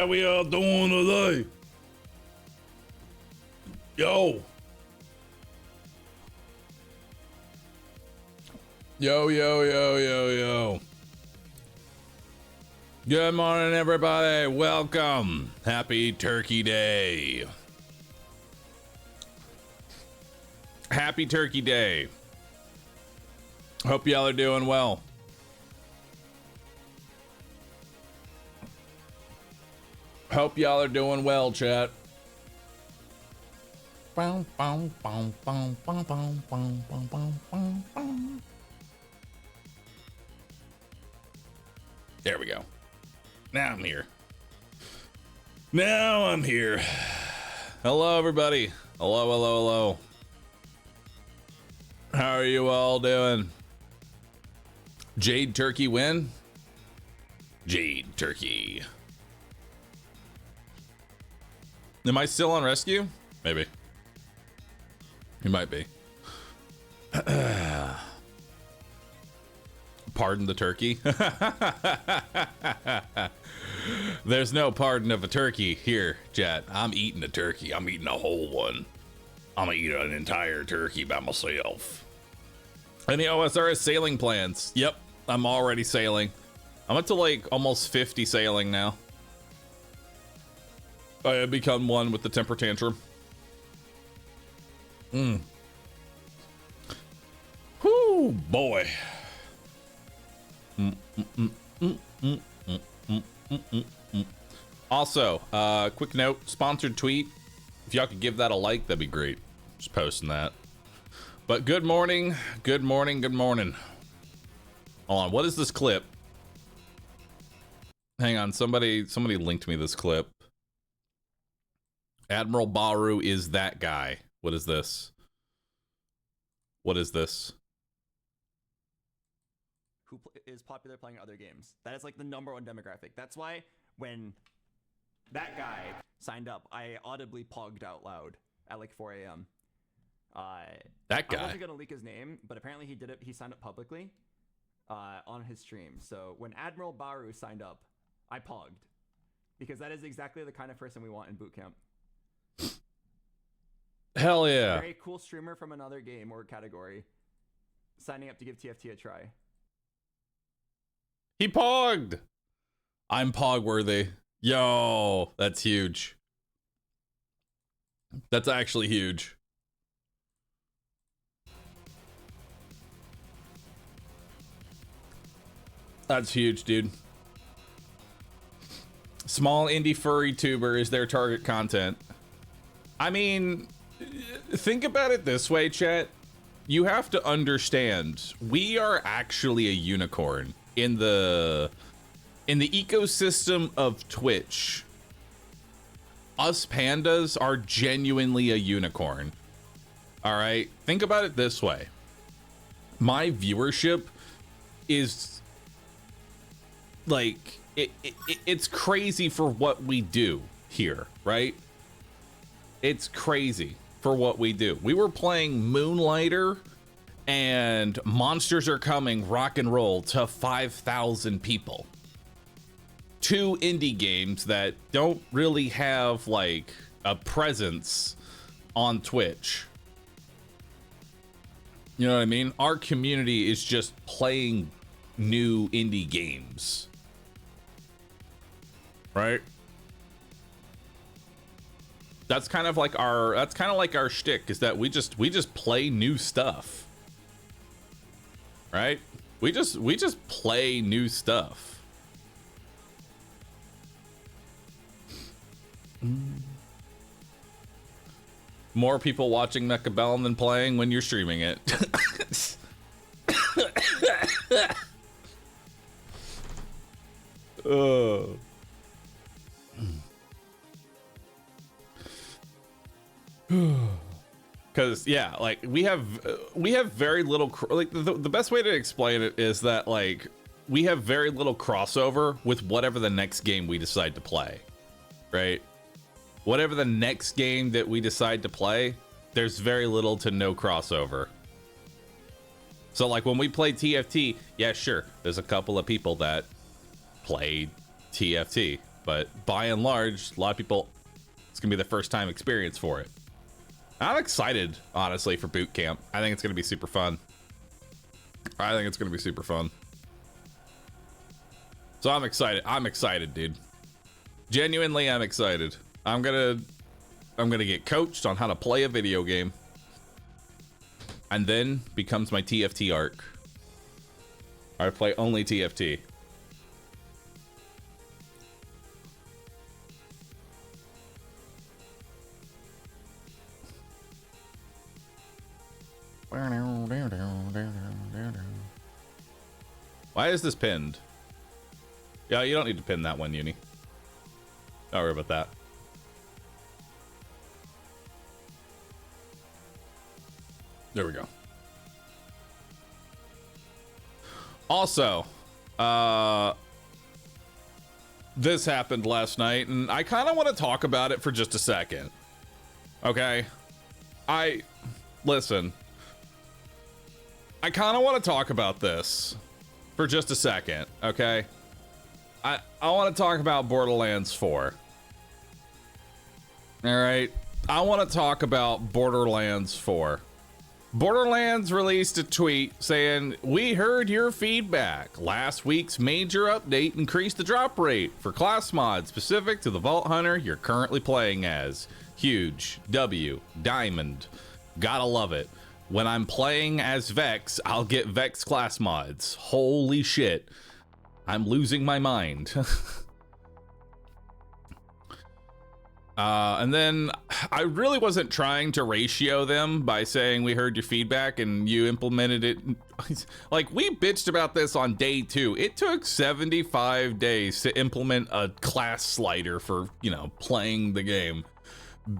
How we all doing today? Yo. Yo, yo, yo, yo, yo. Good morning, everybody. Welcome. Happy Turkey Day. Happy Turkey Day. Hope y'all are doing well. Hope y'all are doing well, chat. There we go. Now I'm here. Now I'm here. Hello, everybody. Hello, hello, hello. How are you all doing? Jade Turkey win? Jade Turkey. Am I still on rescue? Maybe. He might be. Pardon the turkey? There's no pardon of a turkey here, chat. I'm eating a turkey. I'm eating a whole one. I'm gonna eat an entire turkey by myself. Any OSRS sailing plans? Yep, I'm already sailing. I'm up to like almost 50 sailing now. I have become one with the temper tantrum. Whoo, boy. Also, quick note, sponsored tweet. If y'all could give that a like, that'd be great. Just posting that. But good morning, good morning, good morning. Hold on, what is this clip? Hang on, somebody linked me this clip. AdmiralBahroo is that guy. What is this? What is this? Who is popular playing other games. That is like the #1 demographic. That's why when that guy signed up, I audibly pogged out loud at like 4 a.m. That guy? I wasn't gonna leak his name, but apparently he did it. He signed up publicly on his stream. So when AdmiralBahroo signed up, I pogged because that is exactly the kind of person we want in boot camp. Hell yeah. Very cool streamer from another game or category signing up to give TFT a try. He pogged. I'm pog worthy. Yo, that's huge. That's actually huge. That's huge, dude. Small indie furry tuber is their target content. I mean, think about it this way, chat. You have to understand, we are actually a unicorn in the ecosystem of Twitch. Us pandas are genuinely a unicorn. All right, think about it this way. My viewership is like it's crazy for what we do here, right? It's crazy for what we do. We were playing Moonlighter and Monsters Are Coming rock and roll to 5,000 people. 2 indie games that don't really have like a presence on Twitch. You know what I mean? Our community is just playing new indie games. Right? That's kind of like our shtick, is that we just play new stuff. Right? We just play new stuff. More people watching Mechabellum than playing when you're streaming it. Oh. Because yeah, like we have very little like the best way to explain it is that like we have very little crossover with whatever the next game we decide to play, right? Whatever the next game that we decide to play, there's very little to no crossover. So like when we play TFT, yeah, sure, there's a couple of people that played TFT, but by and large, a lot of people, it's gonna be the first time experience for it. I'm excited, honestly, for boot camp. I think it's gonna be super fun. So I'm excited. I'm excited, dude. Genuinely, I'm excited. I'm gonna get coached on how to play a video game, and then becomes my TFT arc. I play only TFT. Why is this pinned? Yeah, you don't need to pin that one, Uni. Don't worry about that. There we go. Also, this happened last night, and I kind of want to talk about it for just a second. Okay? Listen. I kind of want to talk about this for just a second, okay? I want to talk about Borderlands 4. All right? I want to talk about Borderlands 4. Borderlands released a tweet saying, "We heard your feedback. Last week's major update increased the drop rate for class mods specific to the Vault Hunter you're currently playing as. Huge. W. Diamond. Gotta love it. When I'm playing as Vex, I'll get Vex class mods. Holy shit. I'm losing my mind." And then I really wasn't trying to ratio them by saying we heard your feedback and you implemented it. Like, we bitched about this on day 2. It took 75 days to implement a class slider for, you know, playing the game.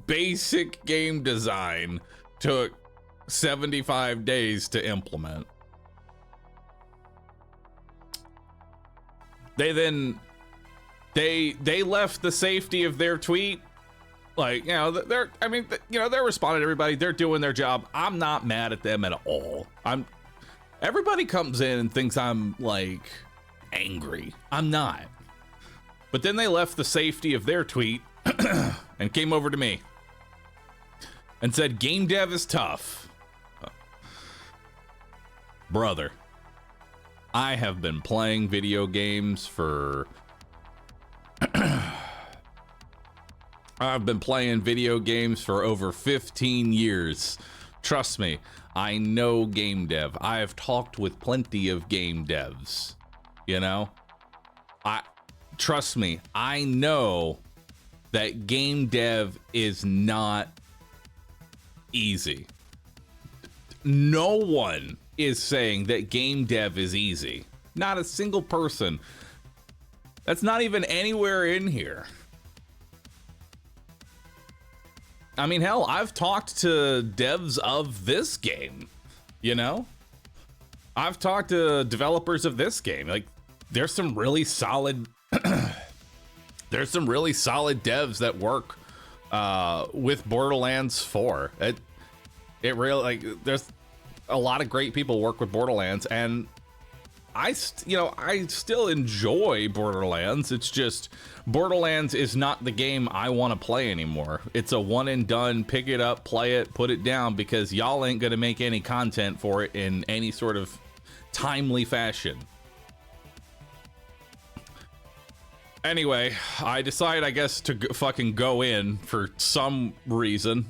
Basic game design took 75 days to implement. They left the safety of their tweet. Like, you know, they're responding to everybody. They're doing their job. I'm not mad at them at all. Everybody comes in and thinks I'm, like, angry. I'm not. But then they left the safety of their tweet and came over to me and said, "Game dev is tough." Brother, I have been playing video games for... I've been playing video games for over 15 years. Trust me, I know game dev. I have talked with plenty of game devs. You know? Trust me, I know that game dev is not easy. No one is saying that game dev is easy. Not a single person. That's not even anywhere in here. I mean, hell, I've talked to devs of this game, you know? I've talked to developers of this game. Like, there's some really solid there's some really solid devs that work with Borderlands 4. It really, like, there's a lot of great people work with Borderlands, and I still enjoy Borderlands. It's just Borderlands is not the game I want to play anymore. It's a one and done, pick it up, play it, put it down, because y'all ain't gonna make any content for it in any sort of timely fashion. Anyway, I decide, I guess, to fucking go in for some reason.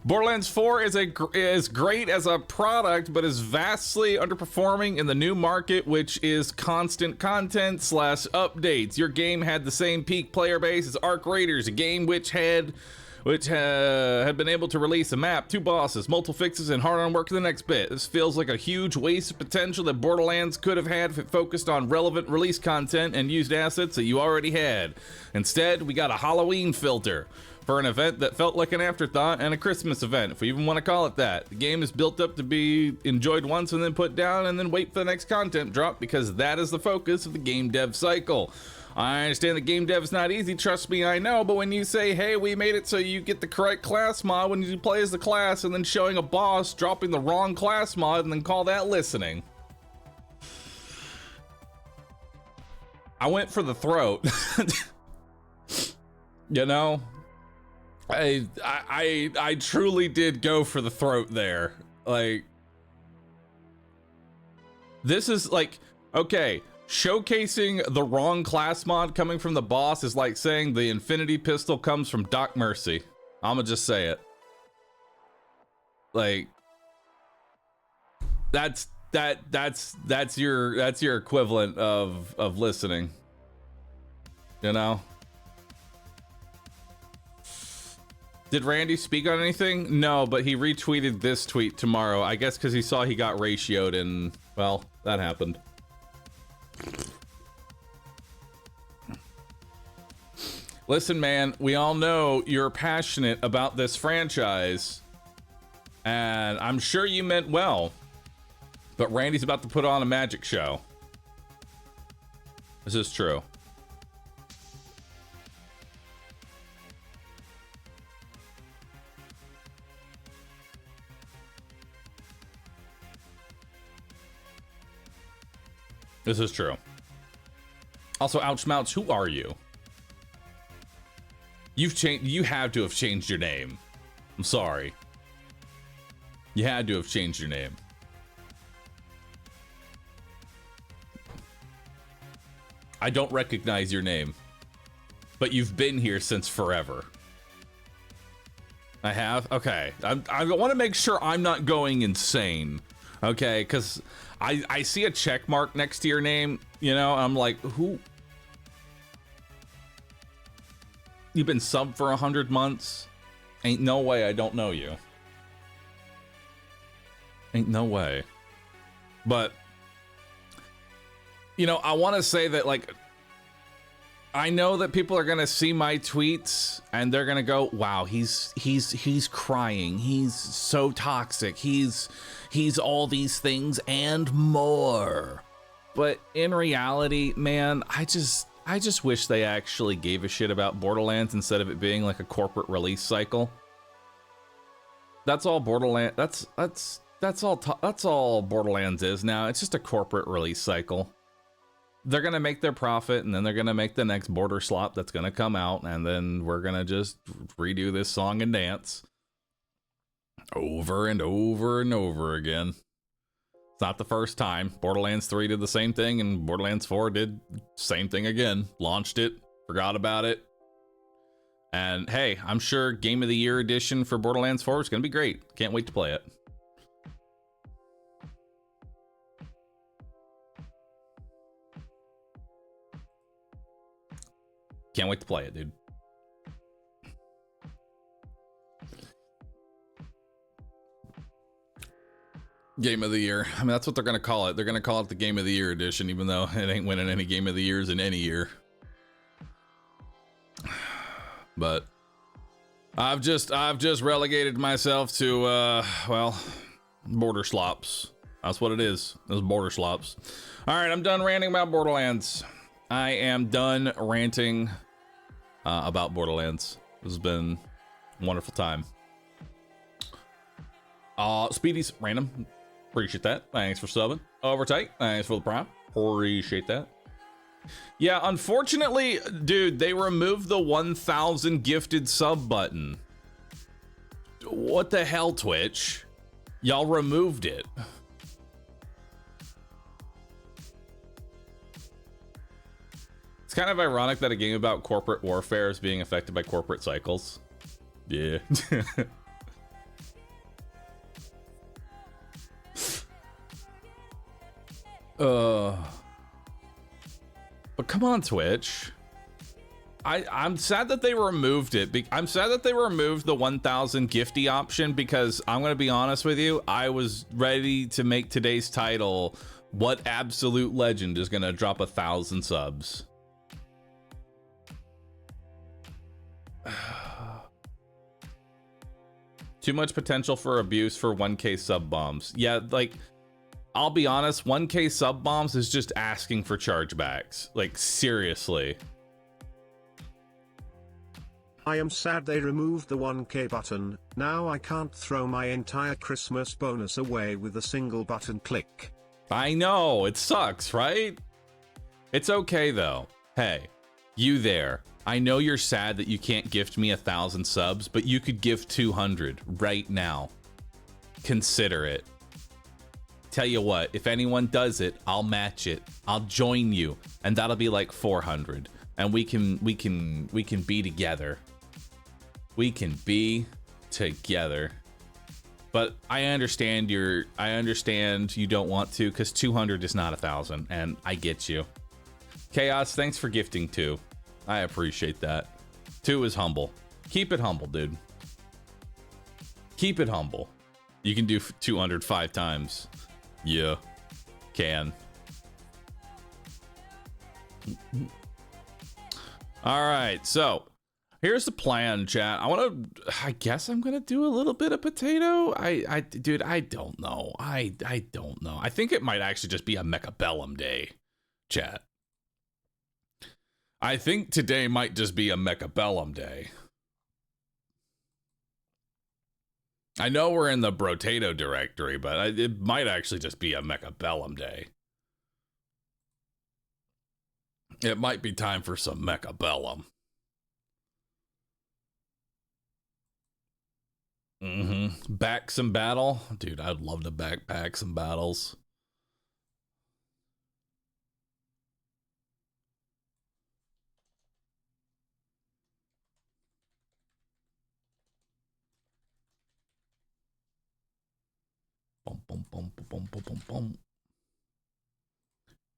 Borderlands 4 is great as a product, but is vastly underperforming in the new market, which is constant content / updates. Your game had the same peak player base as Arc Raiders, a game which had been able to release a map, 2 bosses, multiple fixes, and hard on work for the next bit. This feels like a huge waste of potential that Borderlands could have had if it focused on relevant release content and used assets that you already had. Instead, we got a Halloween filter for an event that felt like an afterthought, and a Christmas event, if we even want to call it that. The game is built up to be enjoyed once and then put down, and then wait for the next content drop, because that is the focus of the game dev cycle. I understand that game dev is not easy, trust me, I know, but when you say, hey, we made it so you get the correct class mod when you play as the class, and then showing a boss dropping the wrong class mod, and then call that listening. I went for the throat. You know, I truly did go for the throat there. Like, this is like, okay, showcasing the wrong class mod coming from the boss is like saying the Infinity Pistol comes from Doc Mercy. I'ma just say it. Like, that's your equivalent of listening. You know? Did Randy speak on anything? No, but he retweeted this tweet tomorrow. I guess because he saw he got ratioed and, well, that happened. Listen, man, we all know you're passionate about this franchise, and I'm sure you meant well, but Randy's about to put on a magic show. This is true. This is true. Also, Ouchmouts, who are you? You've changed. You had to have changed your name. I'm sorry. You had to have changed your name. I don't recognize your name, but you've been here since forever. I have? Okay. I want to make sure I'm not going insane. Okay, because I see a check mark next to your name, you know, I'm like, who? You've been sub for 100 months? Ain't no way I don't know you. Ain't no way. But, you know, I want to say that, like, I know that people are gonna see my tweets and they're gonna go, wow, he's crying, he's so toxic, he's all these things and more. But in reality, man, I just wish they actually gave a shit about Borderlands instead of it being like a corporate release cycle. That's all Borderlands. That's all Borderlands is now. It's just a corporate release cycle. They're gonna make their profit, and then they're gonna make the next border slop that's gonna come out, and then we're gonna just redo this song and dance over and over and over again. It's not the first time. Borderlands 3 did the same thing, and Borderlands 4 did same thing again. Launched it, forgot about it. And hey, I'm sure Game of the Year edition for Borderlands 4 is gonna be great. Can't wait to play it. Can't wait to play it, dude. Game of the Year. I mean, that's what they're going to call it. They're going to call it the Game of the Year edition, even though it ain't winning any Game of the Years in any year. But I've just relegated myself to, well, border slops. That's what it is. Those border slops. All right, I'm done ranting about Borderlands. I am done ranting about Borderlands. This has been a wonderful time. Speedy's random. Appreciate that. Thanks for subbing. Overtake. Thanks for the prime. Appreciate that. Yeah, unfortunately, dude, they removed the 1,000 gifted sub button. What the hell, Twitch? Y'all removed it. It's kind of ironic that a game about corporate warfare is being affected by corporate cycles. Yeah. But come on, Twitch. I'm sad that they removed it. I'm sad that they removed the 1,000 gifty option, because I'm going to be honest with you, I was ready to make today's title, what absolute legend is going to drop 1,000 subs? Too much potential for abuse for 1K sub bombs. Yeah, like, I'll be honest, 1K sub bombs is just asking for chargebacks. Like, seriously. I am sad they removed the 1K button. Now I can't throw my entire Christmas bonus away with a single button click. I know, it sucks, right? It's okay though. Hey, you there. I know you're sad that you can't gift me 1,000 subs, but you could give 200 right now. Consider it. Tell you what, if anyone does it, I'll match it. I'll join you, and that'll be like 400. And we can be together. We can be together. But I understand you don't want to, because 200 is not 1,000, and I get you. Chaos, thanks for gifting 2. I appreciate that. 2 is humble. Keep it humble, dude. Keep it humble. You can do 200 5 times. Yeah, can. All right, so here's the plan, chat. I guess I'm gonna do a little bit of potato. Dude, I don't know. I don't know. I think it might actually just be a Mechabellum day, chat. I think today might just be a Mechabellum day. I know we're in the Brotato directory, but it might actually just be a Mechabellum day. It might be time for some Mechabellum. Back some battle? Dude, I'd love to backpack some battles.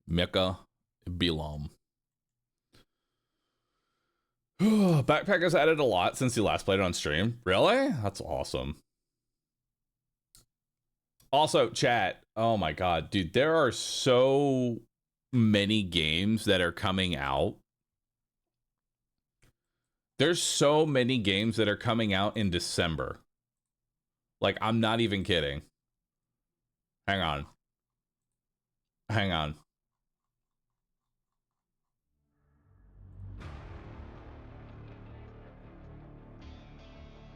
Mechabellum. Backpack has added a lot since you last played it on stream. Really? That's awesome. Also, chat. Oh my god, dude, there are so many games that are coming out. There's so many games that are coming out in December. Like, I'm not even kidding. Hang on. Hang on.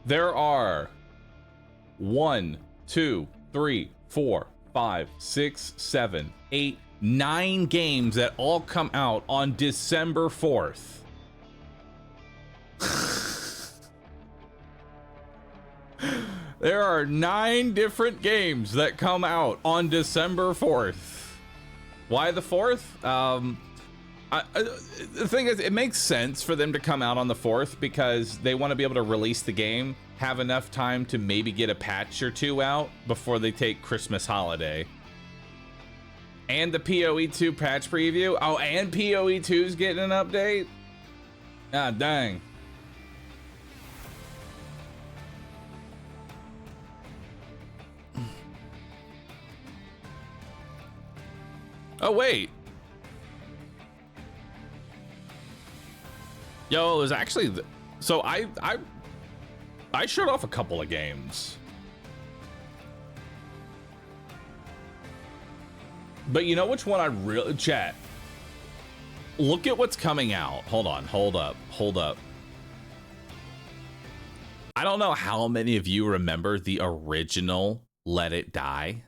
There are 1, 2, 3, 4, 5, 6, 7, 8, 9 games that all come out on December 4th. There are 9 different games that come out on December 4th. Why the 4th? The thing is, it makes sense for them to come out on the 4th because they want to be able to release the game, have enough time to maybe get a patch or 2 out before they take Christmas holiday. And the PoE 2 patch preview. Oh, and PoE 2's getting an update? Ah, dang. Oh, wait. Yo, there's actually... So I shut off a couple of games. But you know which one I really... Chat. Look at what's coming out. Hold on. Hold up. Hold up. I don't know how many of you remember the original Let It Die.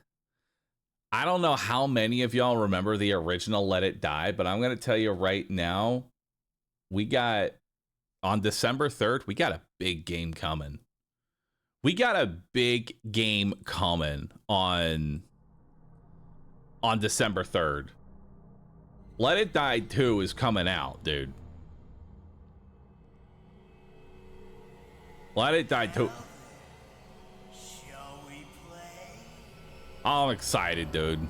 I don't know how many of y'all remember the original Let It Die, but I'm going to tell you right now, we got, on December 3rd, we got a big game coming. We got a big game coming on December 3rd. Let It Die 2 is coming out, dude. Let It Die 2. I'm excited, dude.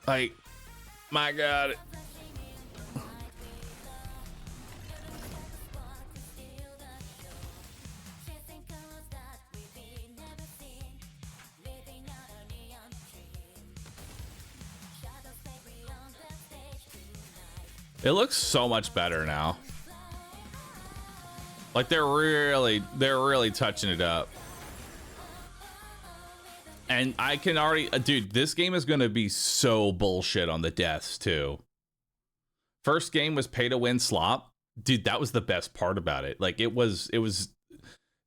Like, my God. It looks so much better now. Like they're really touching it up. And I can already, dude, this game is going to be so bullshit on the deaths too. First game was pay to win slop. Dude, that was the best part about it. Like it was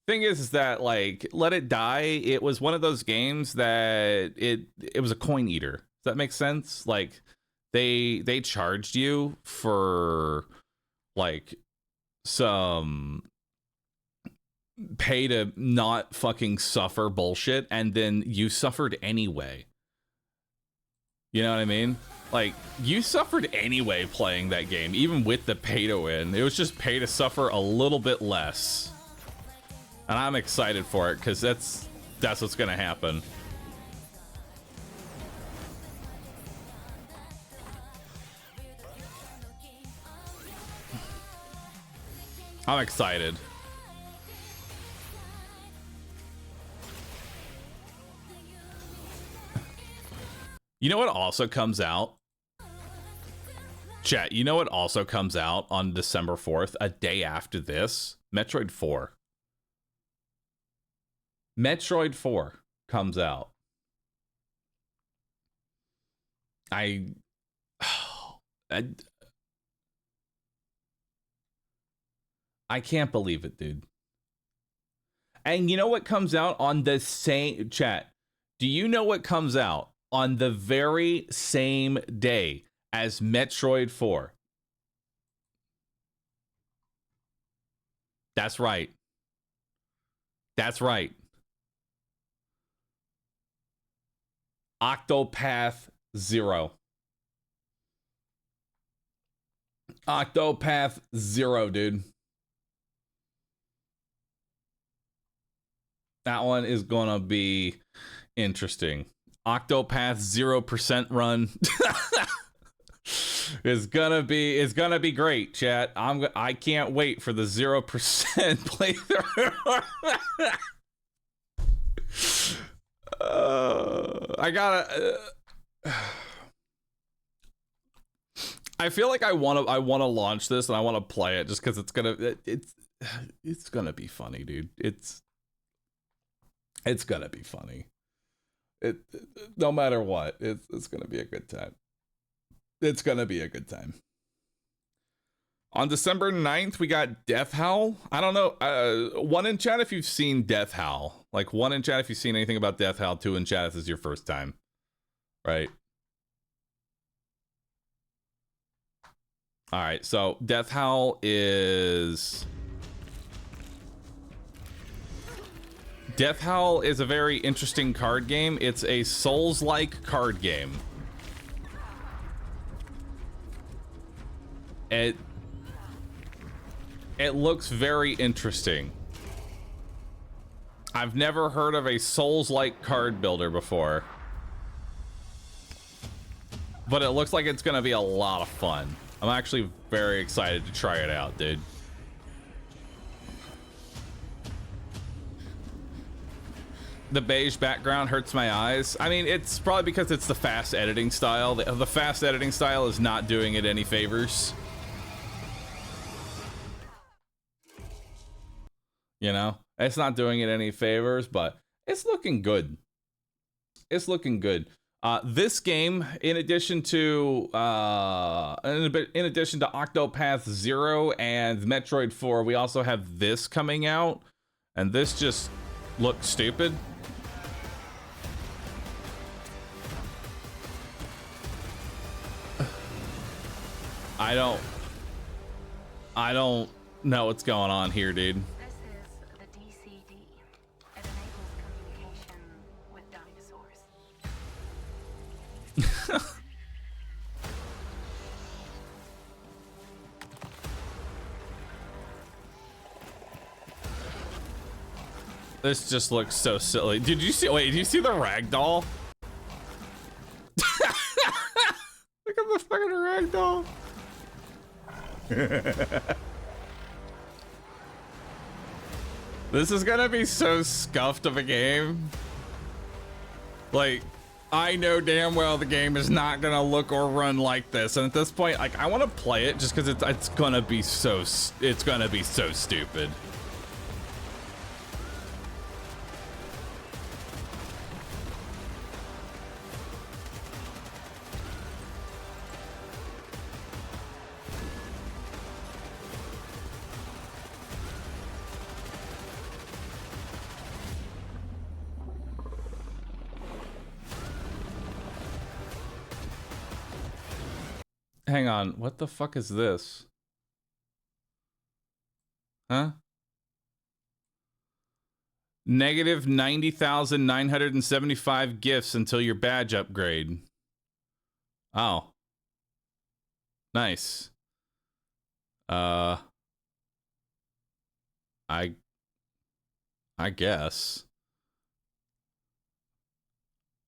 Thing is that, like, Let It Die, it was one of those games that it was a coin eater. Does that make sense? Like, they charged you for, like, some pay to not fucking suffer bullshit, and then you suffered anyway. You know what I mean? Like, you suffered anyway playing that game, even with the pay to win. It was just pay to suffer a little bit less. And I'm excited for it, because that's what's gonna happen. I'm excited. You know what also comes out? Chat, you know what also comes out on December 4th, a day after this? Metroid 4. Metroid 4 comes out. I can't believe it, dude. And you know what comes out on the same... Chat, do you know what comes out on the very same day as Metroid 4? That's right. That's right. Octopath Zero. Octopath Zero, dude. That one is gonna be interesting. Octopath 0% run is gonna be great, chat. I can't wait for the 0% playthrough. I gotta. I feel like I want to launch this and I want to play it just because it's gonna be funny, dude. It's gonna be funny. No matter what, it's gonna be a good time. It's gonna be a good time. On December 9th, we got Death Howl. I don't know. One in chat if you've seen Death Howl. Like, one in chat if you've seen anything about Death Howl. Two in chat if this is your first time. Right? Alright, so Death Howl is... Death Howl is a very interesting card game. It's a Souls-like card game. It looks very interesting. I've never heard of a Souls-like card builder before. But it looks like it's gonna be a lot of fun. I'm actually very excited to try it out, dude. The beige background hurts my eyes. I mean, it's probably because it's the fast editing style. The fast editing style is not doing it any favors. You know? It's not doing it any favors, but it's looking good. It's looking good. This game, in addition to Octopath Zero and Metroid 4, we also have this coming out, and this just looks stupid. I don't know what's going on here, dude. This is the DCD. It enables communication with dinosaurs. This just looks so silly. Did you see? Wait, did you see the ragdoll? Look at the fucking ragdoll. This is gonna be so scuffed of a game. Like, I know damn well the game is not gonna look or run like this, and at this point, like, I want to play it just because it's gonna be so stupid. Hang on. What the fuck is this? Huh? Negative 90,975 gifts until your badge upgrade. Oh. Nice. I guess.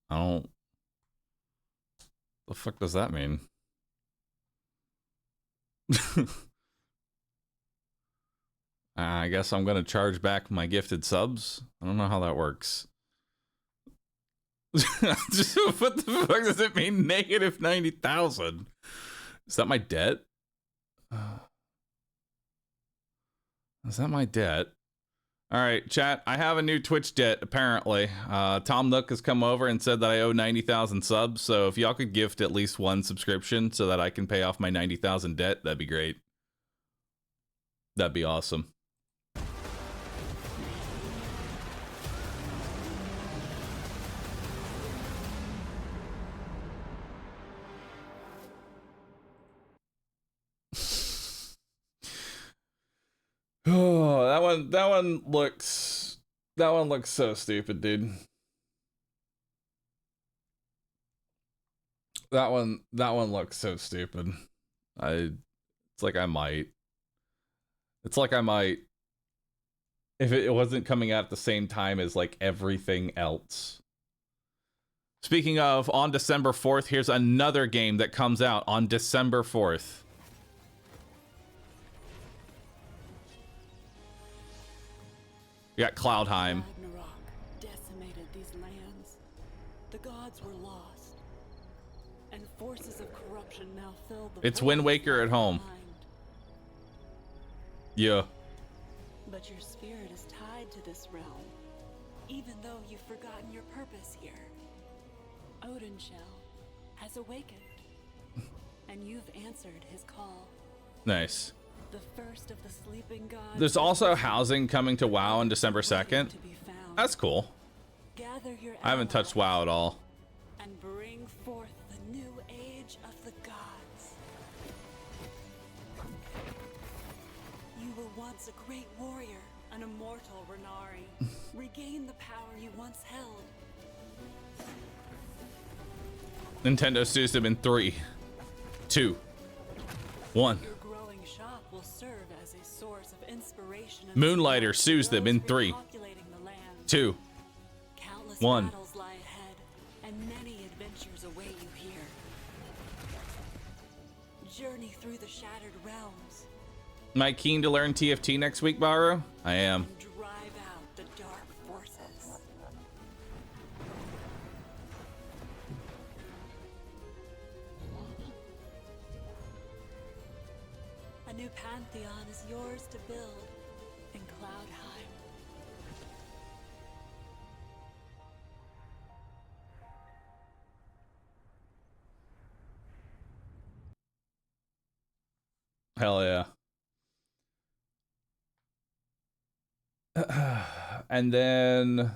I don't... The fuck does that mean? I guess I'm gonna charge back my gifted subs. I don't know how that works. What the fuck does it mean? Negative 90,000. Is that my debt? Is that my debt? All right, chat. I have a new Twitch debt, apparently. Tom Nook has come over and said that I owe 90,000 subs. So if y'all could gift at least one subscription so that I can pay off my 90,000 debt, that'd be great. That'd be awesome. Oh, that one looks so stupid, dude. That one looks so stupid. It's like I might. It's like I might. If it wasn't coming out at the same time as like everything else. Speaking of, on December 4th, here's another game that comes out on December 4th. We got Cloudheim. Ragnarok decimated these lands. The gods were lost, and forces of corruption now fill the It's Wind Waker at home. mind. Yeah. But your spirit is tied to this realm, even though you've forgotten your purpose here. Odinshell has awakened, and you've answered his call. Nice. The first of the sleeping gods. There's also housing coming to WoW on December 2nd. That's cool. Gather your I haven't touched WoW at all. and bring forth the new age of the gods. You were once a great warrior, an immortal Renari. Regain the power you once held. Nintendo System in 3, 2, 1. Your growing shop will serve as a source of inspiration. and Moonlighter support sues for them those in 3, repopulating the land. 2, Countless 1. battles lie ahead, and many adventures await you here. Journey through the shattered realms Am I keen to learn TFT next week, Bahroo? I am. and drive out the dark forces. A new pantheon is yours to build in Cloudheim. Hell yeah. And then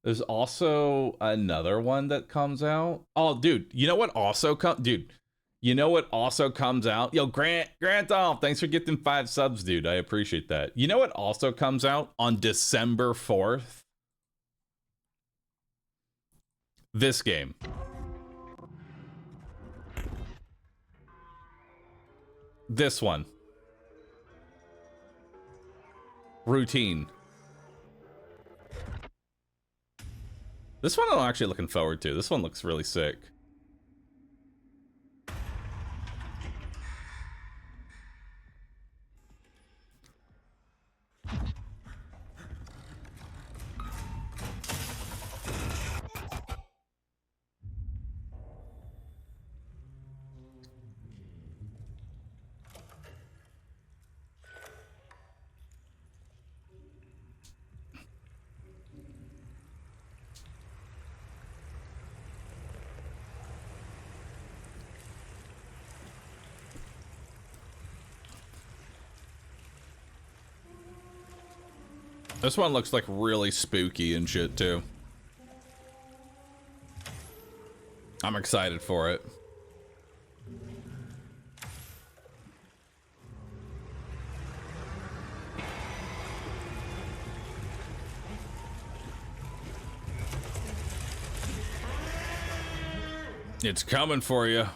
there's also another one that comes out. Oh, dude, you know what also comes out? Yo, Grant Dolph, thanks for getting 5 subs, dude. I appreciate that. You know what also comes out on December 4th? This game. This one. Routine. This one I'm actually looking forward to. This one looks really sick. This one looks like really spooky and shit too. I'm excited for it. It's coming for you.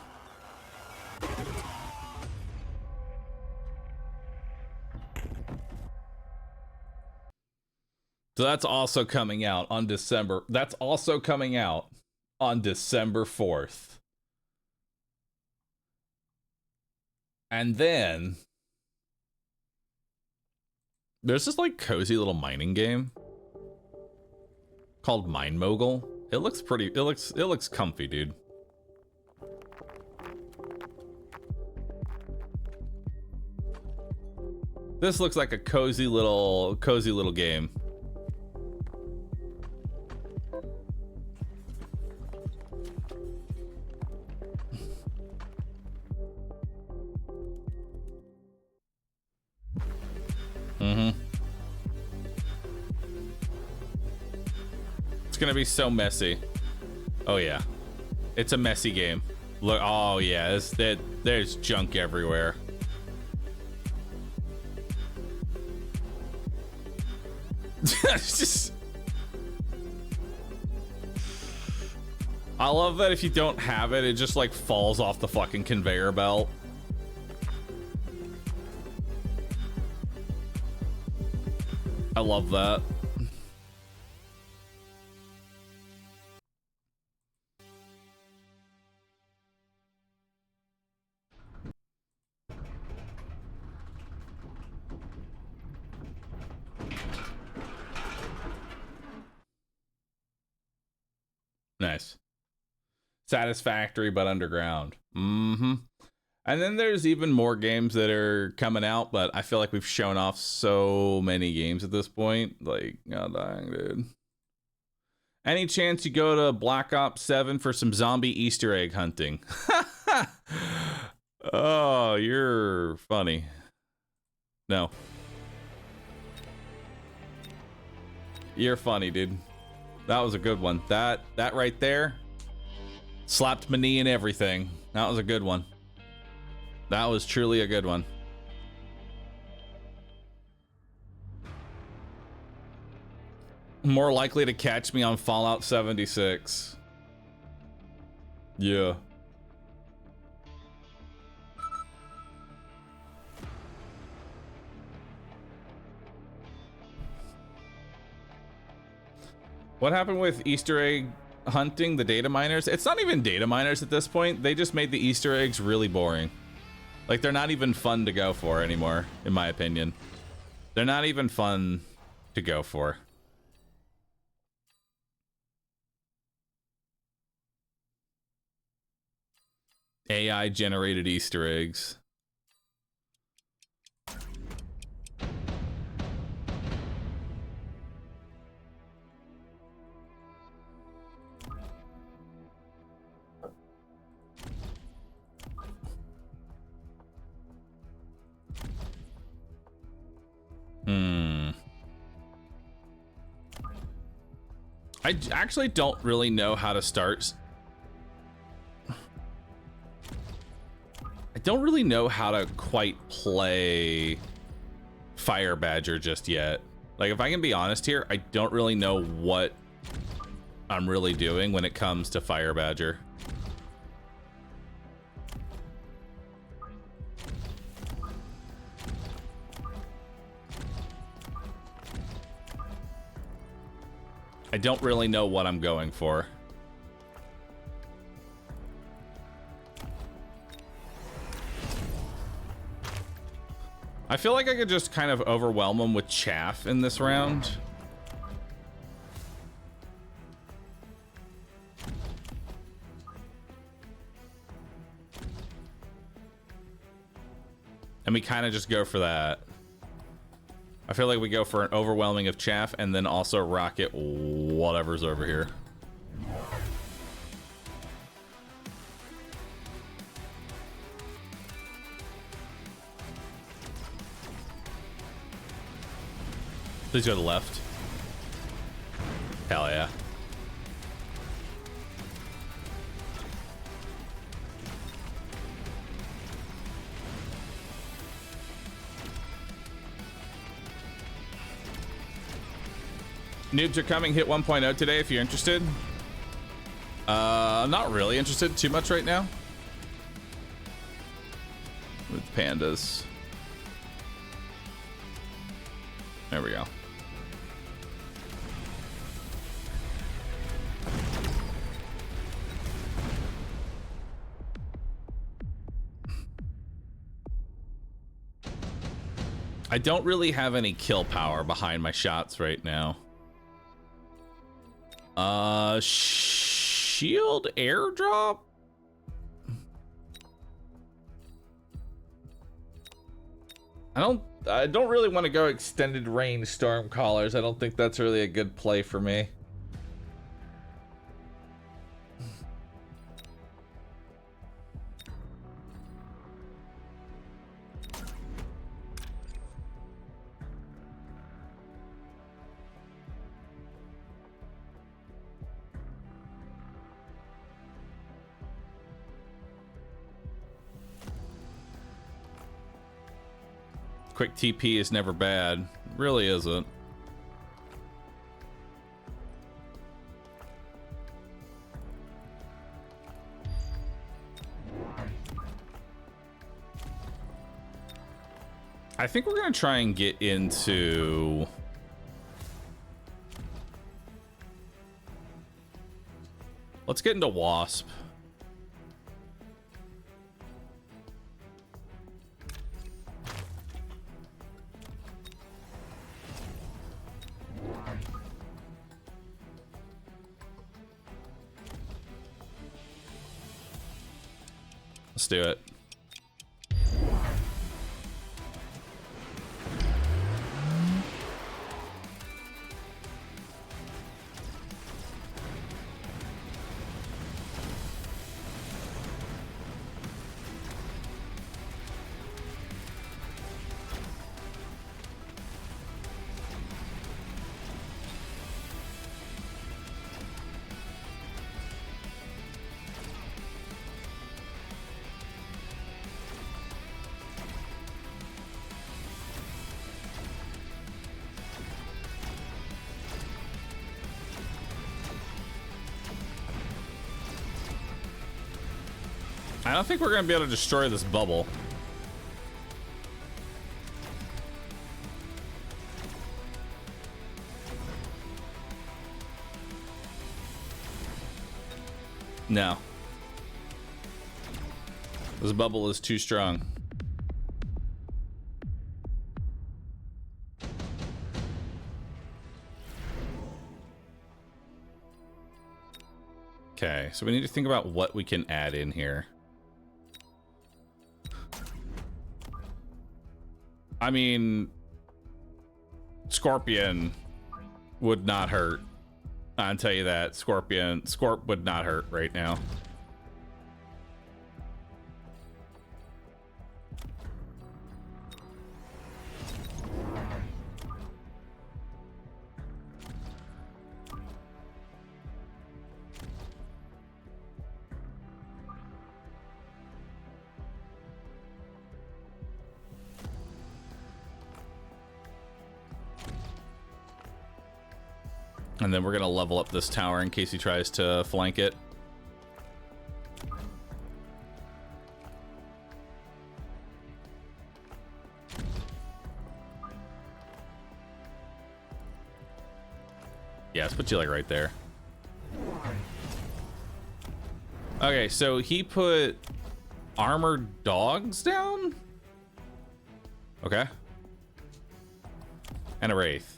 So that's also coming out on December. That's also coming out on December 4th. And then there's this like cozy little mining game called Mine Mogul. It looks pretty, it looks comfy, dude. This looks like a cozy little game. It's gonna be so messy. Oh yeah, it's a messy game. Look, oh yeah, there's junk everywhere. It's just, I love that if you don't have it, it just like falls off the fucking conveyor belt. I love that. Nice. Satisfactory, but underground. And then there's even more games that are coming out, but I feel like we've shown off so many games at this point. Like, god dang, dude. Any chance you go to Black Ops 7 for some zombie Easter egg hunting? Oh, you're funny. No. You're funny, dude. That was a good one. That right there slapped my knee and everything. That was a good one. That was truly a good one. More likely to catch me on Fallout 76. Yeah. What happened with Easter egg hunting, the data miners? It's not even data miners at this point. They just made the Easter eggs really boring. Like, they're not even fun to go for anymore, in my opinion. They're not even fun to go for. AI generated Easter eggs. I actually don't really know how to start. I don't really know how to quite play Fire Badger just yet. Like, if I can be honest here, I don't really know what I'm really doing when it comes to Fire Badger. I don't really know what I'm going for. I feel like I could just kind of overwhelm them with chaff in this round. And we kind of just go for that. I feel like we go for an overwhelming of chaff and then also rocket whatever's over here. Please go to the left. Hell yeah. Noobs are coming. Hit 1.0 today if you're interested. I'm not really interested too much right now with pandas. There we go. I don't really have any kill power behind my shots right now. Shield airdrop? I don't really want to go extended range storm callers. I don't think that's really a good play for me. Quick TP is never bad. Really isn't. I think we're gonna try and get into... Let's get into Wasp. Let's do it. I don't think we're gonna be able to destroy this bubble. No. This bubble is too strong. Okay, so we need to think about what we can add in here. I mean, Scorpion would not hurt. I'll tell you that. Scorp would not hurt right now. And then we're gonna level up this tower in case he tries to flank it. Yeah, let's put you like right there. Okay, so he put armored dogs down? Okay. And a wraith.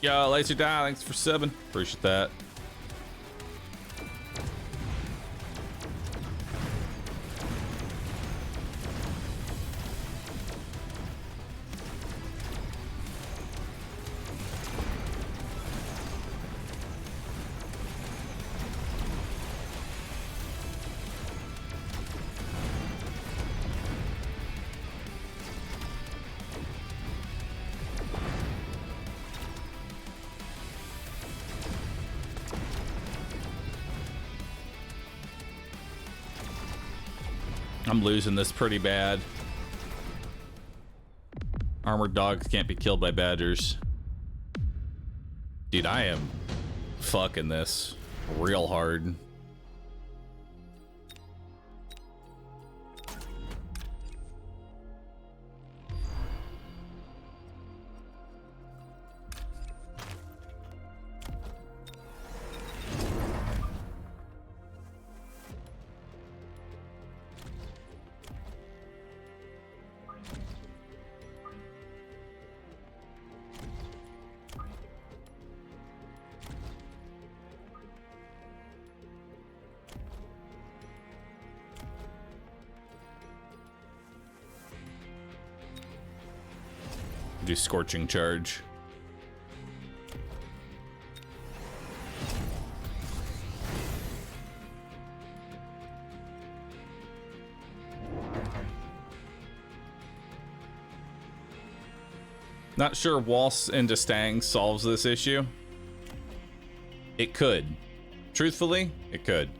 Yo, Laser Die, thanks for subbing. Appreciate that. I'm losing this pretty bad. Armored dogs can't be killed by badgers. Dude, I am fucking this real hard. Do scorching charge. Not sure Waltz into Stang solves this issue. It could. Truthfully, it could.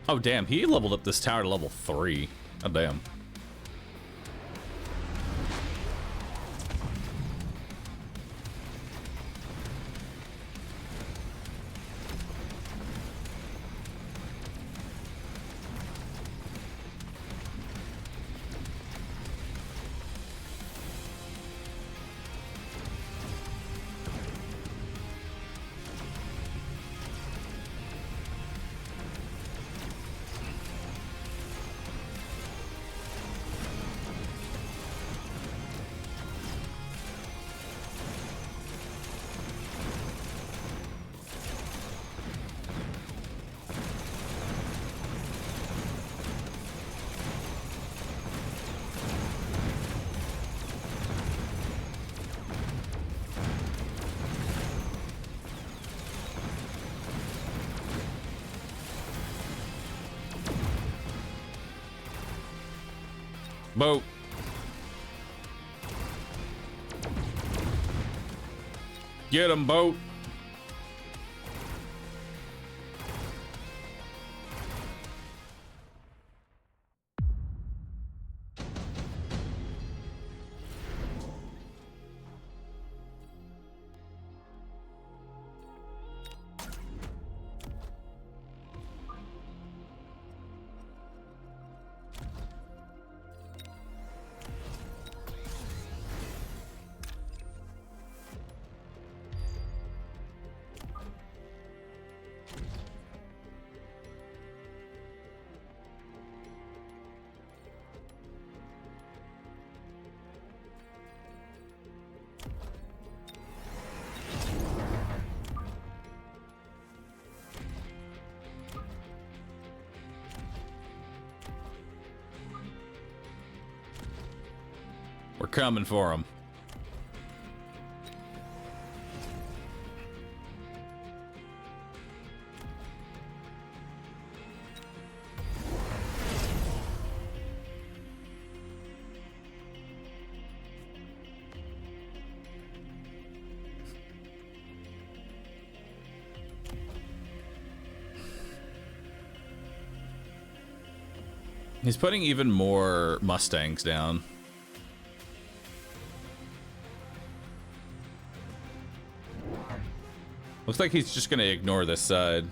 Oh, damn. He leveled up this tower to level 3. Oh, damn. Boat. Get him, boat. We're coming for him. He's putting even more Mustangs down. Looks like he's just gonna ignore this side.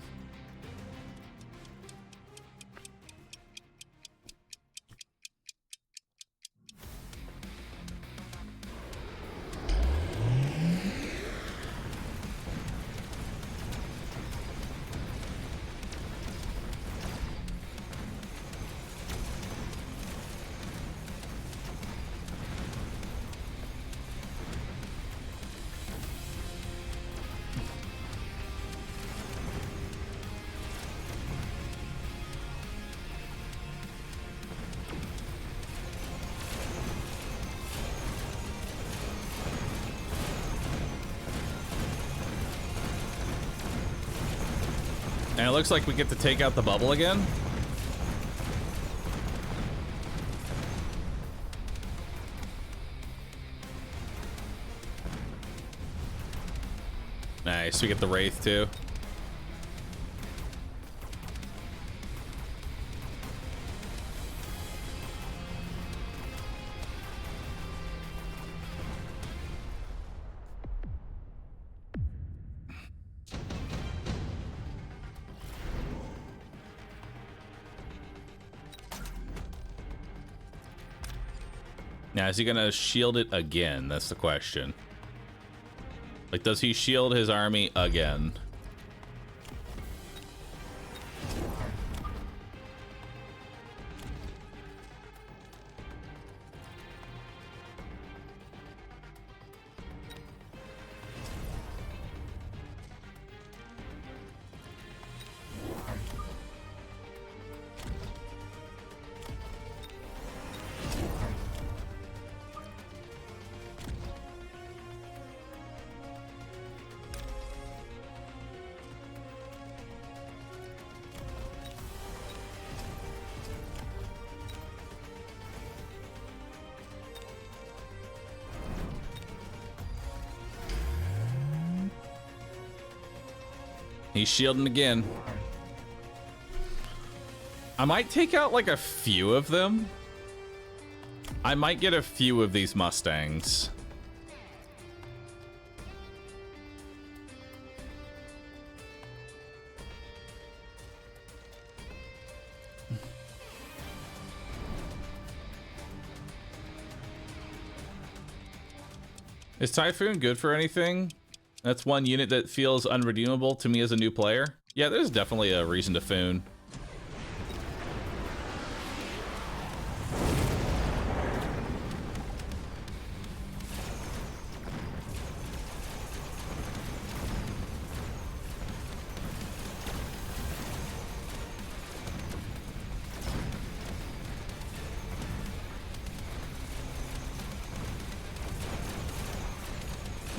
And it looks like we get to take out the bubble again. Nice, we get the Wraith too. Now, is he gonna shield it again? That's the question. Like, does he shield his army again? He's shielding again. I might take out like a few of them. I might get a few of these Mustangs. Is Typhoon good for anything? That's one unit that feels unredeemable to me as a new player. Yeah, there's definitely a reason to Foon.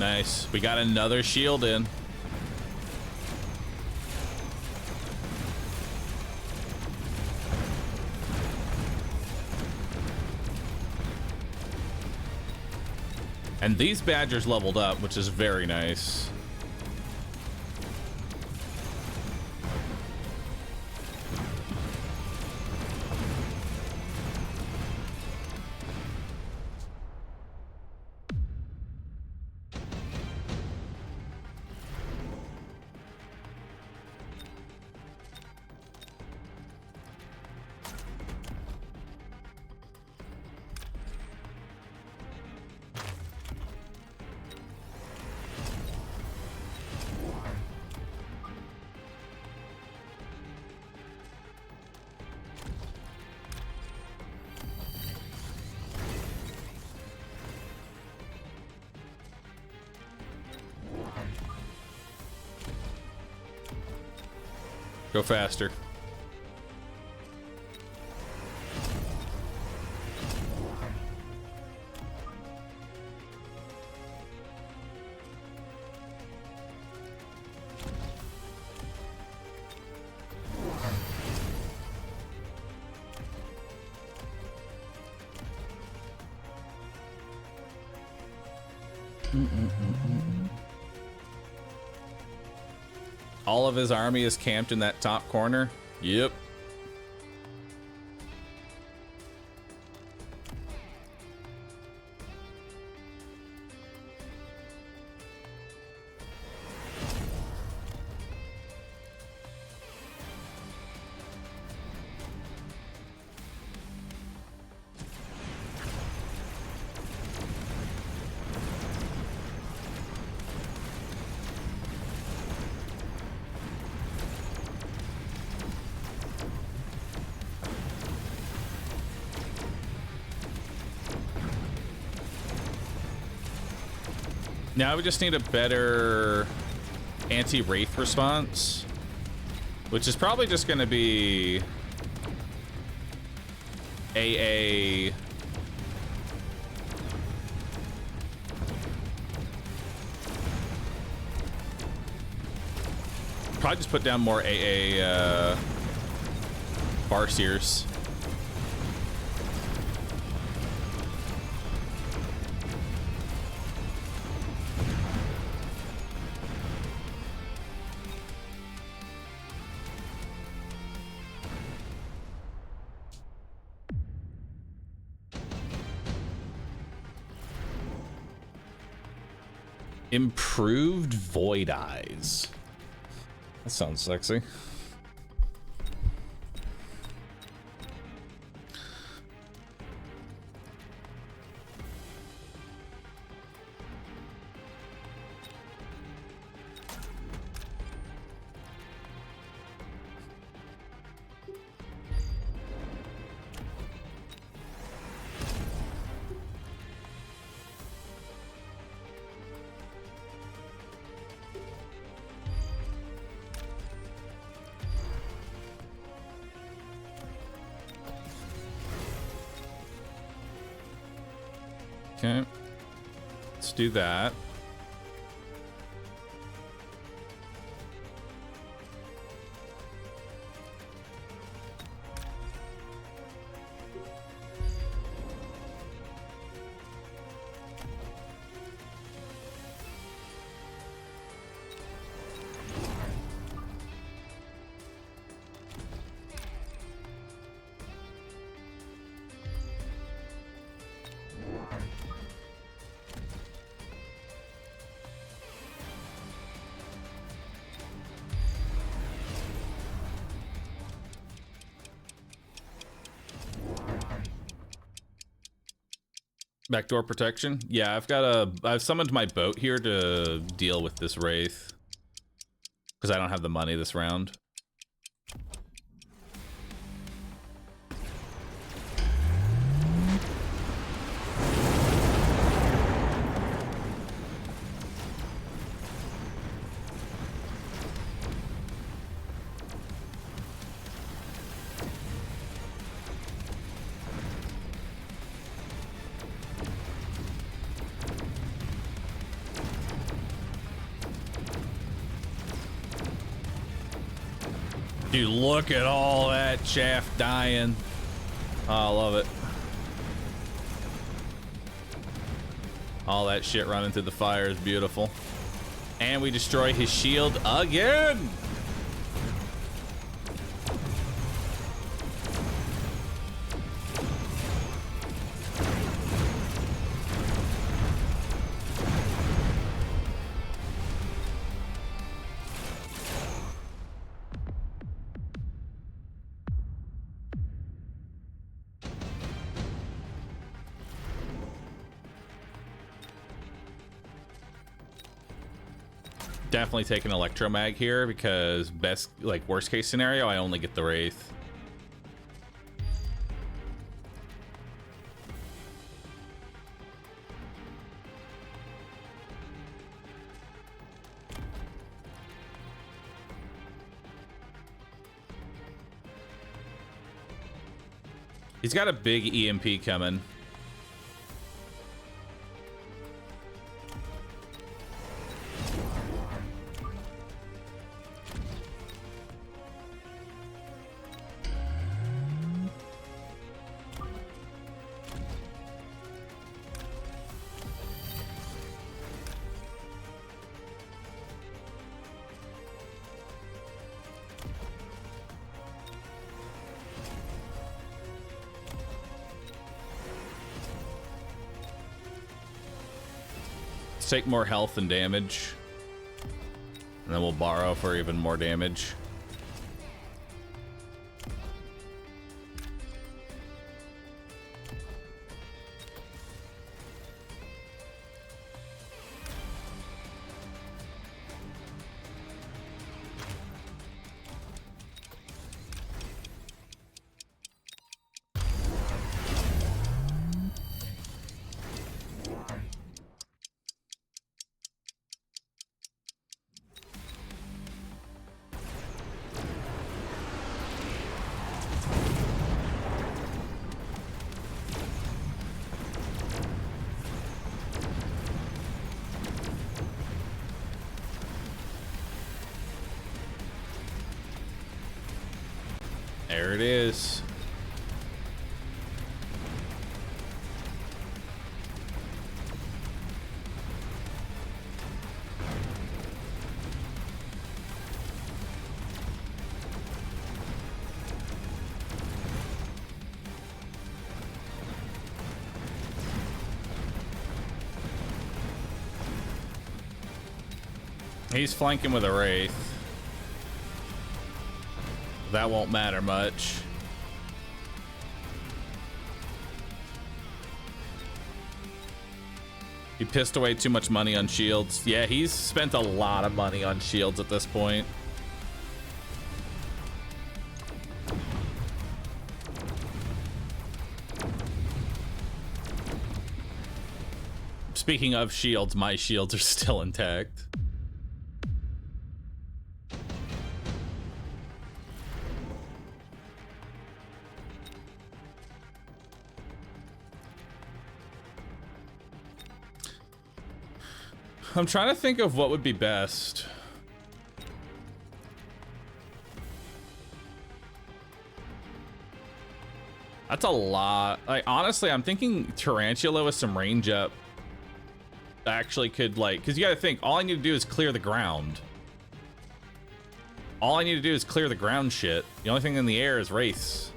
Nice. We got another shield in. And these Badgers leveled up, which is very nice. Go faster. All of his army is camped in that top corner. Yep. Now we just need a better anti-wraith response, which is probably just going to be AA. Probably just put down more AA Farseers. Improved void eyes. That sounds sexy. Okay, let's do that. Backdoor protection? Yeah, I've summoned my boat here to deal with this wraith. Because I don't have the money this round. Dude, look at all that chaff dying. Oh, I love it. All that shit running through the fire is beautiful. And we destroy his shield again. Definitely take an electromag here because worst case scenario, I only get the wraith. He's got a big EMP coming. Take more health and damage, and then we'll borrow for even more damage. There it is. He's flanking with a Wraith. That won't matter much. He pissed away too much money on shields. Yeah, he's spent a lot of money on shields at this point. Speaking of shields, my shields are still intact. I'm trying to think of what would be best. That's a lot. Like, honestly, I'm thinking Tarantula with some range up actually could, like, because you got to think, all I need to do is clear the ground. All I need to do is clear the ground shit. The only thing in the air is Wraiths.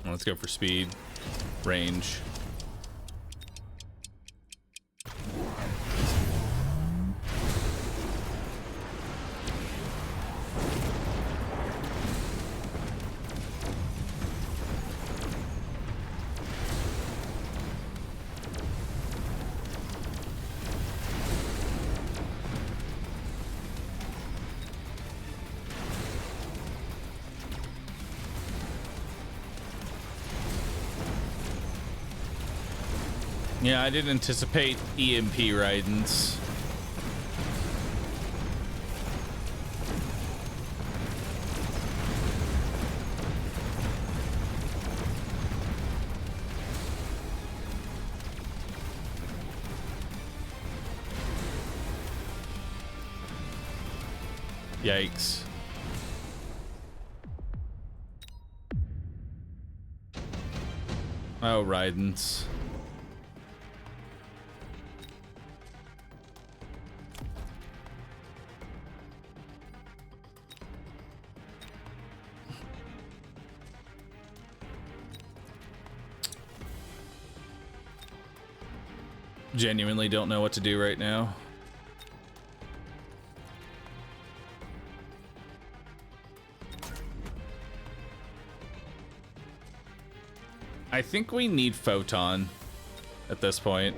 Let's go for speed, range. Yeah, I didn't anticipate EMP Raidens. Yikes. Oh, Raidens. Genuinely don't know what to do right now. I think we need Photon at this point.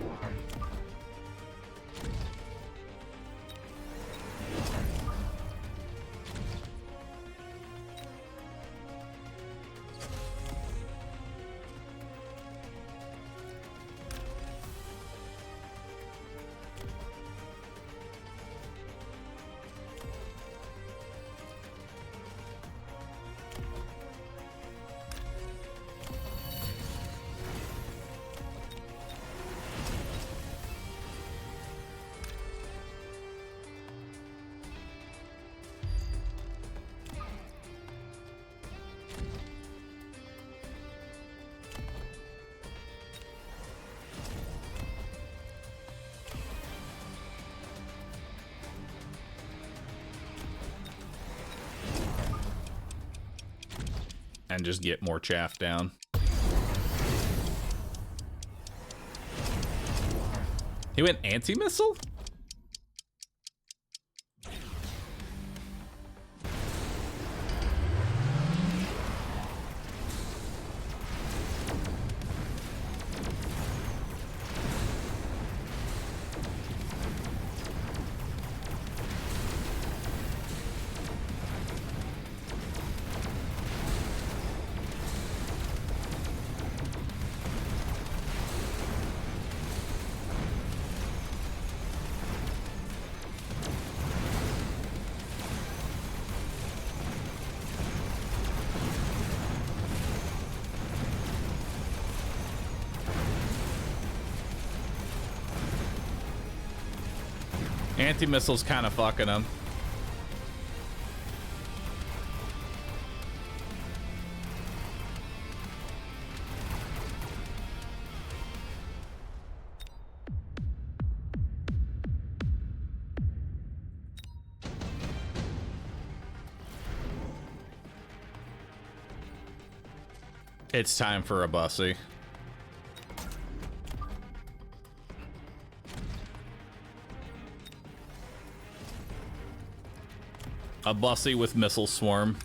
And just get more chaff down. He went anti-missile? anti-missile's kind of fucking him. It's time for a bussy. A bussy with missile swarm.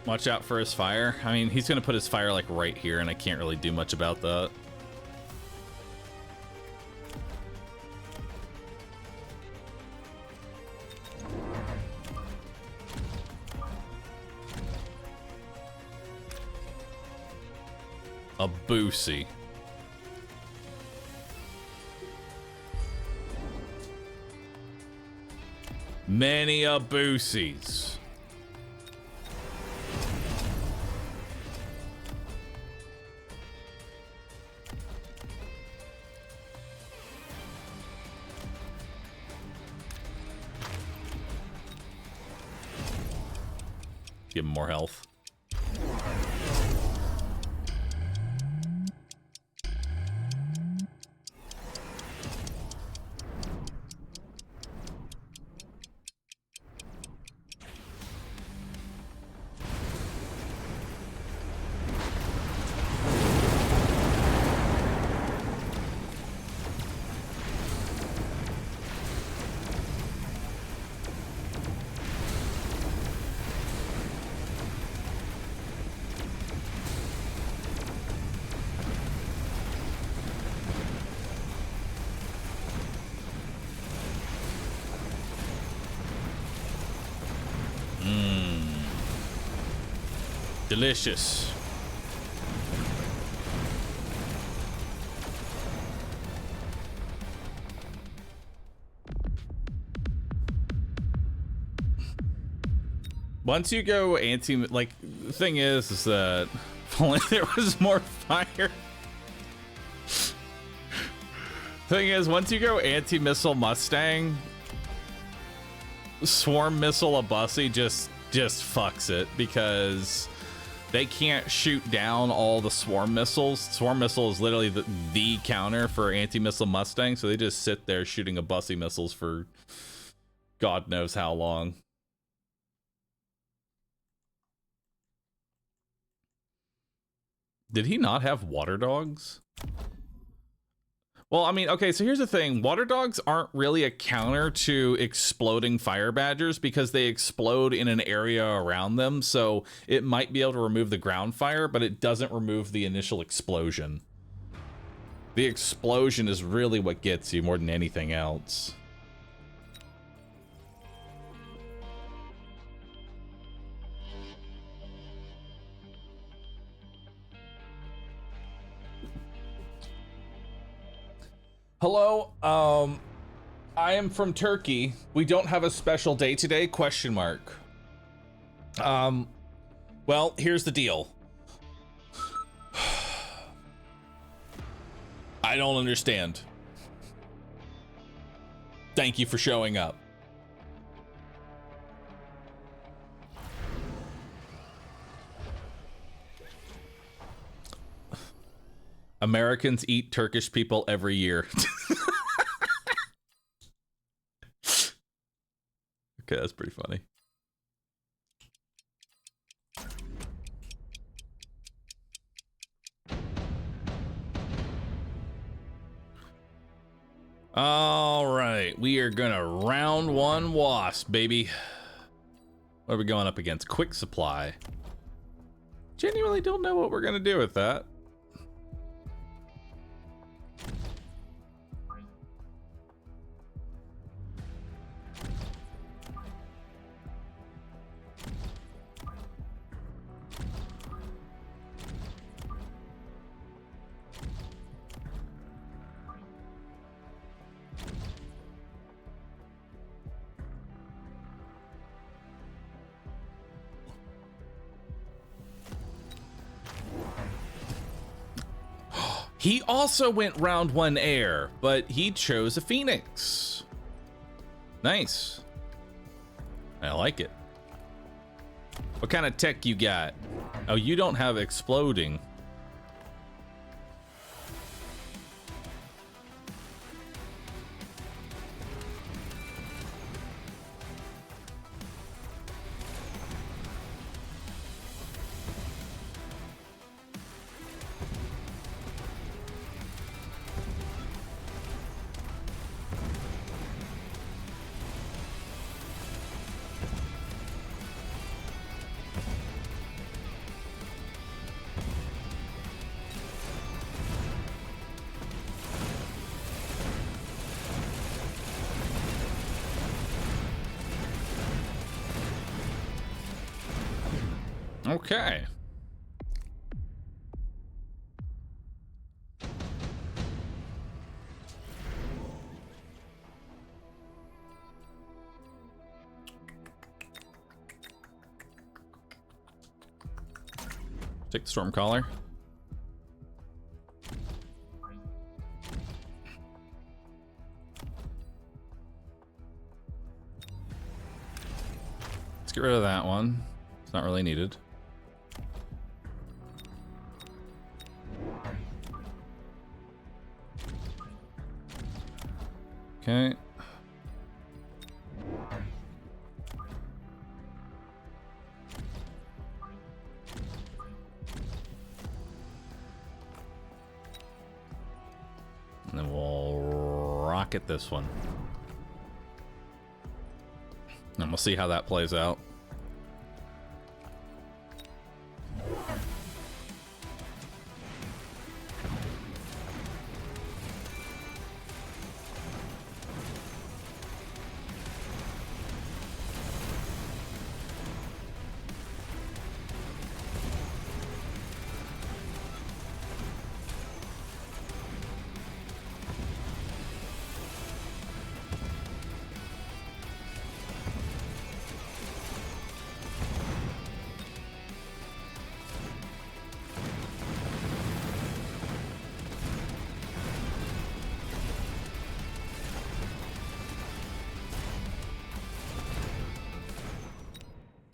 Watch out for his fire. I mean, he's gonna put his fire like right here, and I can't really do much about that. A boosie. Many a boosies. Give him more health. Delicious. Once you go anti, like, the thing is that if only there was more fire. Thing is, once you go anti-missile Mustang, swarm missile a bussy just fucks it, because they can't shoot down all the swarm missiles. Swarm missile is literally the counter for anti-missile Mustang, so they just sit there shooting a bussy missiles for God knows how long. Did he not have water dogs? Well, I mean, okay, so here's the thing. Water dogs aren't really a counter to exploding fire badgers because they explode in an area around them. So it might be able to remove the ground fire, but it doesn't remove the initial explosion. The explosion is really what gets you more than anything else. Hello, I am from Turkey. We don't have a special day today, question mark. Well, here's the deal. I don't understand. Thank you for showing up. Americans eat Turkish people every year. Okay, that's pretty funny. All right, we are gonna round one wasp, baby. What are we going up against? Quick supply. Genuinely don't know what we're gonna do with that. He also went round 1 air, but he chose a Phoenix. Nice. I like it. What kind of tech you got? Oh, you don't have exploding. Okay. Take the storm collar. Let's get rid of that one. It's not really needed. Okay. And then we'll rocket this one. And we'll see how that plays out.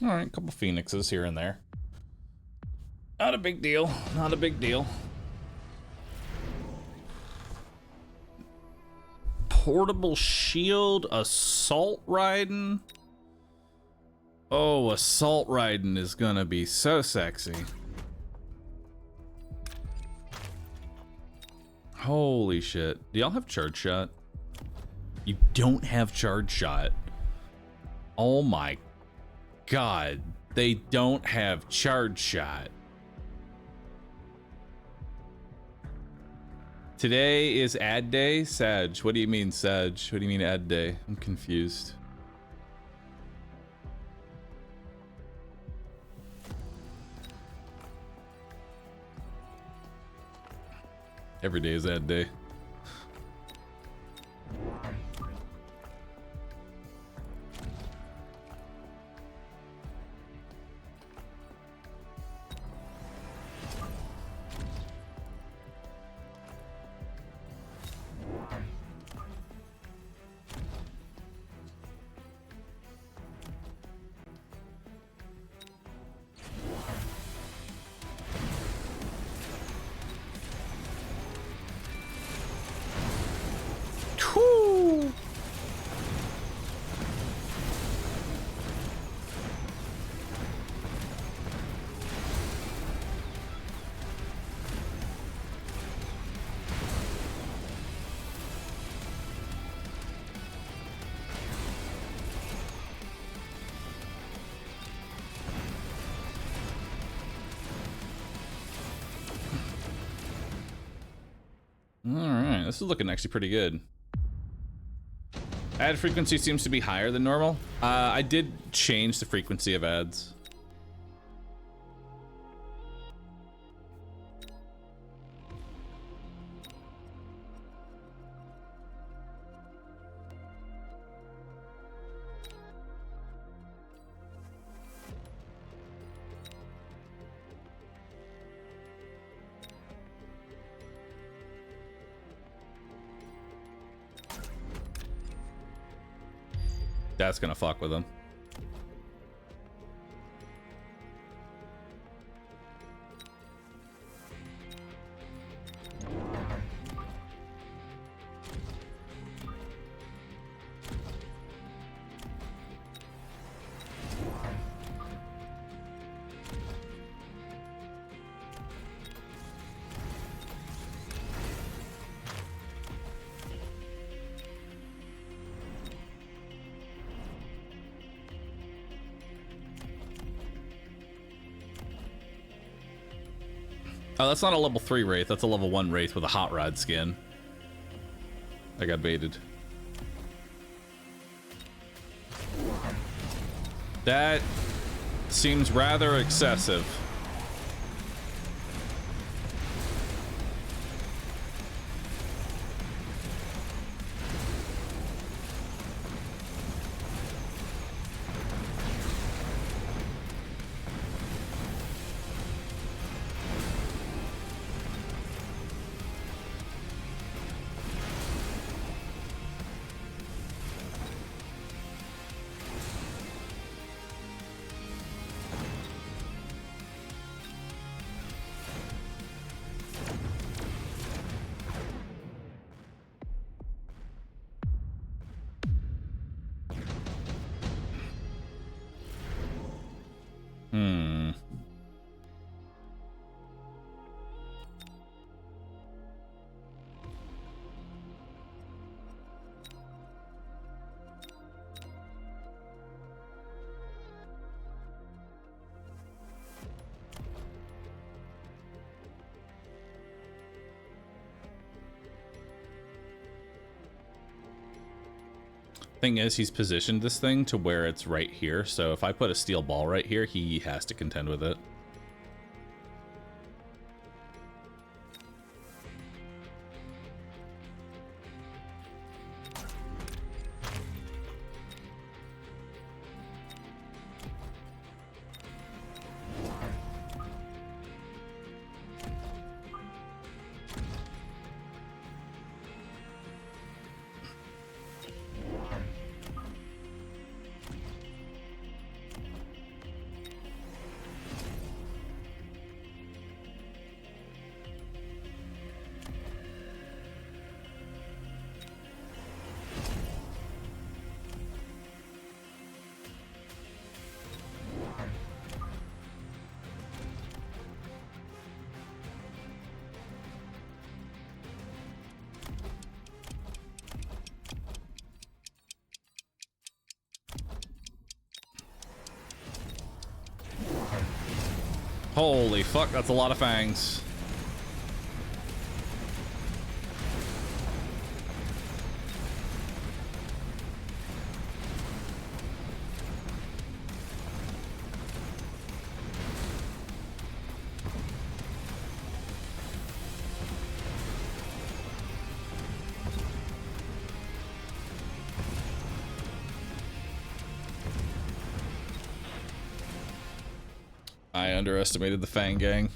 All right, a couple phoenixes here and there. Not a big deal. Not a big deal. Portable shield, assault riding. Oh, assault riding is gonna be so sexy. Holy shit. Do y'all have charge shot? You don't have charge shot. Oh my God, they don't have charge shot. Today is ad day? Sag. What do you mean, Sag? What do you mean ad day? I'm confused. Every day is ad day. Whew. All right, this is looking actually pretty good. Ad frequency seems to be higher than normal. I did change the frequency of ads. That's gonna fuck with him. Oh, that's not a level 3 Wraith. That's a level 1 Wraith with a hot rod skin. I got baited. That seems rather excessive. Thing is, he's positioned this thing to where it's right here, so if I put a steel ball right here, he has to contend with it. Holy fuck, that's a lot of fangs. I underestimated the Fang Gang.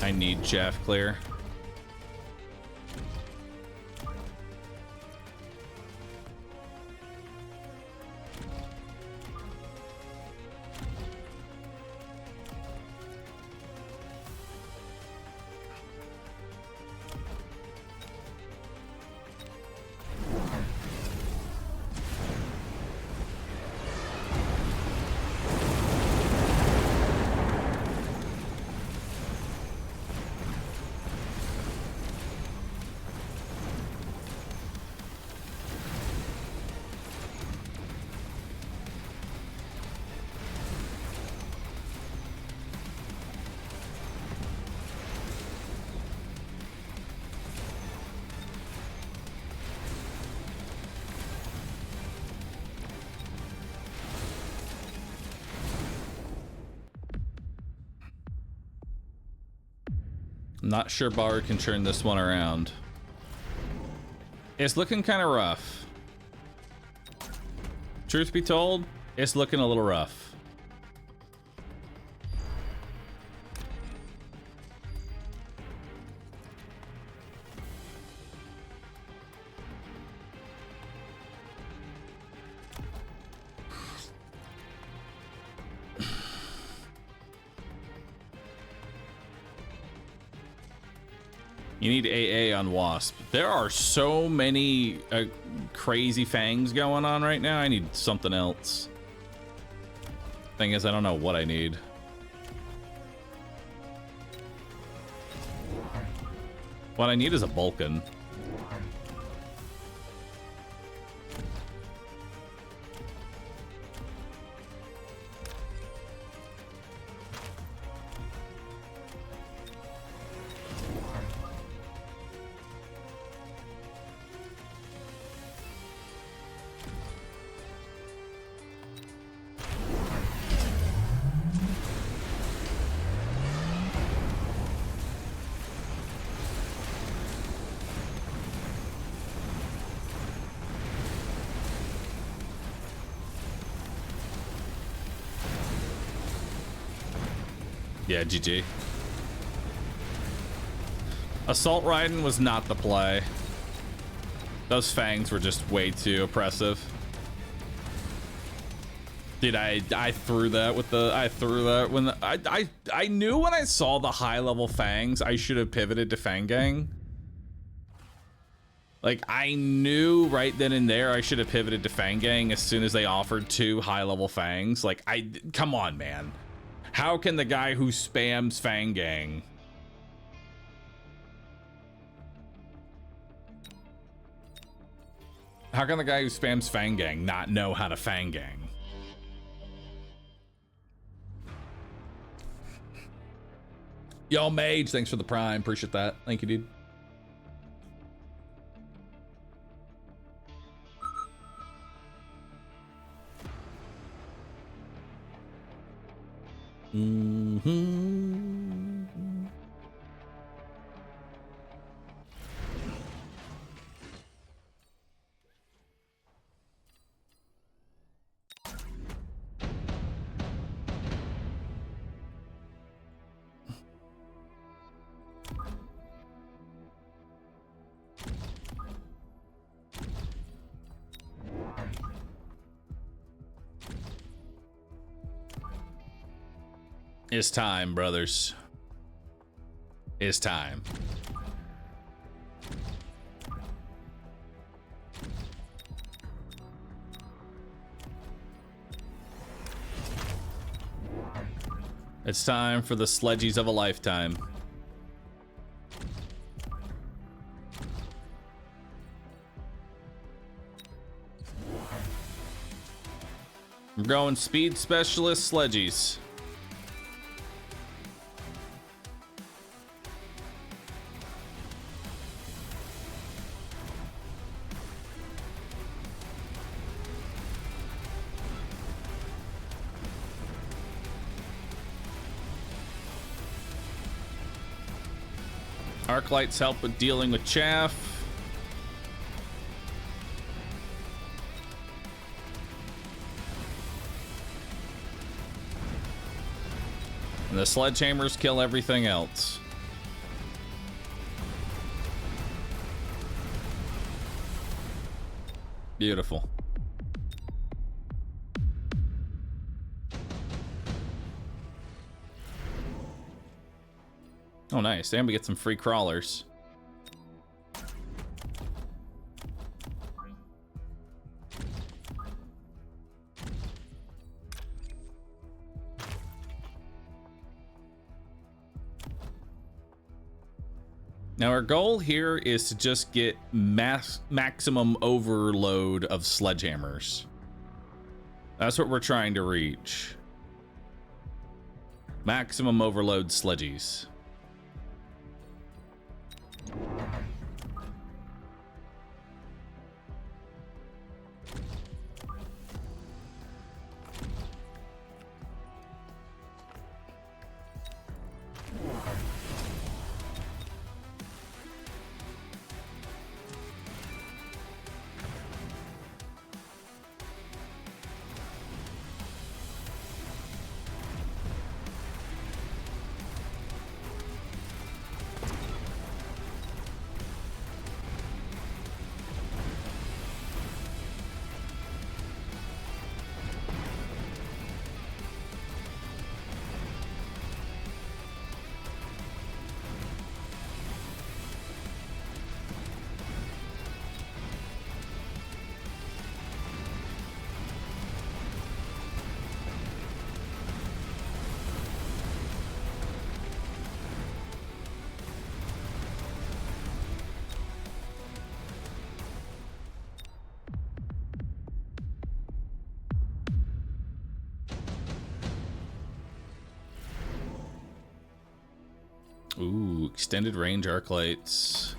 I need Jeff clear. Not sure Bahroo can turn this one around. It's looking kind of rough. Truth be told, it's looking a little rough. You need AA on Wasp. There are so many crazy fangs going on right now. I need something else. Thing is, I don't know what I need. What I need is a Vulcan. Yeah, GG. Assault riding was not the play. Those fangs were just way too oppressive. Dude, I threw that with the when I knew when I saw the high level fangs I should have pivoted to Fang Gang. Like, I knew right then and there I should have pivoted to Fang Gang as soon as they offered 2 high level fangs. Like, come on, man. How can the guy who spams Fang Gang not know how to Fang Gang? Yo, Mage, thanks for the Prime. Appreciate that. Thank you, dude. It's time, brothers. It's time. It's time for the sledgies of a lifetime. I'm going speed specialist sledgies. Arc lights help with dealing with chaff. And the sledgehammers kill everything else. Beautiful. Oh, nice. And we get some free crawlers. Now our goal here is to just get maximum overload of sledgehammers. That's what we're trying to reach. Maximum overload sledgies. Ooh, extended range arc lights.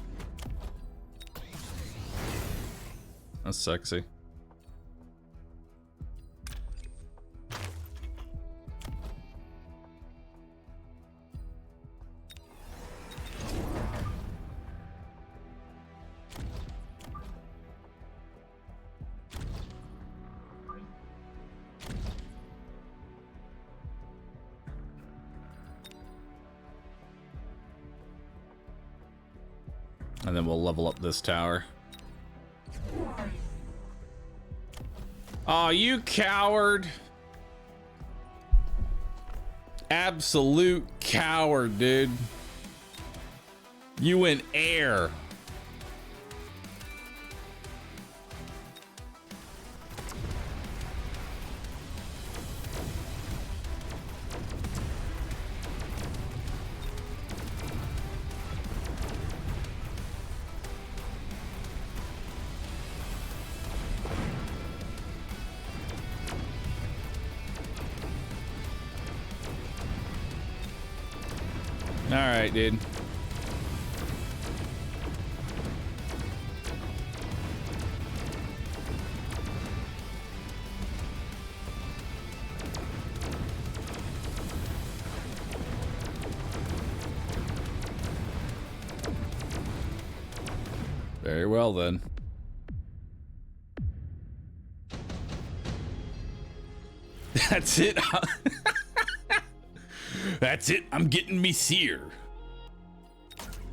That's sexy. And then we'll level up this tower. Aw, you coward. Absolute coward, dude. You went air. All right, dude. Very well, then. That's it. That's it. I'm getting me seer.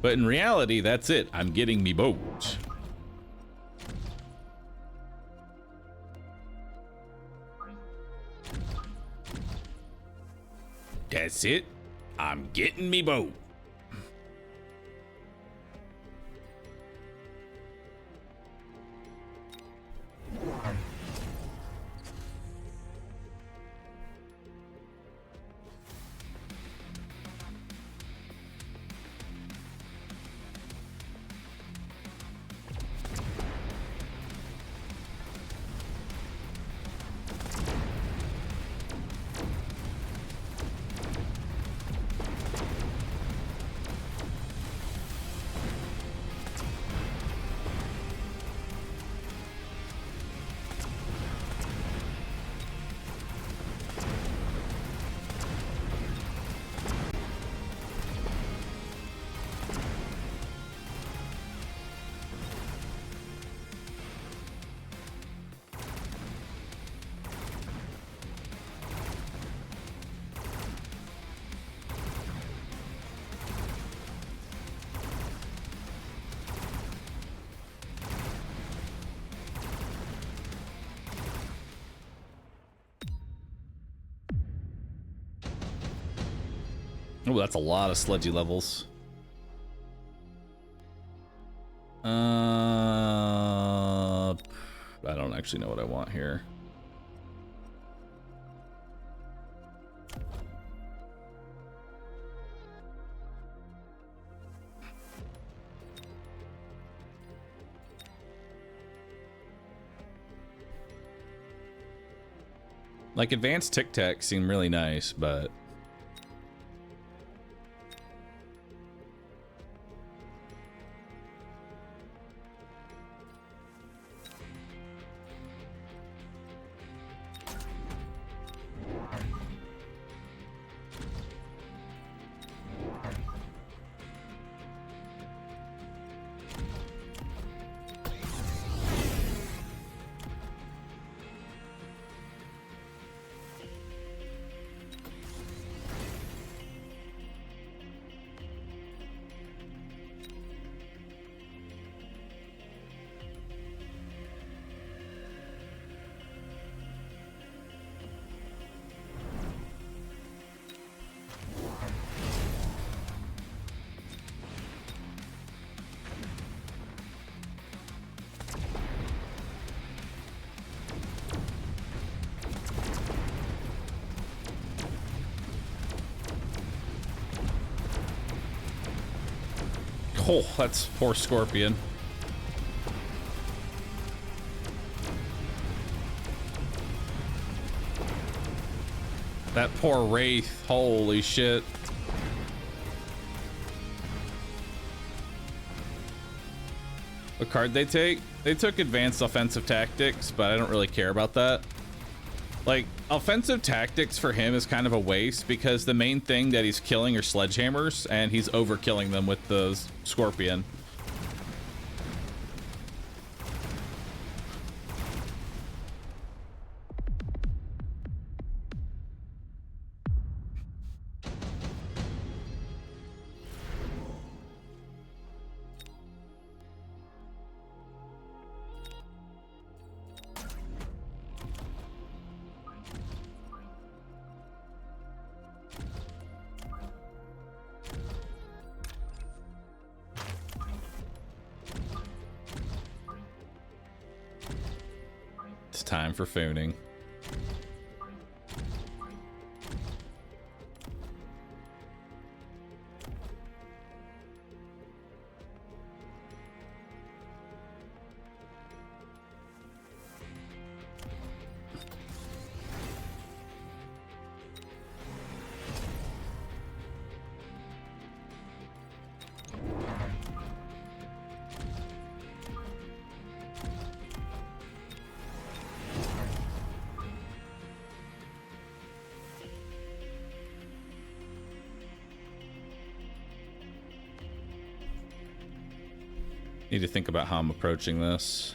But in reality, that's it. I'm getting me boat. That's it. I'm getting me boat. Oh, that's a lot of sludgy levels. I don't actually know what I want here. Like, advanced tic tac seem really nice, but oh, that's poor Scorpion. That poor Wraith, holy shit. What card they take? They took advanced offensive tactics, but I don't really care about that. Like, offensive tactics for him is kind of a waste because the main thing that he's killing are sledgehammers, and he's overkilling them with the scorpion. It's time for fooning. Need to think about how I'm approaching this.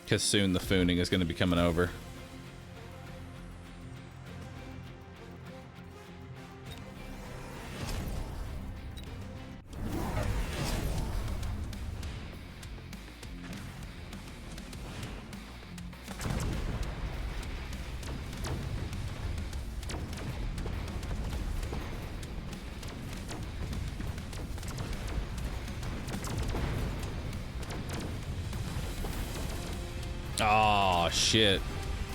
Because soon the fooning is going to be coming over. Oh, shit.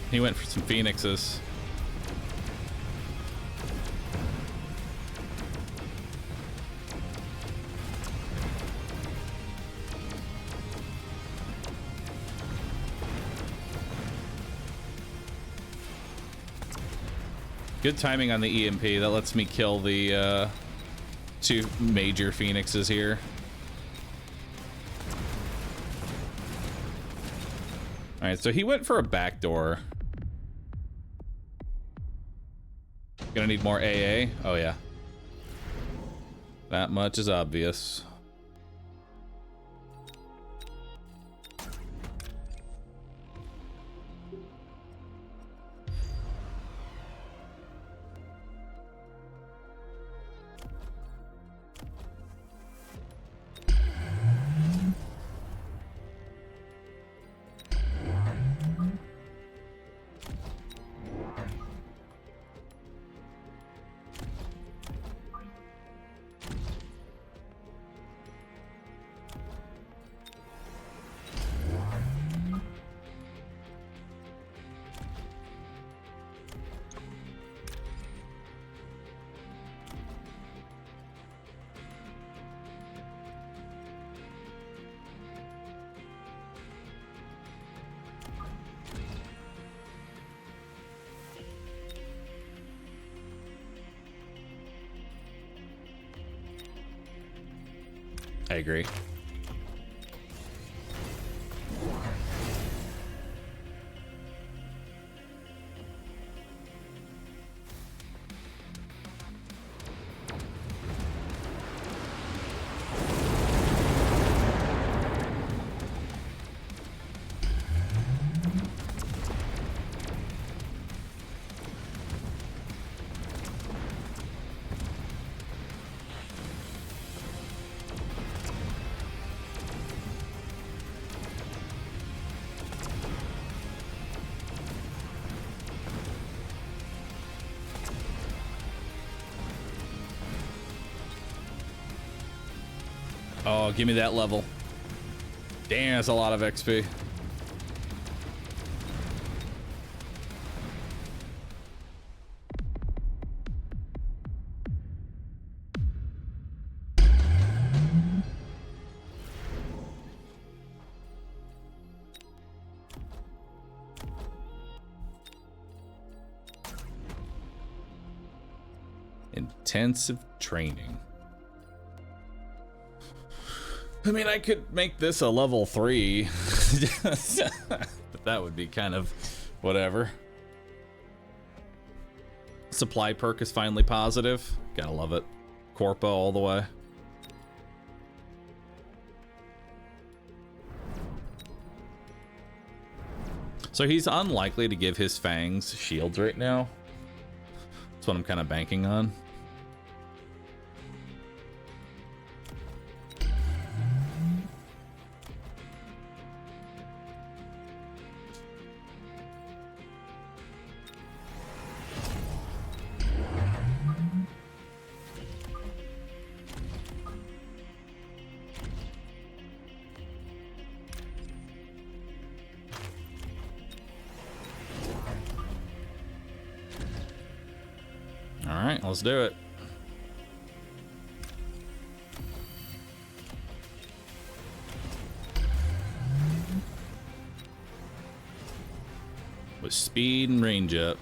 He went for some phoenixes. Good timing on the EMP. That lets me kill the two major phoenixes here. All right, so he went for a backdoor. Gonna need more AA. Oh yeah, that much is obvious. I agree. Oh, give me that level. Damn, that's a lot of XP. Intensive training. I mean, I could make this a level 3. But that would be kind of whatever. Supply perk is finally positive. Gotta love it. Corpo all the way. So he's unlikely to give his fangs shields right now. That's what I'm kind of banking on. Alright, let's do it. With speed and range up.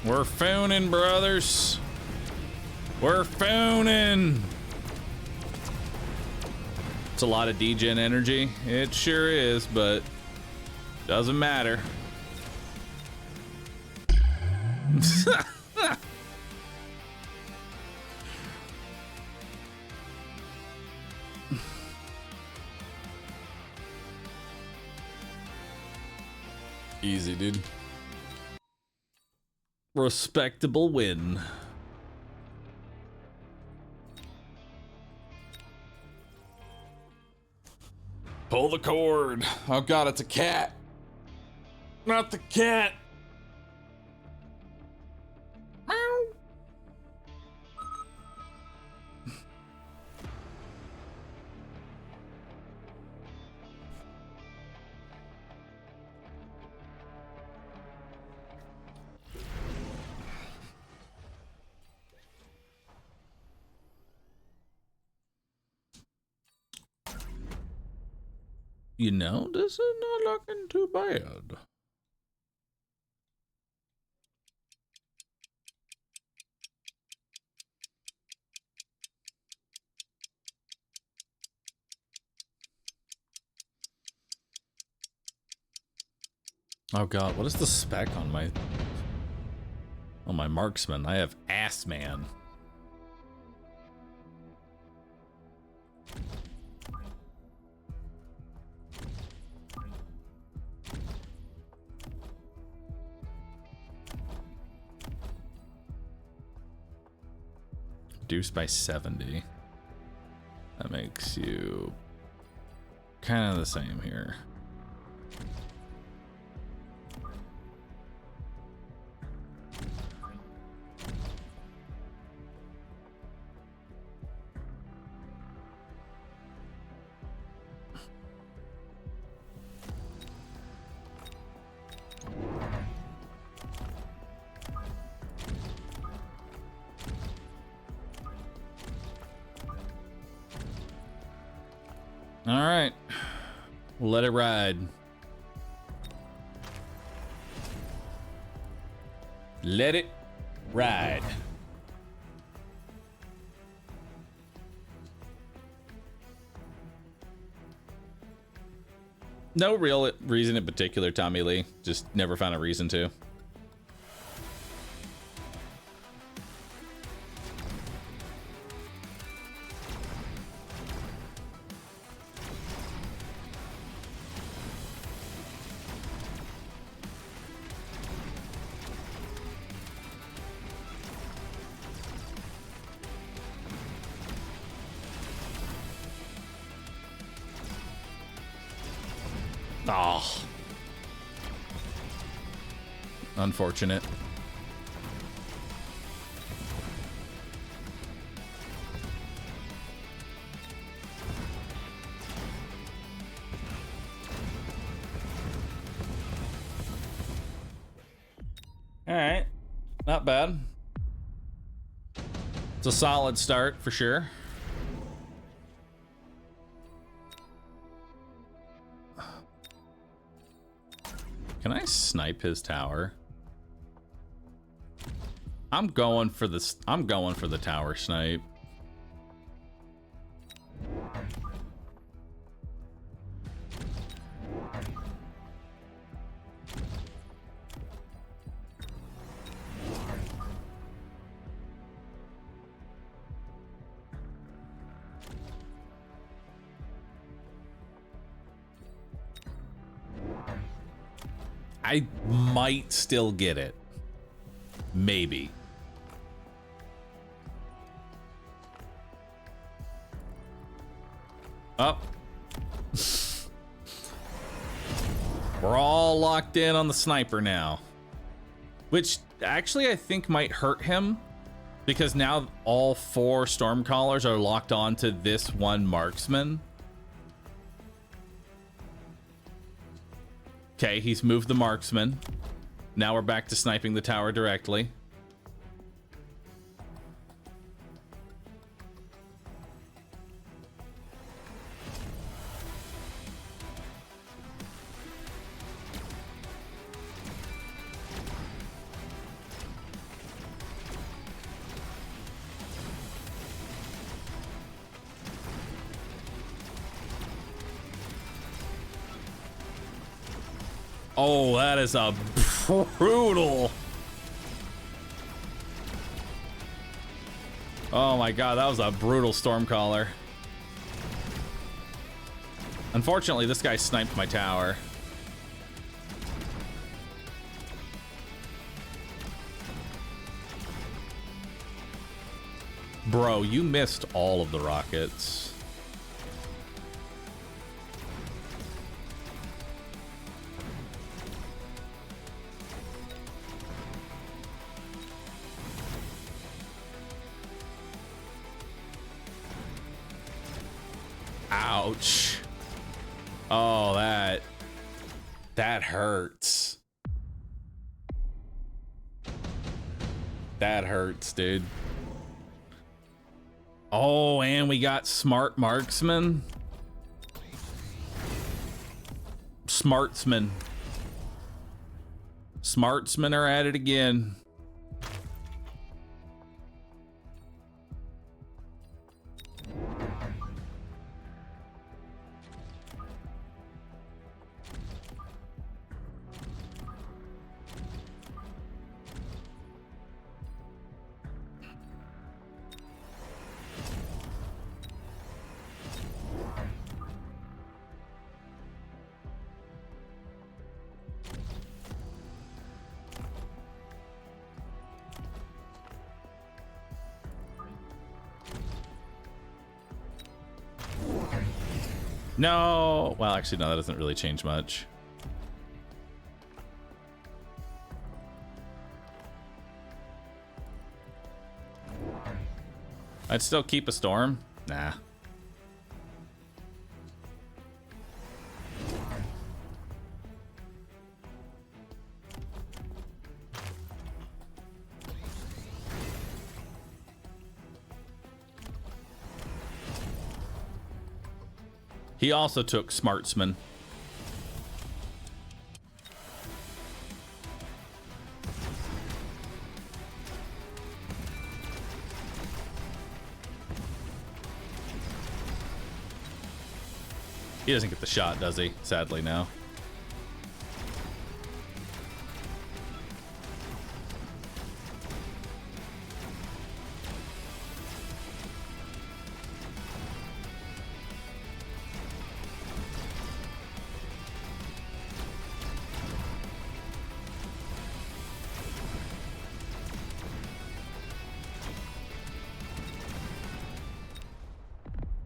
We're phoning, brothers. We're phoning. It's a lot of degen energy. It sure is, but doesn't matter. Easy, dude. Respectable win. Pull the cord. Oh god, it's a cat. Not the cat. Meow. You know, this is not looking too bad. Oh god, what is the spec on my marksman? I have ass man. Reduced by 70. That makes you kind of the same here. All right, let it ride. Let it ride. No real reason in particular, Tommy Lee. Just never found a reason to. Oh. Unfortunate. Alright. Not bad. It's a solid start for sure. Can I snipe his tower? I'm going for the tower snipe. I might still get it. Maybe. Oh. We're all locked in on the sniper now. Which actually I think might hurt him. Because now all 4 Stormcallers are locked on to this one marksman. Okay, he's moved the marksman. Now we're back to sniping the tower directly. Oh, that is a brutal. Oh my god, that was a brutal Stormcaller. Unfortunately, this guy sniped my tower. Bro, you missed all of the rockets. Ouch. Oh, that hurts. That hurts, dude. Oh, and we got smart marksman. Smartsmen. Smartsmen are at it again. No, well, actually, no, that doesn't really change much. I'd still keep a storm. Nah. He also took Smartsman. He doesn't get the shot, does he? Sadly, now.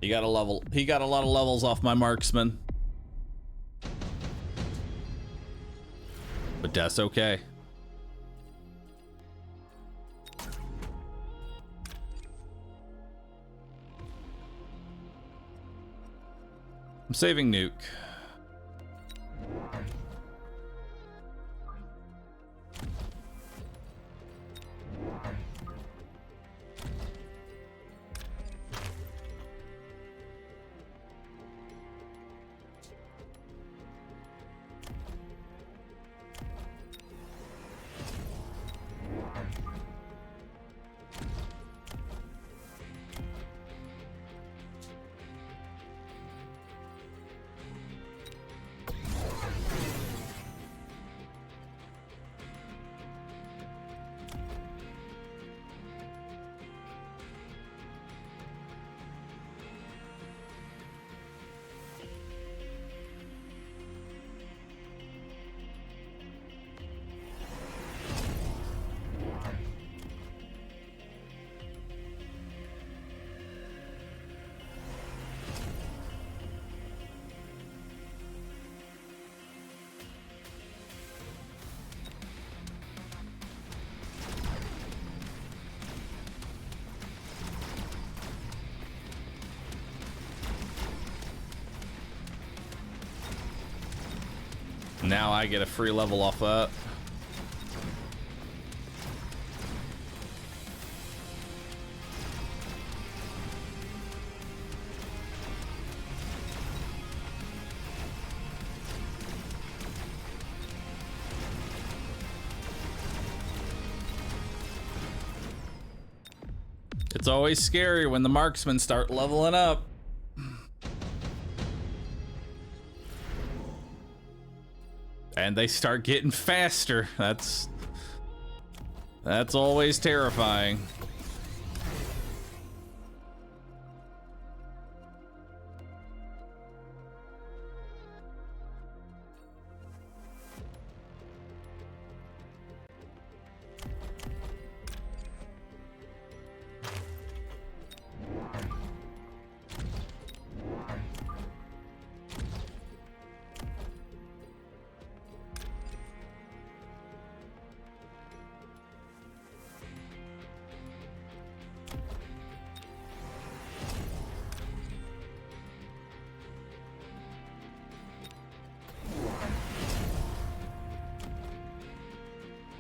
He got a level. He got a lot of levels off my marksman. But that's okay. I'm saving nuke. Now I get a free level off that. It's always scary when the marksmen start leveling up. And they start getting faster. That's always terrifying.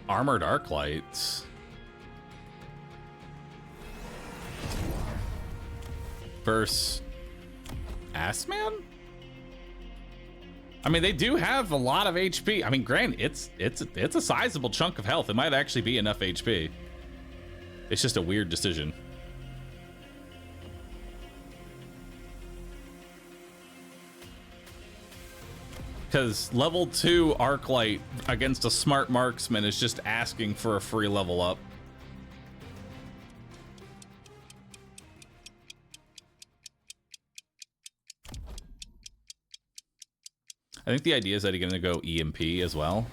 Armored arc lights versus Assman. I mean, they do have a lot of HP. I mean, granted, it's a sizable chunk of health. It might actually be enough HP. It's just a weird decision. Because level 2 arc light against a smart marksman is just asking for a free level up. I think the idea is that he's going to go EMP as well.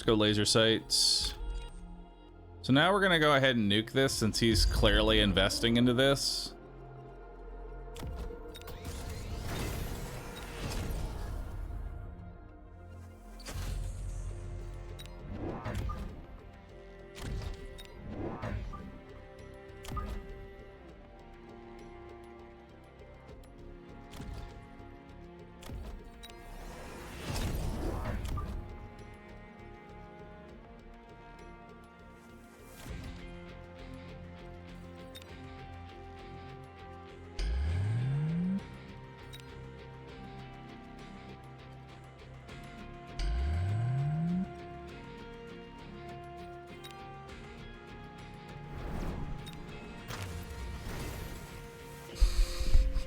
Go laser sights. So now we're gonna go ahead and nuke this since he's clearly investing into this.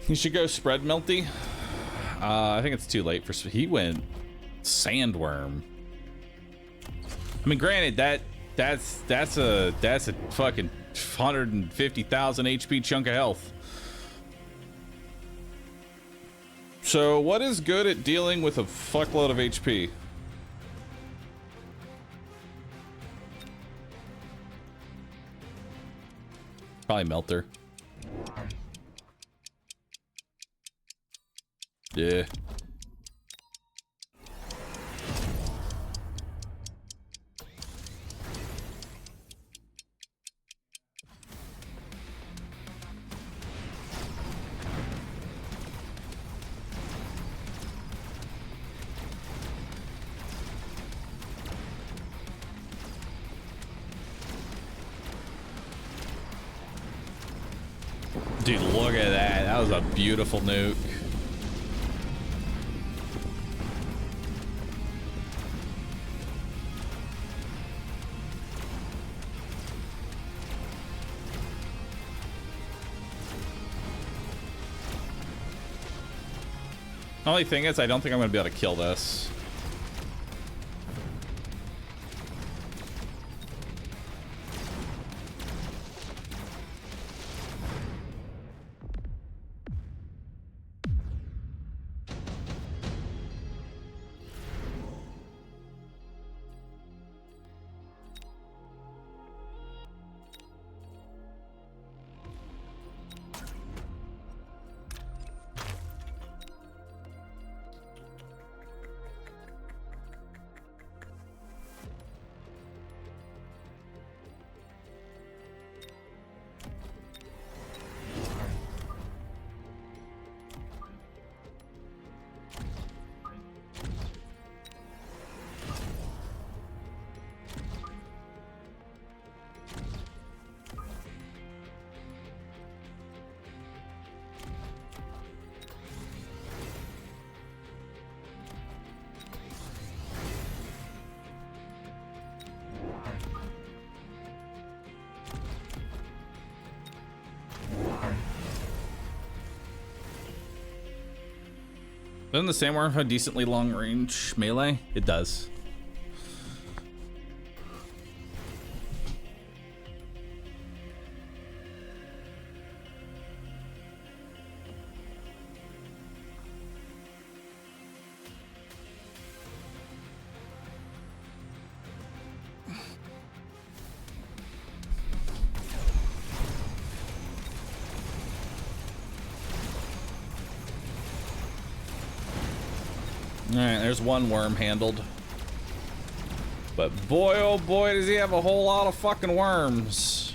You should go spread melty. I think it's too late for. He went sandworm. I mean, granted, that's a fucking 150,000 HP chunk of health. So what is good at dealing with a fuckload of HP? Probably melter. Yeah. Dude, look at that. That was a beautiful nuke. Only thing is, I don't think I'm gonna be able to kill this. Doesn't the same worm have decently long range melee? It does. Alright, there's one worm handled. But boy, oh boy, does he have a whole lot of fucking worms.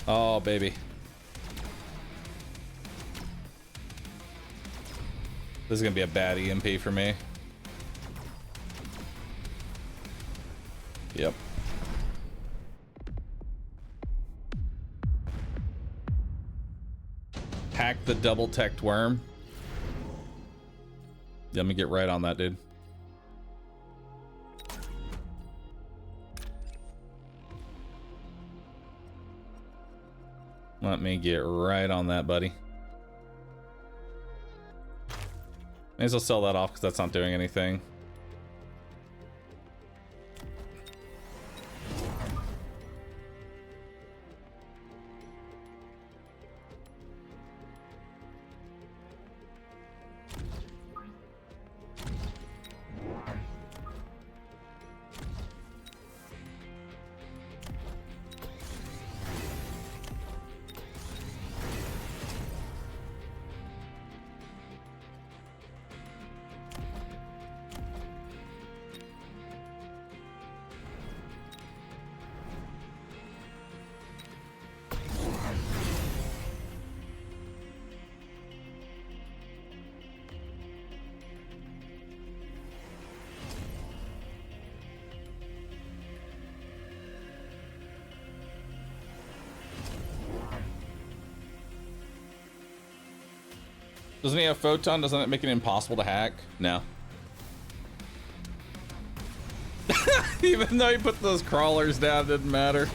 Oh, baby. This is gonna be a bad EMP for me. Yep. Hack the double-teched worm. Let me get right on that, dude. Let me get right on that, buddy. May as well sell that off because that's not doing anything. Doesn't he have photon? Doesn't it make it impossible to hack? No. Even though he put those crawlers down, it didn't matter.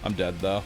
I'm dead though.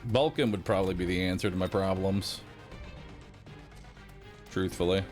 Vulcan would probably be the answer to my problems. Truthfully.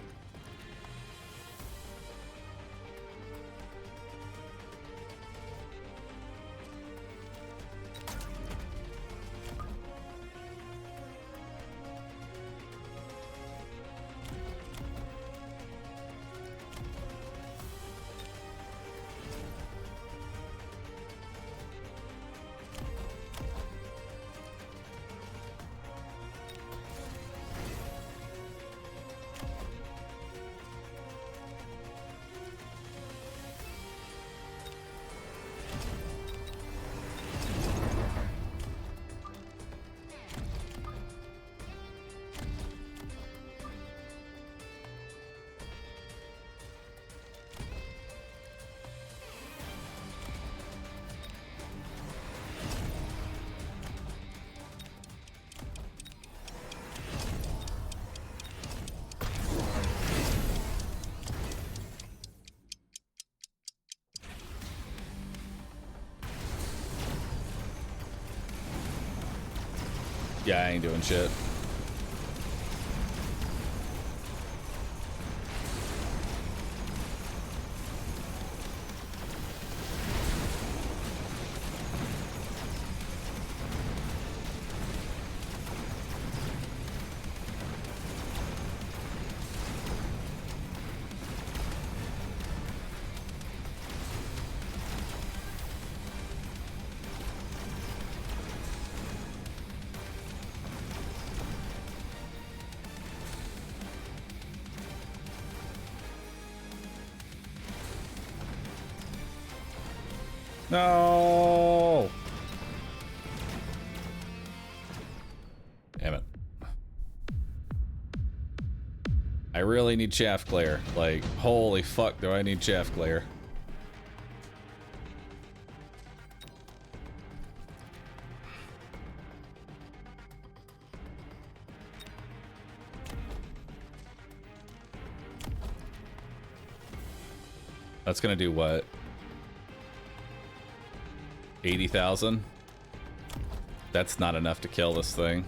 Yeah, I ain't doing shit. No. Damn it. I really need Chaff Glare. Like, holy fuck, do I need Chaff Glare. That's gonna do what? 80,000? That's not enough to kill this thing.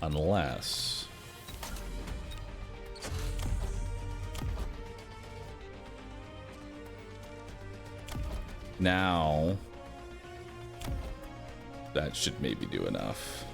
Unless... Now... That should maybe do enough.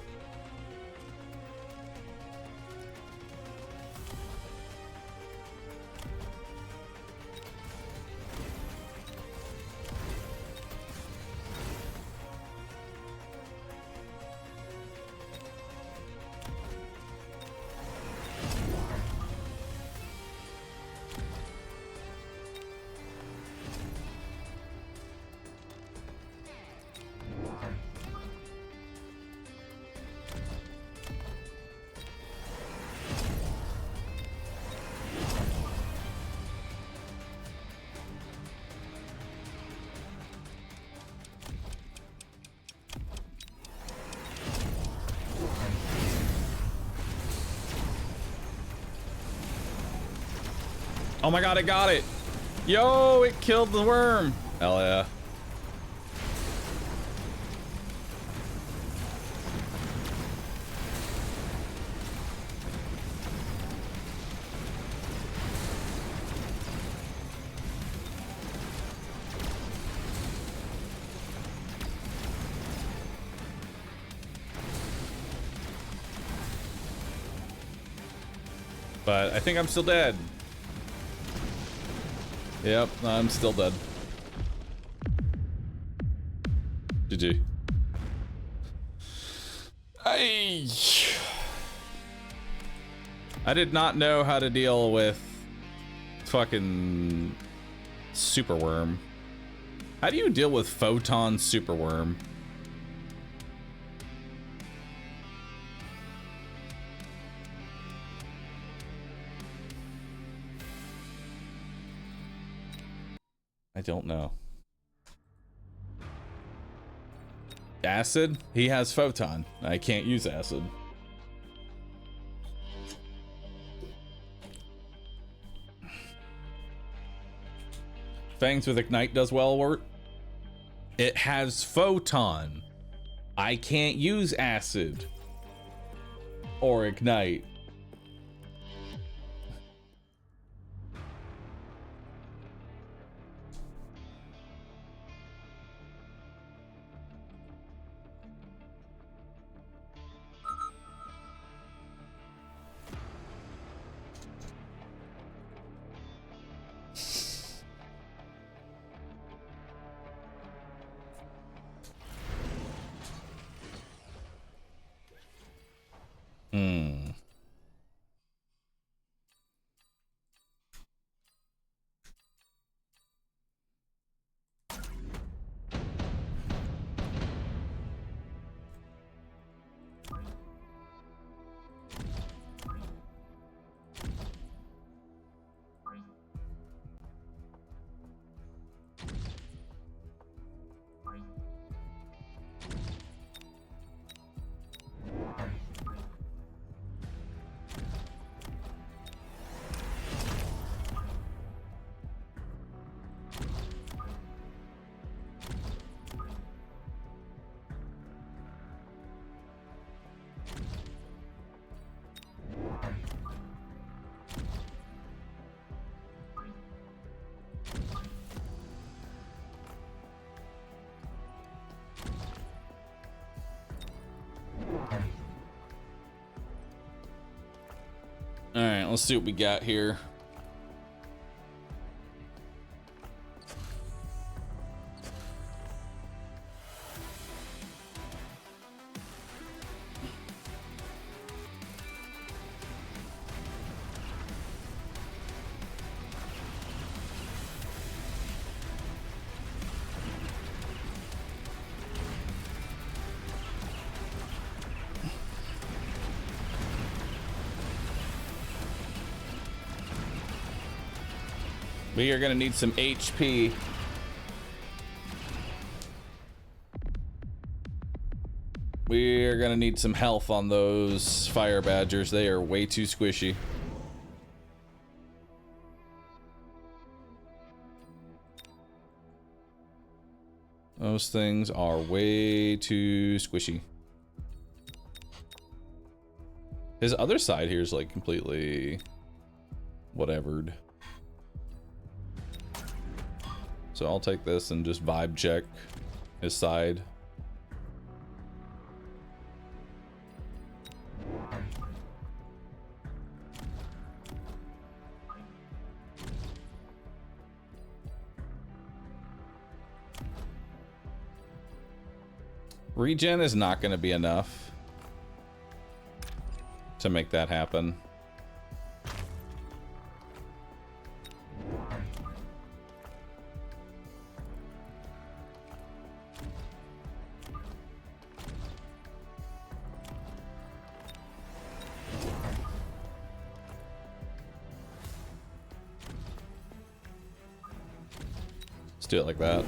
Oh my god, I got it! Yo, it killed the worm! Hell yeah. But I think I'm still dead. Yep, I'm still dead. GG. I did not know how to deal with fucking superworm. How do you deal with photon superworm? I don't know. Acid? He has photon. I can't use acid. Fangs with Ignite does well work. It has Photon. I can't use Acid or Ignite. All right, let's see what we got here. We are gonna need some HP. We're gonna need some health on those fire badgers. They are way too squishy. Those things are way too squishy. His other side here is like completely whatevered. So I'll take this and just vibe check his side. Regen is not going to be enough to make that happen. Let's do it like that.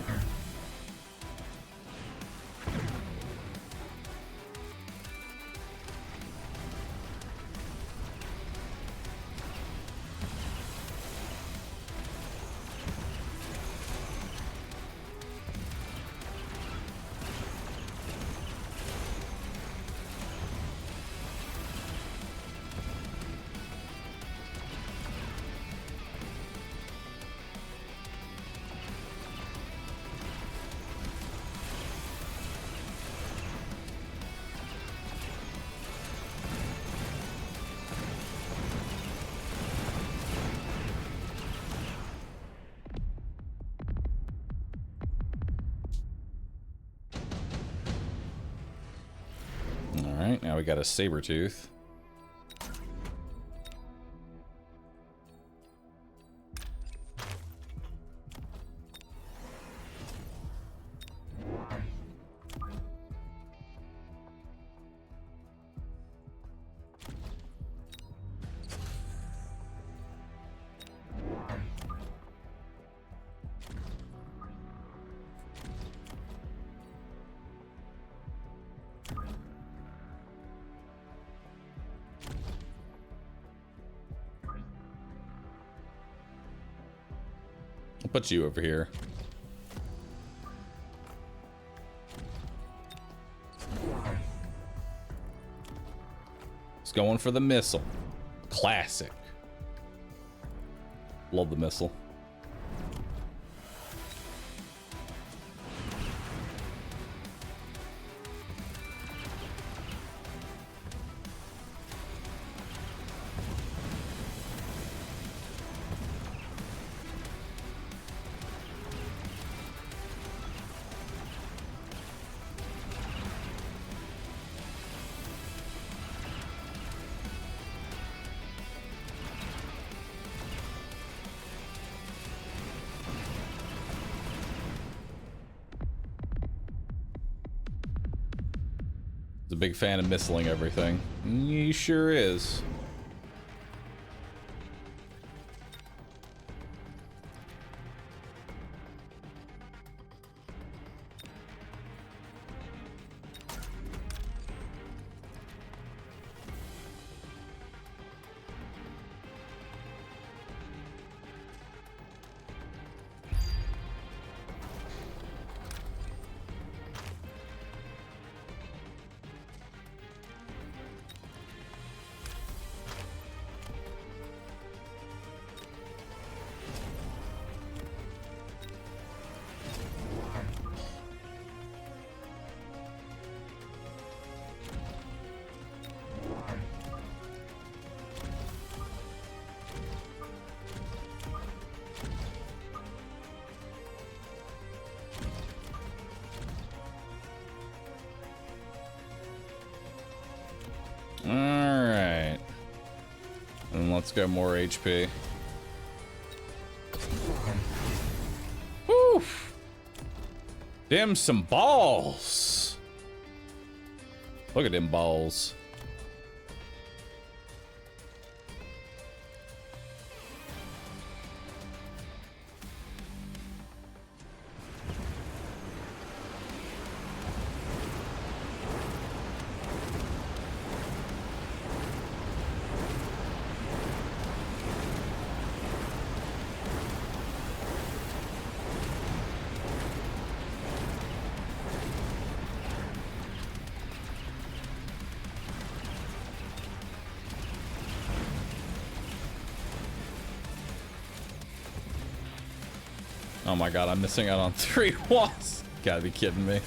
Alright, now we got a saber tooth. I'll put you over here. It's going for the missile. Classic. Love the missile. A big fan of missiling everything. He sure is. Alright. And let's go more HP. Woo! Them some balls. Look at them balls. Oh my god, I'm missing out on 3 walls. Gotta be kidding me.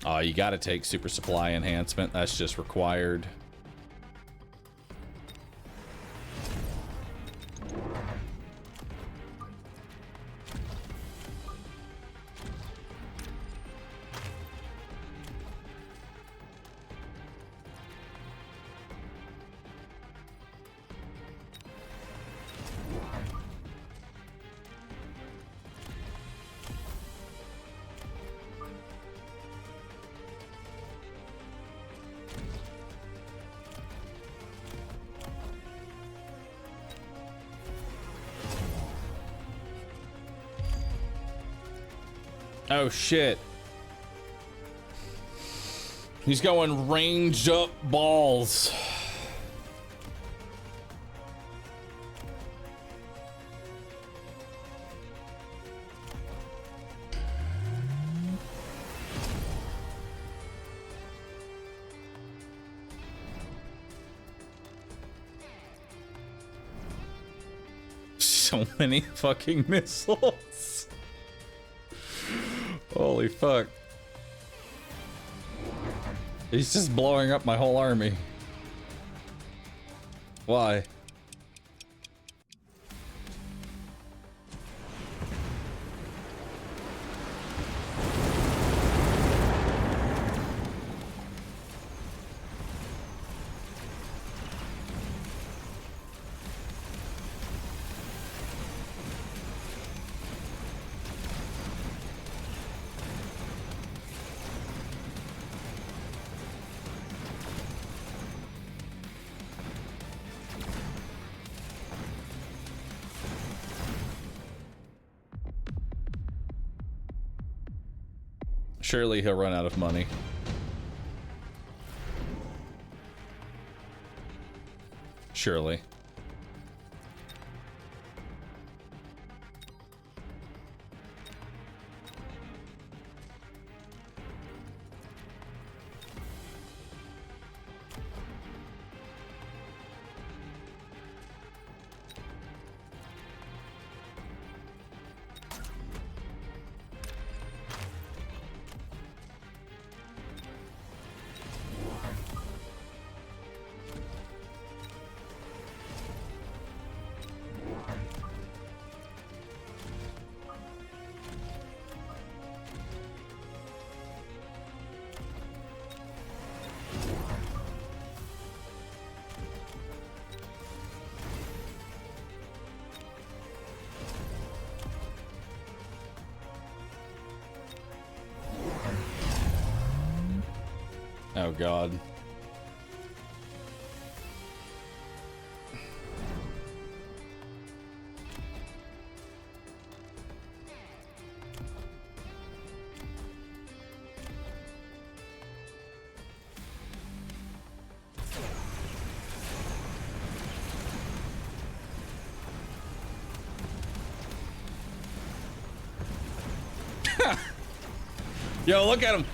Oh, you gotta take super supply enhancement. That's just required. Oh shit. He's going ranged up balls. So many fucking missiles. Holy fuck. He's just blowing up my whole army. Why? Surely he'll run out of money. Surely. Oh God. Yo, look at him.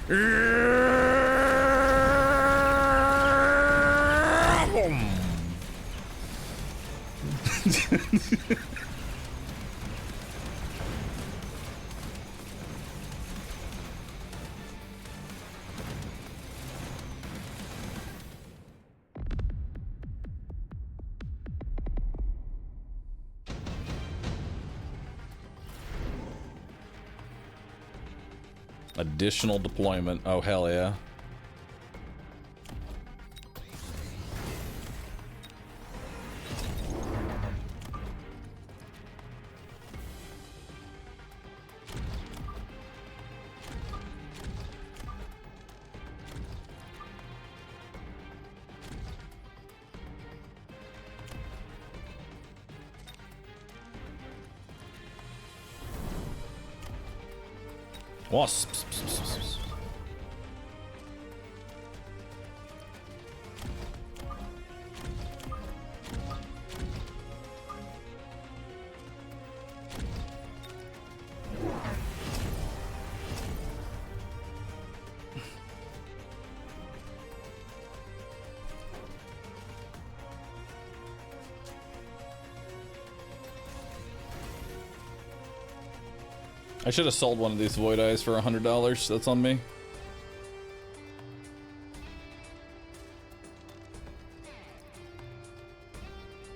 Additional deployment. Oh, hell yeah. Wasps. I should have sold one of these void eyes for $100. That's on me.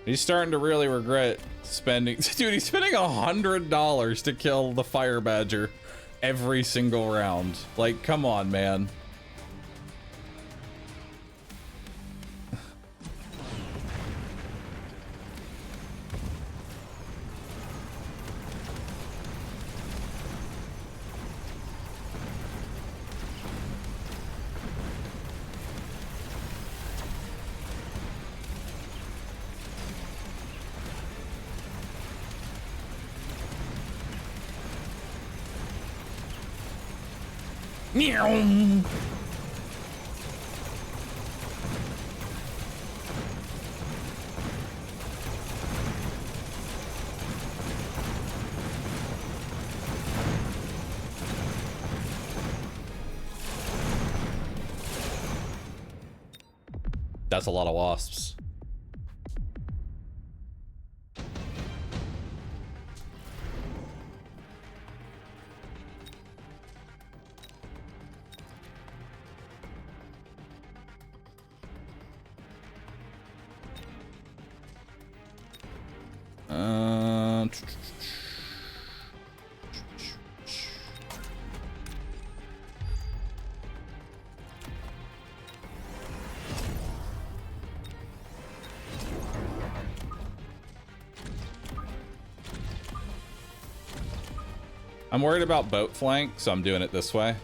He's starting to really regret spending. Dude, he's spending $100 to kill the fire badger every single round. Like, come on, man. Meow. That's a lot of wasps. I'm worried about boat flank, so I'm doing it this way.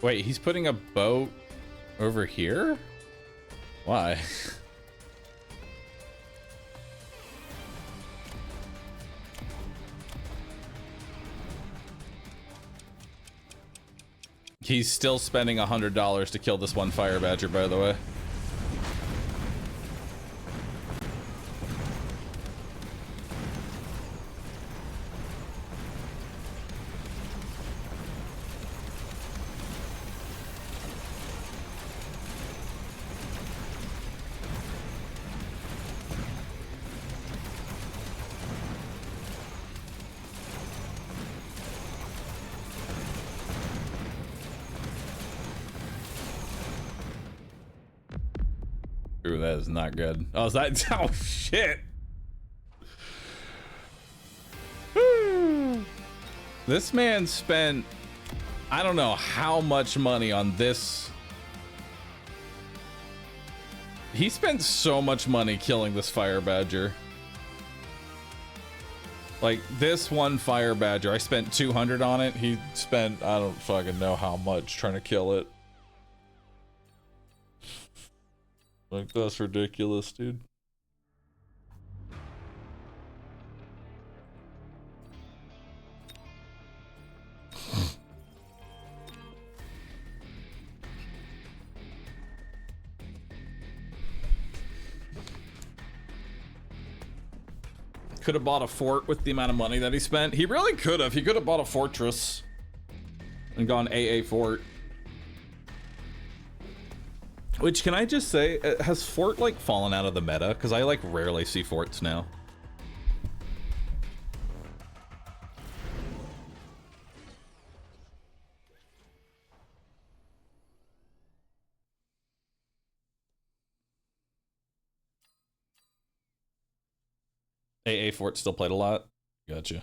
Wait, he's putting a boat over here? Why? He's still spending $100 to kill this one fire badger, by the way. Ooh, that is not good. Oh, is that? Oh, shit. This man spent, I don't know how much money on this. He spent so much money killing this fire badger. Like, this one fire badger, I spent 200 on it. He spent, I don't fucking know how much trying to kill it. Like, that's ridiculous, dude. Could have bought a fort with the amount of money that he spent. He really could have. He could have bought a fortress and gone AA fort. Which, can I just say, has fort, like, fallen out of the meta? Because I, like, rarely see forts now. AA fort still played a lot? Gotcha.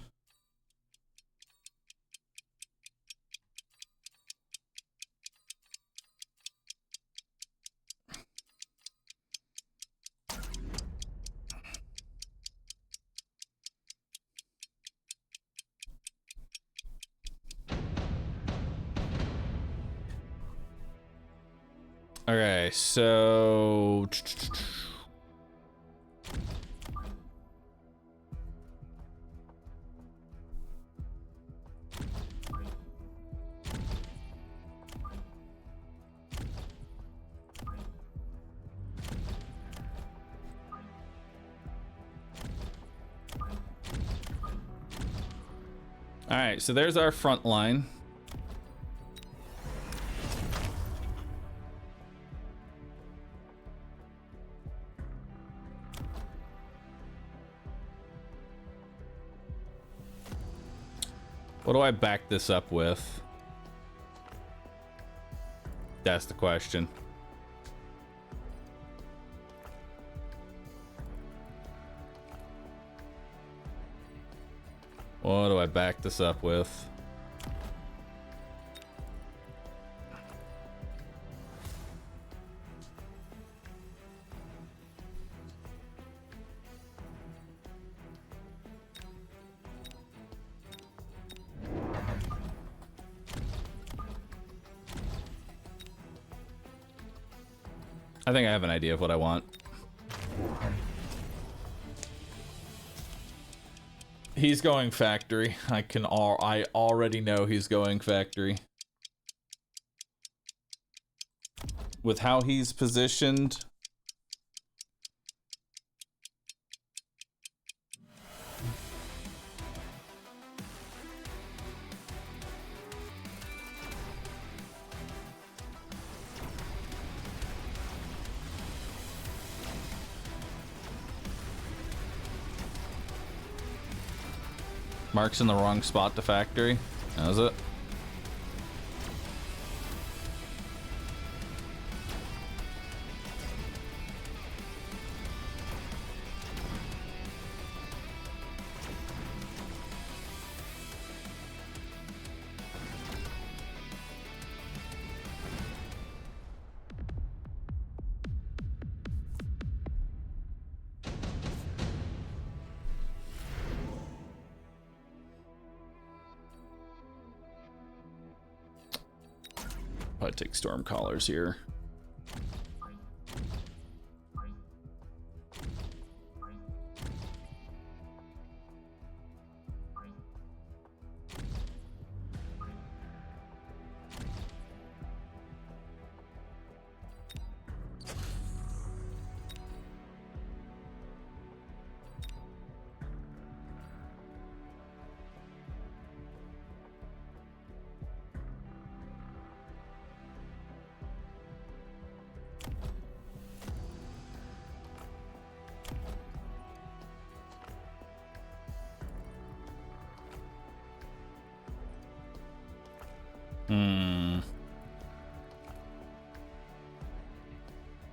Okay, so all right, so there's our front line. What do I back this up with? That's the question. What do I back this up with? I think I have an idea of what I want. He's going factory. I already know he's going factory. With how he's positioned. Mark's in the wrong spot to factory. That was it. probably take Stormcallers here.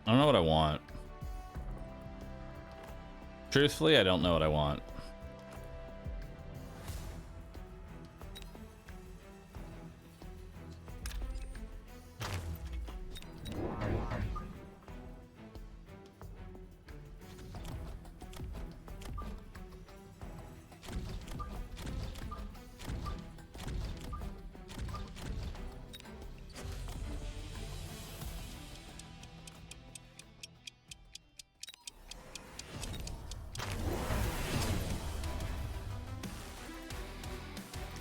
I don't know what I want. Truthfully, I don't know what I want.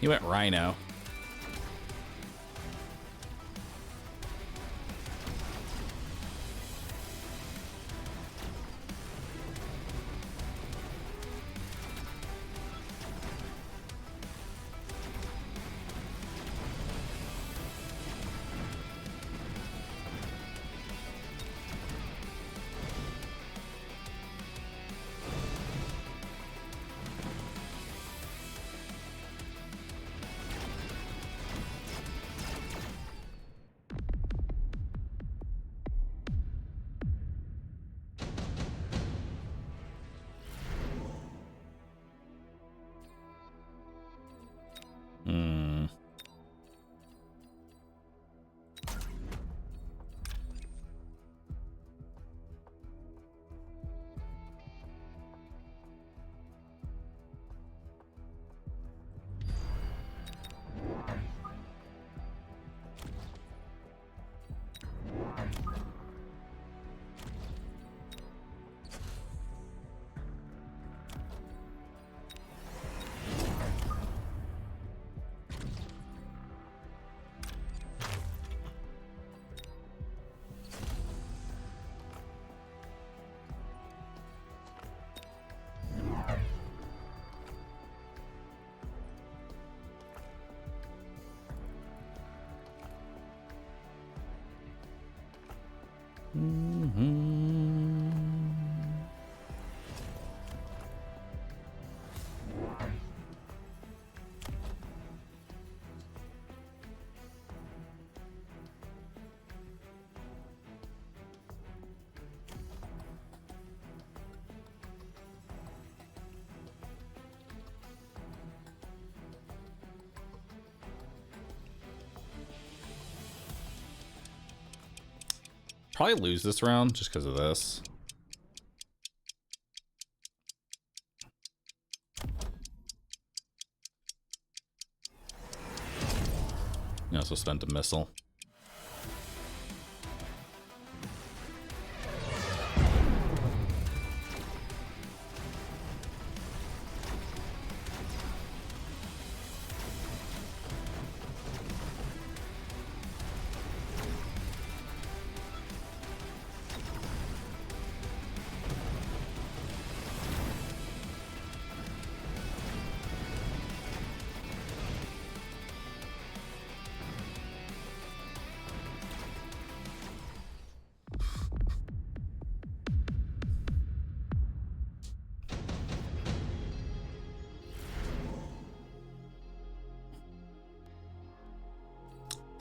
He went Rhino. Probably lose this round just because of this. You also spent a missile.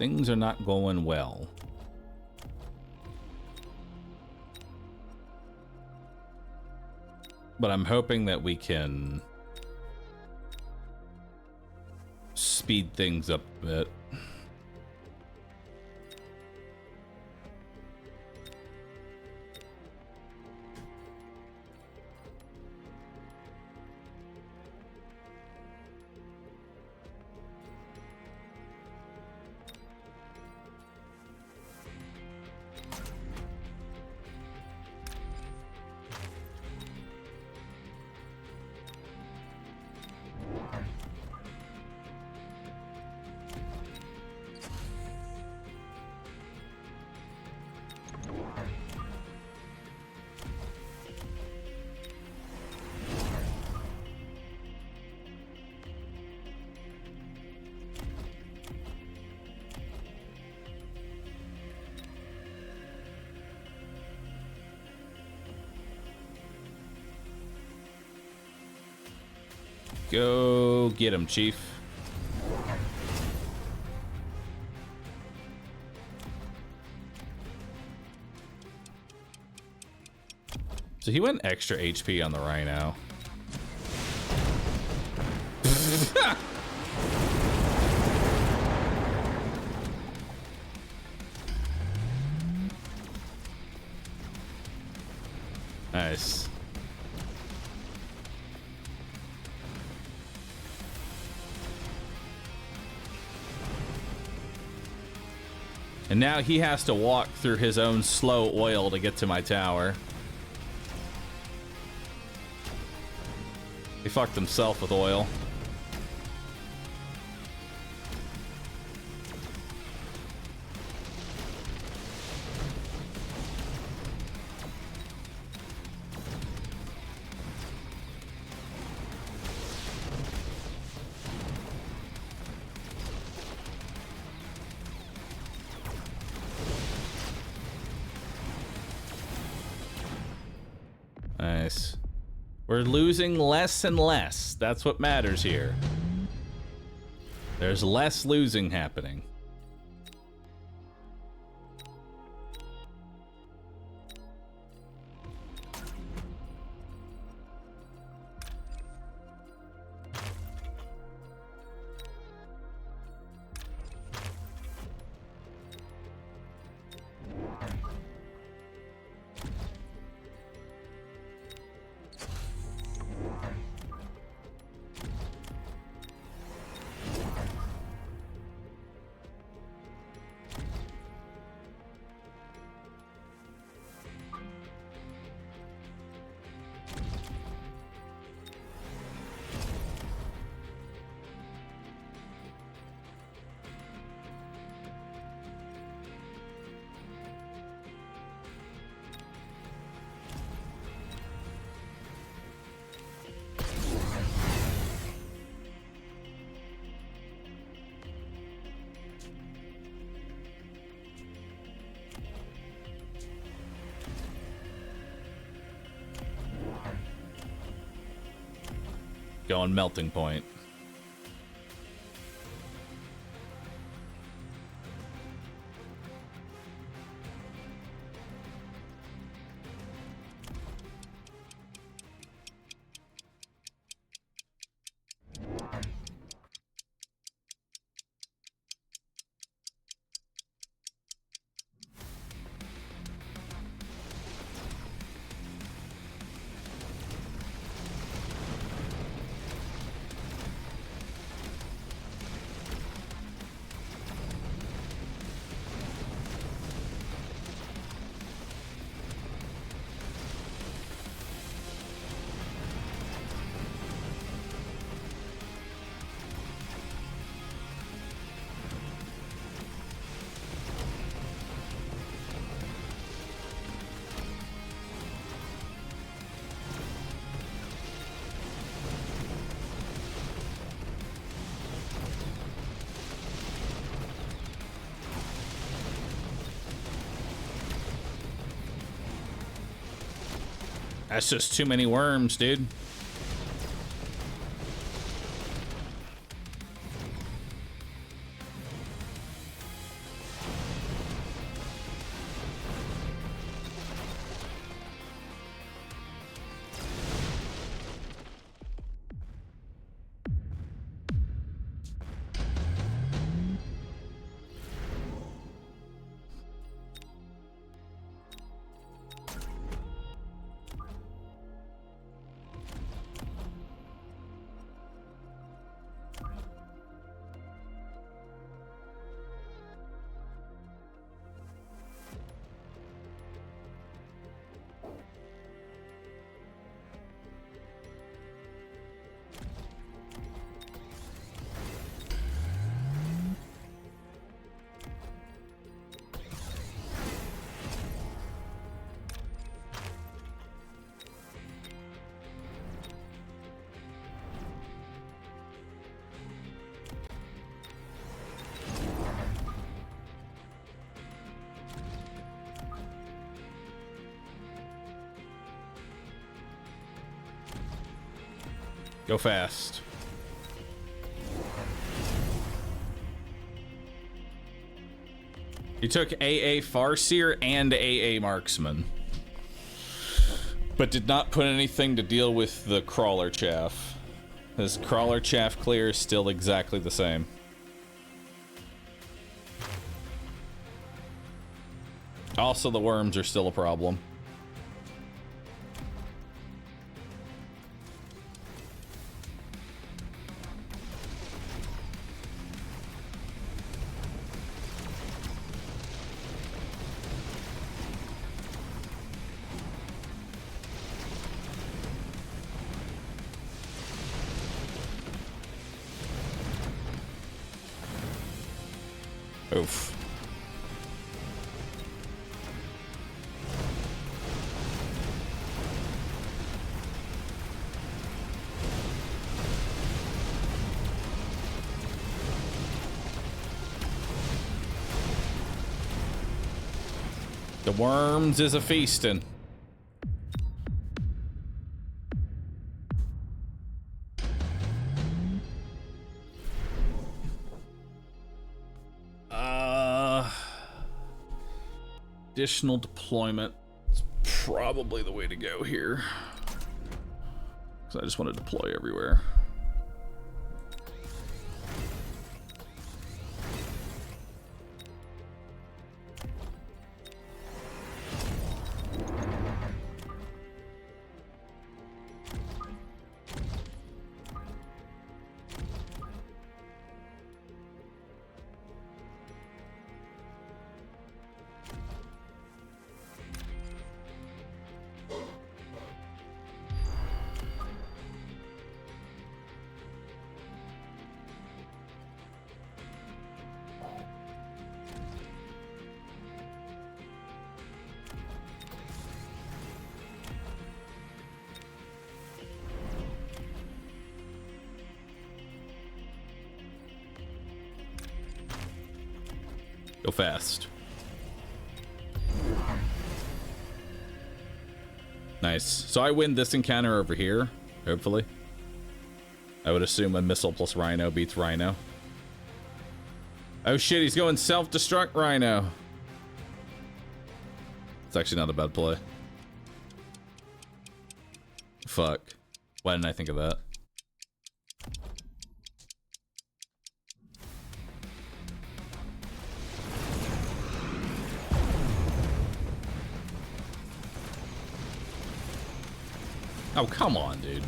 Things are not going well. But I'm hoping that we can speed things up a bit. Go get him, Chief. So he went extra HP on the Rhino. Nice. And now he has to walk through his own slow oil to get to my tower. He fucked himself with oil. Nice. We're losing less and less. That's what matters here. There's less losing happening. Going melting point. That's just too many worms, dude. Go fast. He took AA Farseer and AA Marksman, but did not put anything to deal with the Crawler Chaff. His Crawler Chaff clear is still exactly the same. Also, the worms are still a problem. Oof. The worms is a feasting. Additional deployment is probably the way to go here. Because I just want to deploy everywhere. Go fast. Nice. So I win this encounter over here, hopefully. I would assume a missile plus Rhino beats Rhino. Oh shit, he's going self-destruct Rhino. It's actually not a bad play. Fuck. Why didn't I think of that? Oh, come on, dude.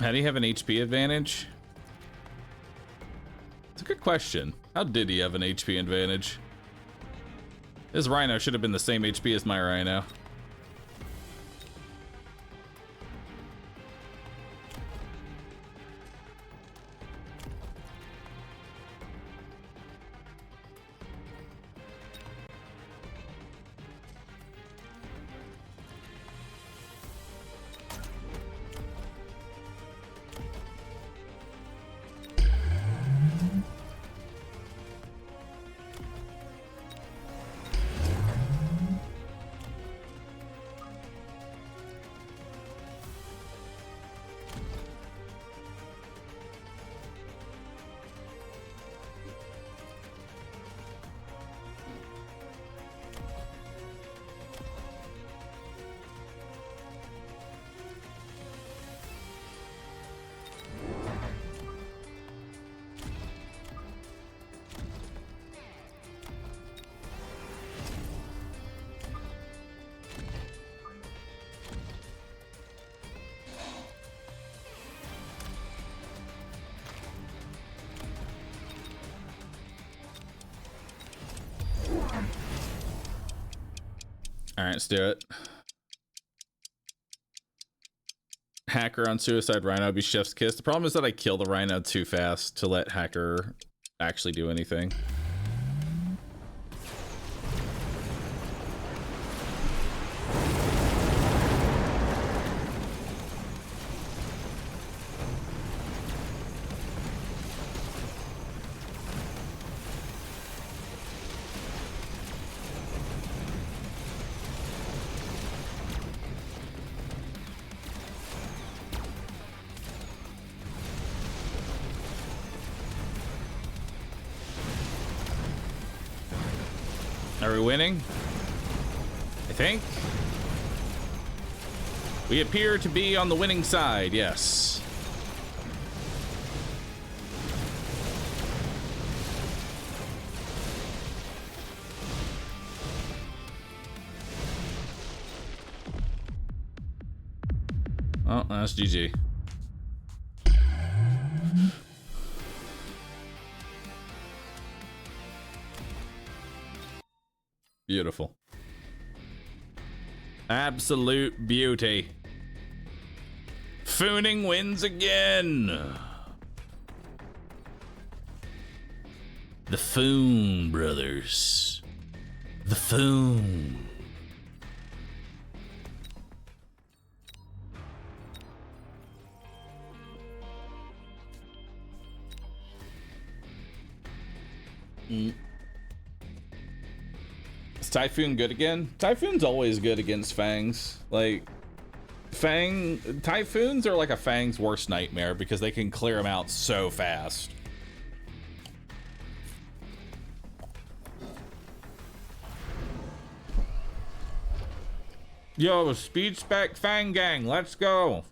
How do you have an HP advantage? It's a good question. How did he have an HP advantage? His Rhino should have been the same HP as my Rhino. All right, let's do it. Hacker on Suicide Rhino be chef's kiss. The problem is that I kill the Rhino too fast to let Hacker actually do anything. Are we winning? I think. We appear to be on the winning side, yes. Oh, that's GG. Beautiful. Absolute beauty. Fooning wins again. The Foon brothers. The Foon. Is Typhoon good again? Typhoon's always good against Fangs. Like, Typhoons are like a Fang's worst nightmare because they can clear them out so fast. Yo, speed spec Fang gang, let's go.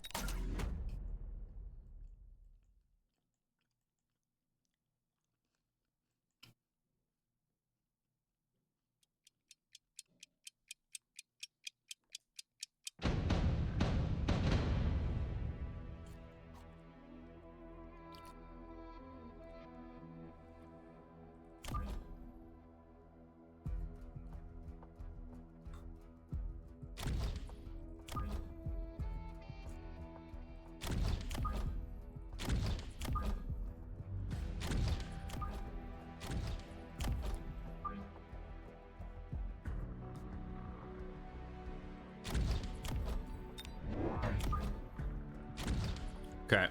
Okay.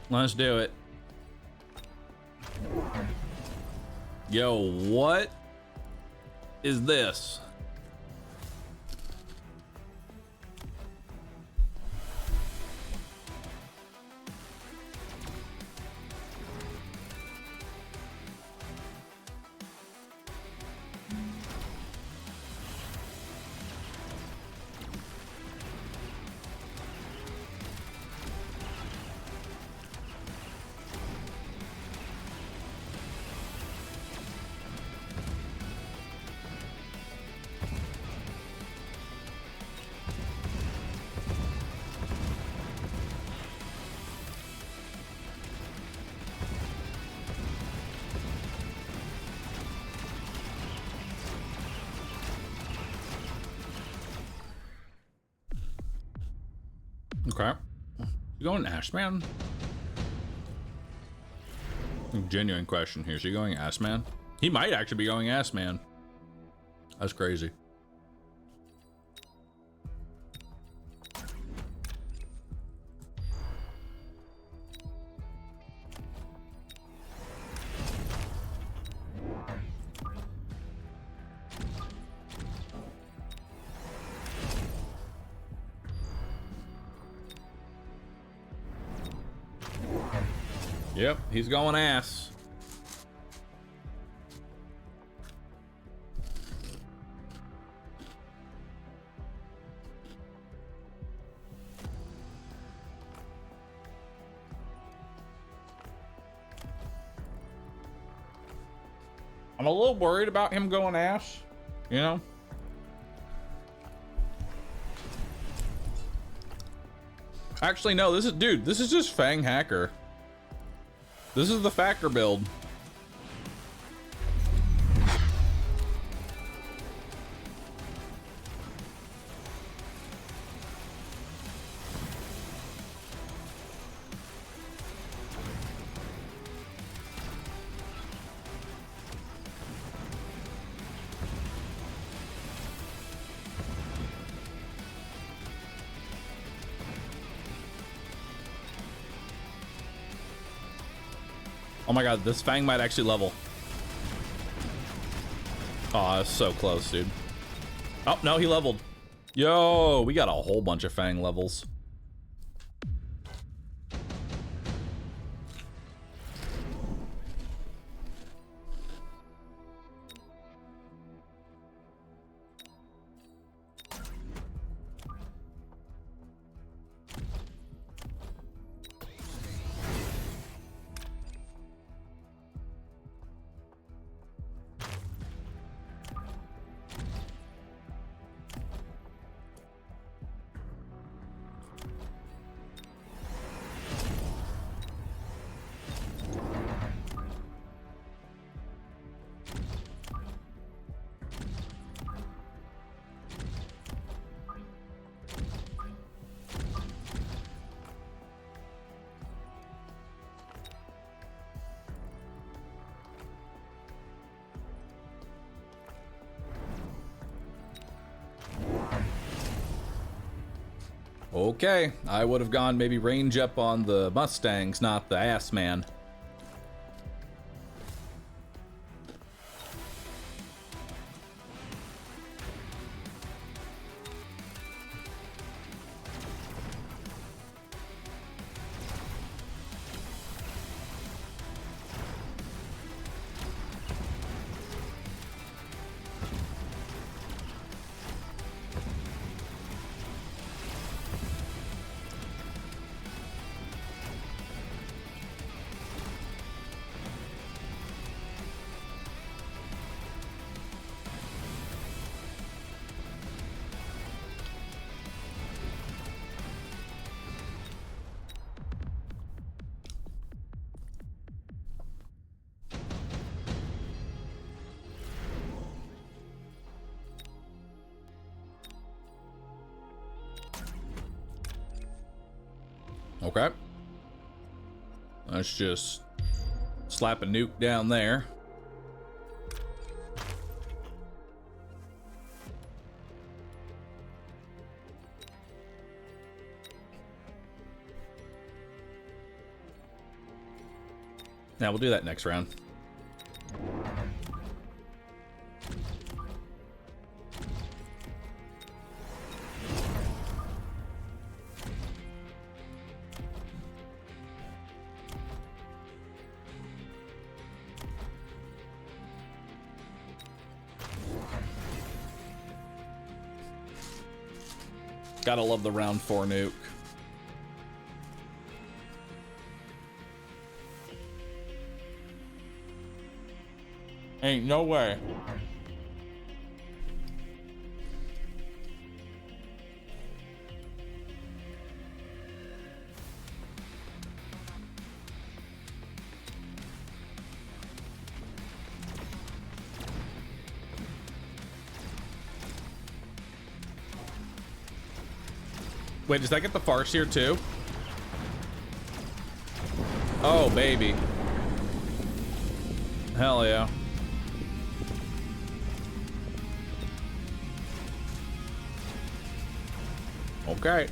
Let's do it. Yo, what is this? Okay. You going Ash Man? Genuine question here. Is he going Ass Man? He might actually be going Ass Man. That's crazy. Yep, he's going ass. I'm a little worried about him going ass You know? Actually, no, this is just Fang Hacker. This is the Factor build. Oh my god, this Fang might actually level. Oh, that's so close, dude. Oh, no, he leveled. Yo, we got a whole bunch of Fang levels. Okay, I would have gone maybe range up on the Mustangs, not the ass man. Okay. Let's just slap a nuke down there. Now we'll do that next round. Gotta love the round 4 nuke. Ain't no way. Wait, does that get the Farseer too? Oh, baby. Hell yeah. Okay.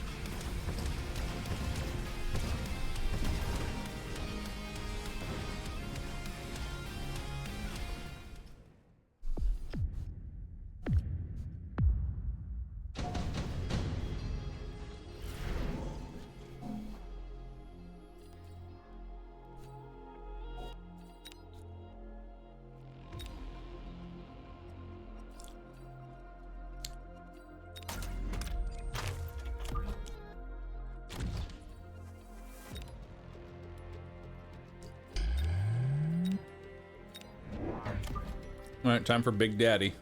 All right, time for Big Daddy.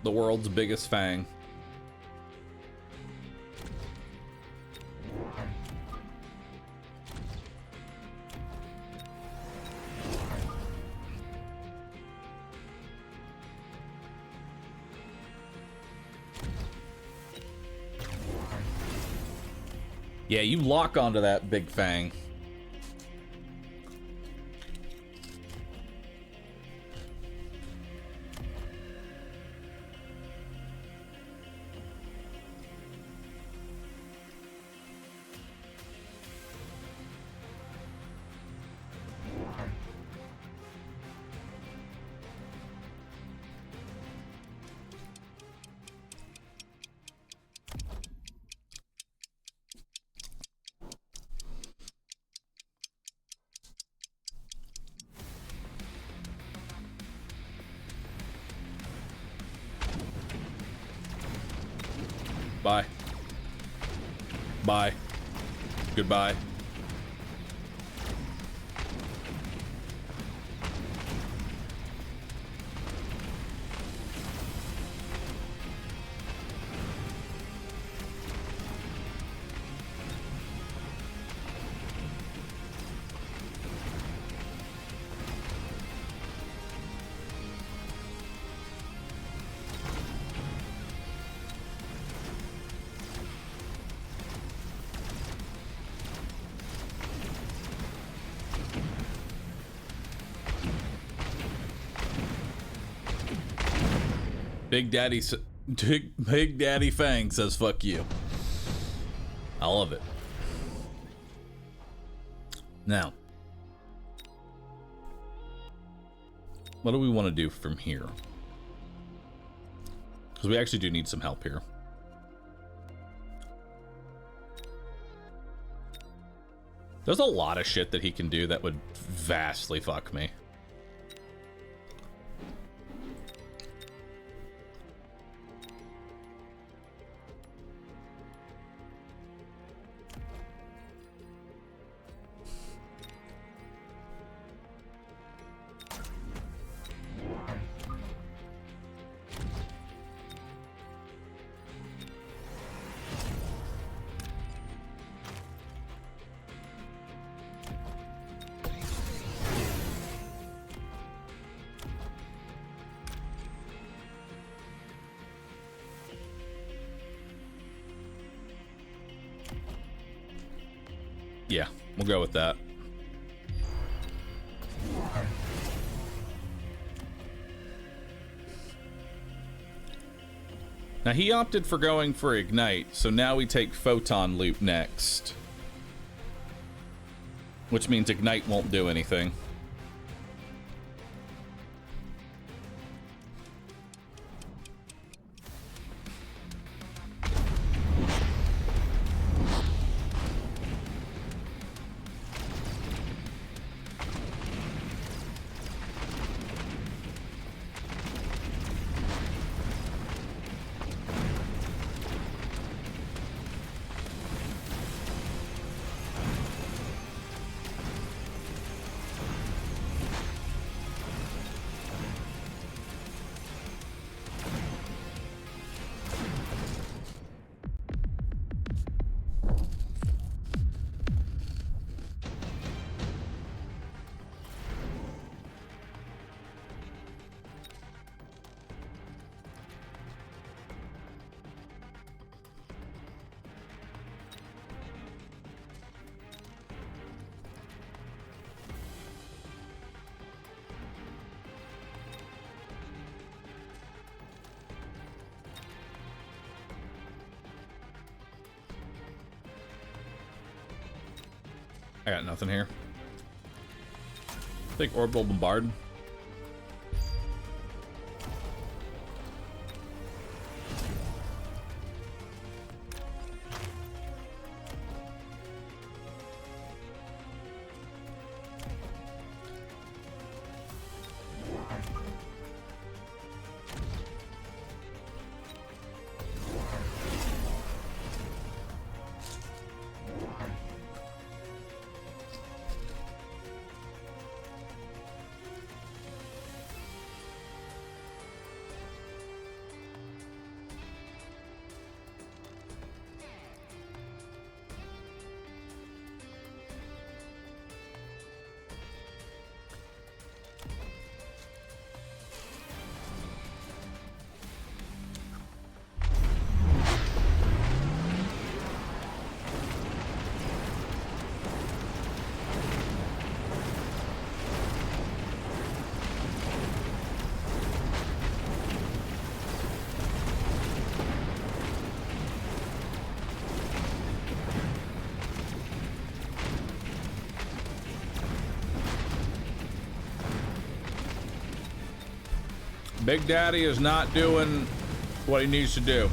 The world's biggest fang. Yeah, you lock onto that big fang. Bye. Bye. Goodbye. Big Daddy Fang says fuck you. I love it. Now, what do we want to do from here? Because we actually do need some help here. There's a lot of shit that he can do that would vastly fuck me. Yeah, we'll go with that. Now he opted for going for Ignite, so now we take Photon Loop next. Which means Ignite won't do anything. I got nothing here. Take Orbital Bombard. Big Daddy is not doing what he needs to do.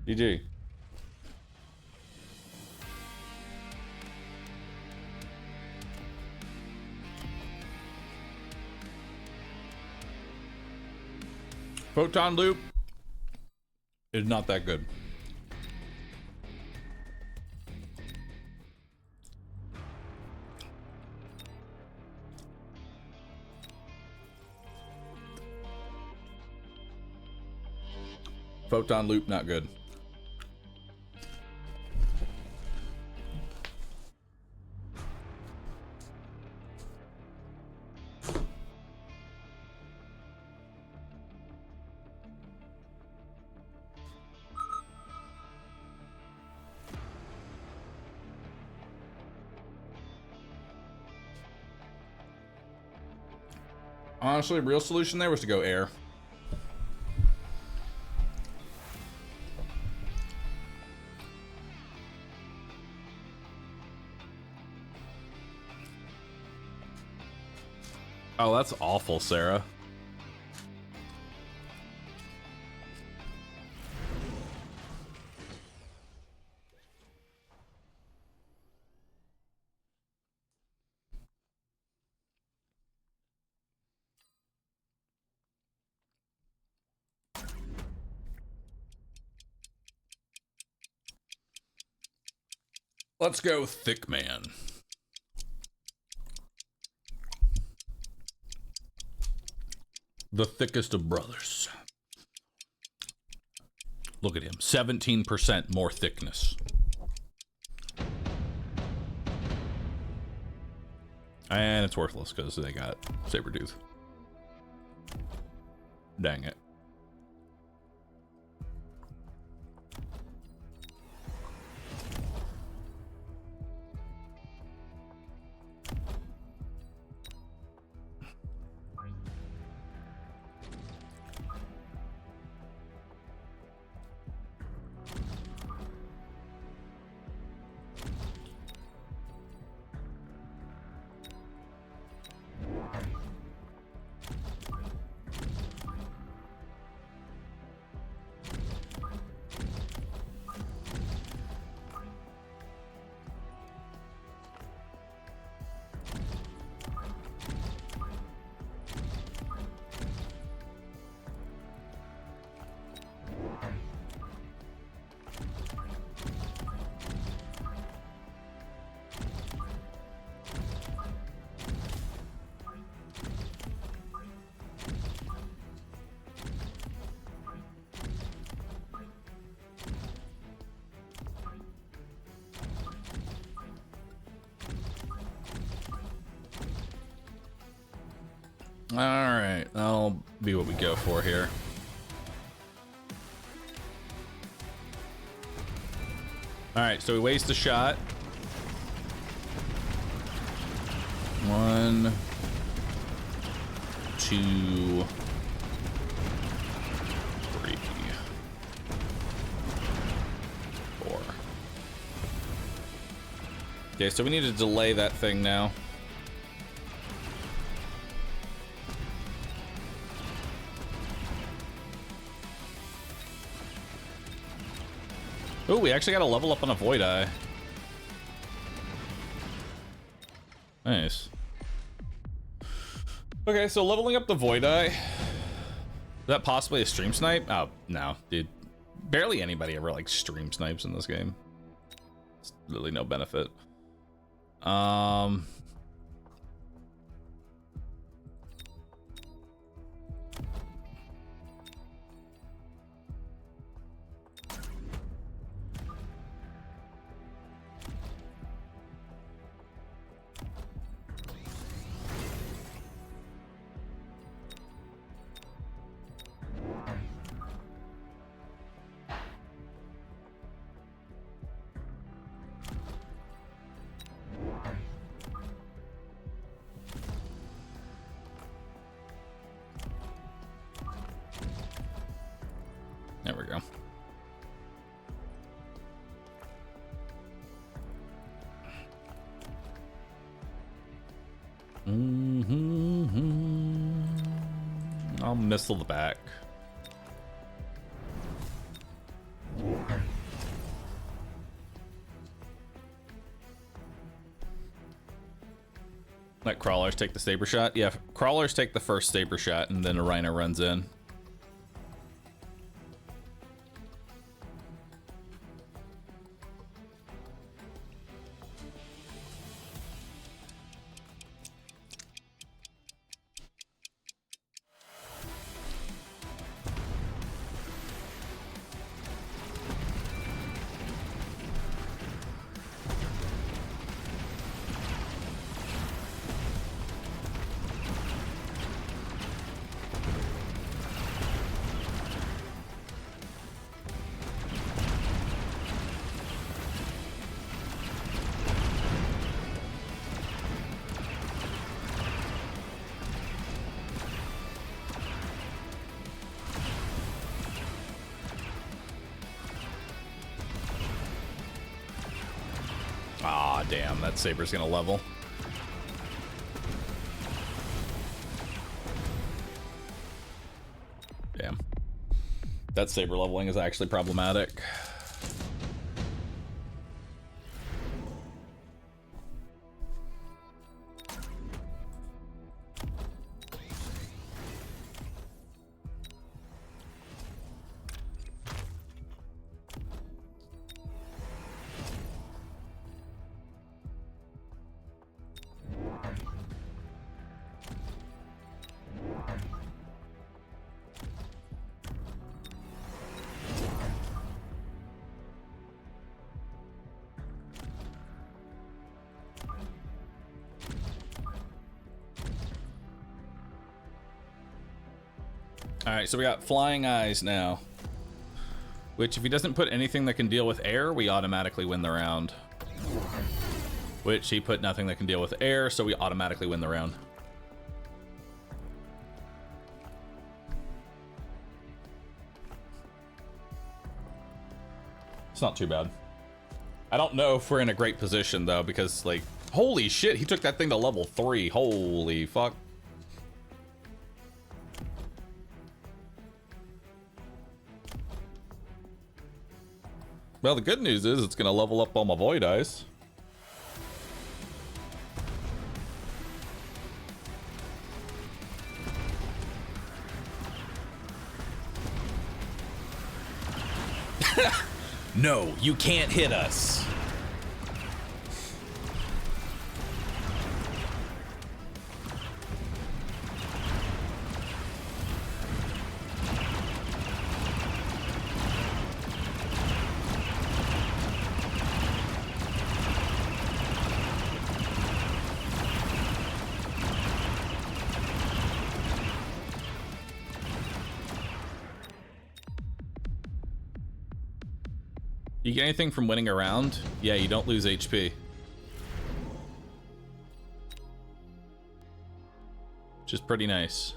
GG. Photon loop is not that good. Photon loop, not good. Honestly, real solution there was to go air. Oh, that's awful, Sarah. Let's go thick man. The thickest of brothers. Look at him, 17% more thickness. And it's worthless because they got Sabretooth. Dang it. All right, that'll be what we go for here. All right, so we waste a shot. 1, 2, 3, 4. Okay, so we need to delay that thing now. Oh, we actually got to level up on a Void Eye. Nice. Okay, so leveling up the Void Eye. Is that possibly a stream snipe? Oh, no, dude. Barely anybody ever like stream snipes in this game. It's really no benefit. I'll missile the back. Let crawlers take the saber shot. Yeah, crawlers take the first saber shot, and then a rhino runs in. Ah, damn, that saber's gonna level. Damn. That saber leveling is actually problematic. Alright, so we got flying eyes now. Which, if he doesn't put anything that can deal with air, we automatically win the round. Which, he put nothing that can deal with air, so we automatically win the round. It's not too bad. I don't know if we're in a great position, though, because, like, holy shit, he took that thing to level 3. Holy fuck. Well, the good news is it's going to level up all my void eyes. No, you can't hit us. You get anything from winning a round? Yeah, you don't lose HP. Which is pretty nice.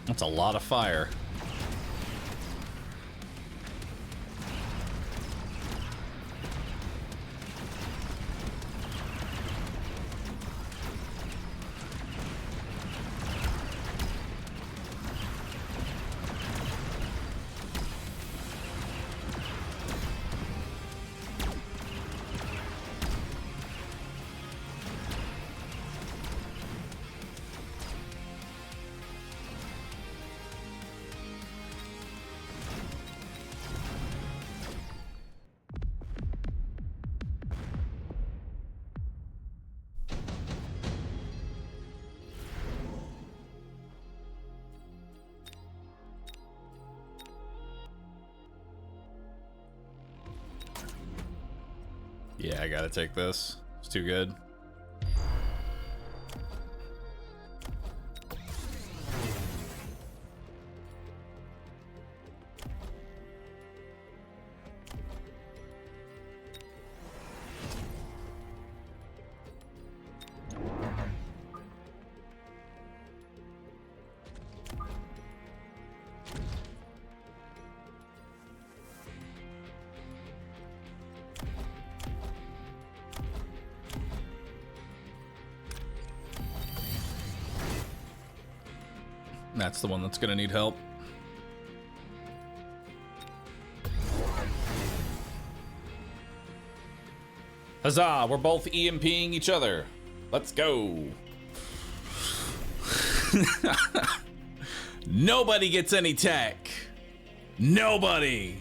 That's a lot of fire. Yeah, I gotta take this. It's too good. That's the one that's gonna need help. Huzzah! We're both EMPing each other. Let's go. Nobody gets any tech. Nobody.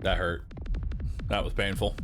That hurt. That was painful.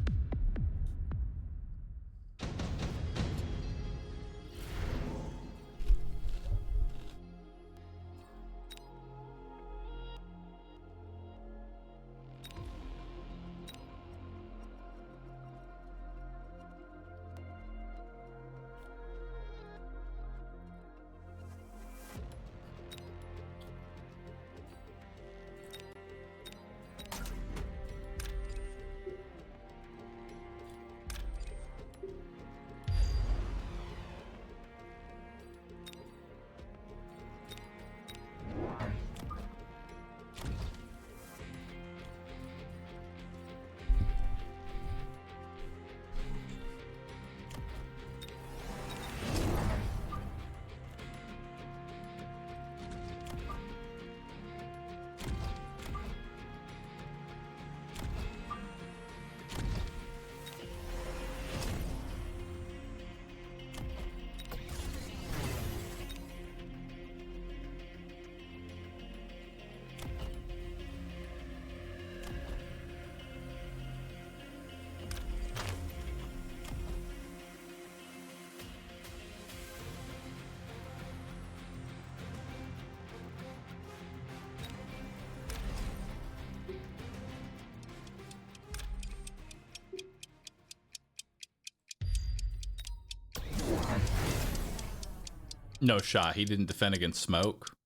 No shot. He didn't defend against smoke.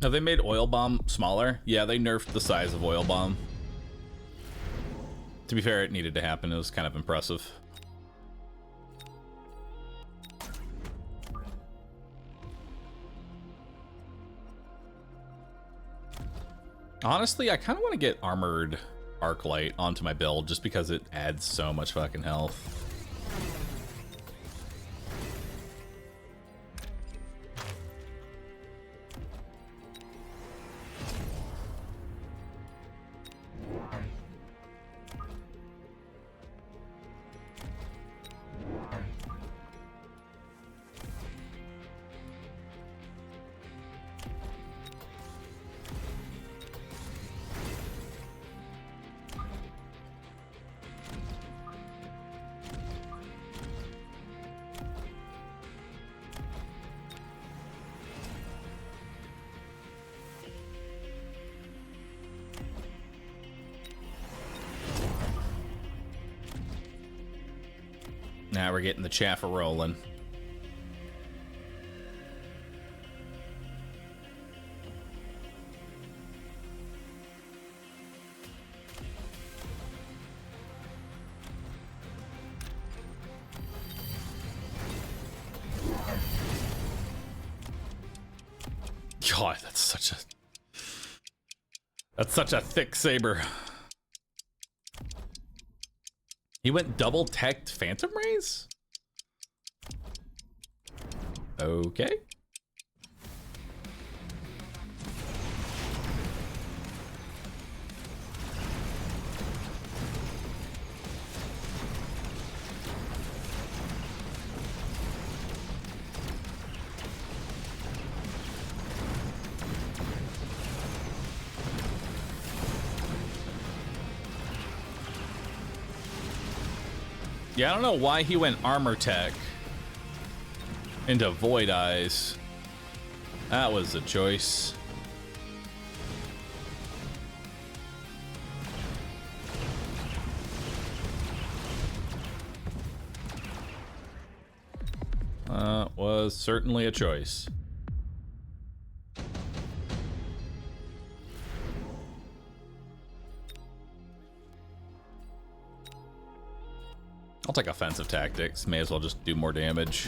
Have they made Oil Bomb smaller? Yeah, they nerfed the size of Oil Bomb. To be fair, it needed to happen. It was kind of impressive. Honestly, I kind of want to get Armored Arclight onto my build just because it adds so much fucking health. Now we're getting the chaff rolling. God, that's such a thick saber. He went double teched Phantom Rays? Okay. Yeah, I don't know why he went armor tech into Void Eyes. That was a choice. Was certainly a choice. I'll take offensive tactics. May as well just do more damage.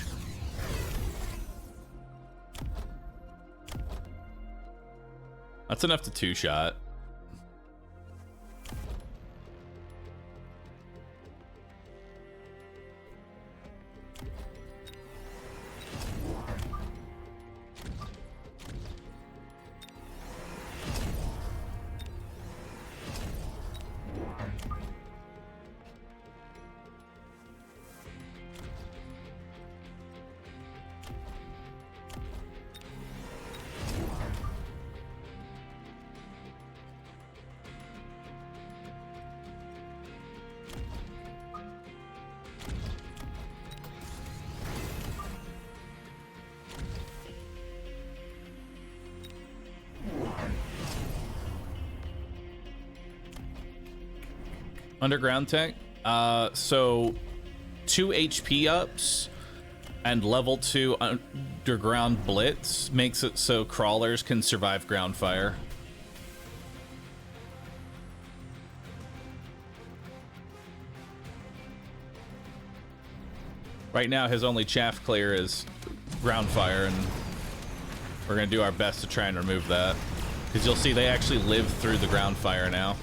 That's enough to two-shot. Underground tech. So 2 HP ups and level 2 underground blitz makes it so crawlers can survive ground fire. Right now his only chaff clear is ground fire, and we're gonna do our best to try and remove that, because you'll see they actually live through the ground fire now.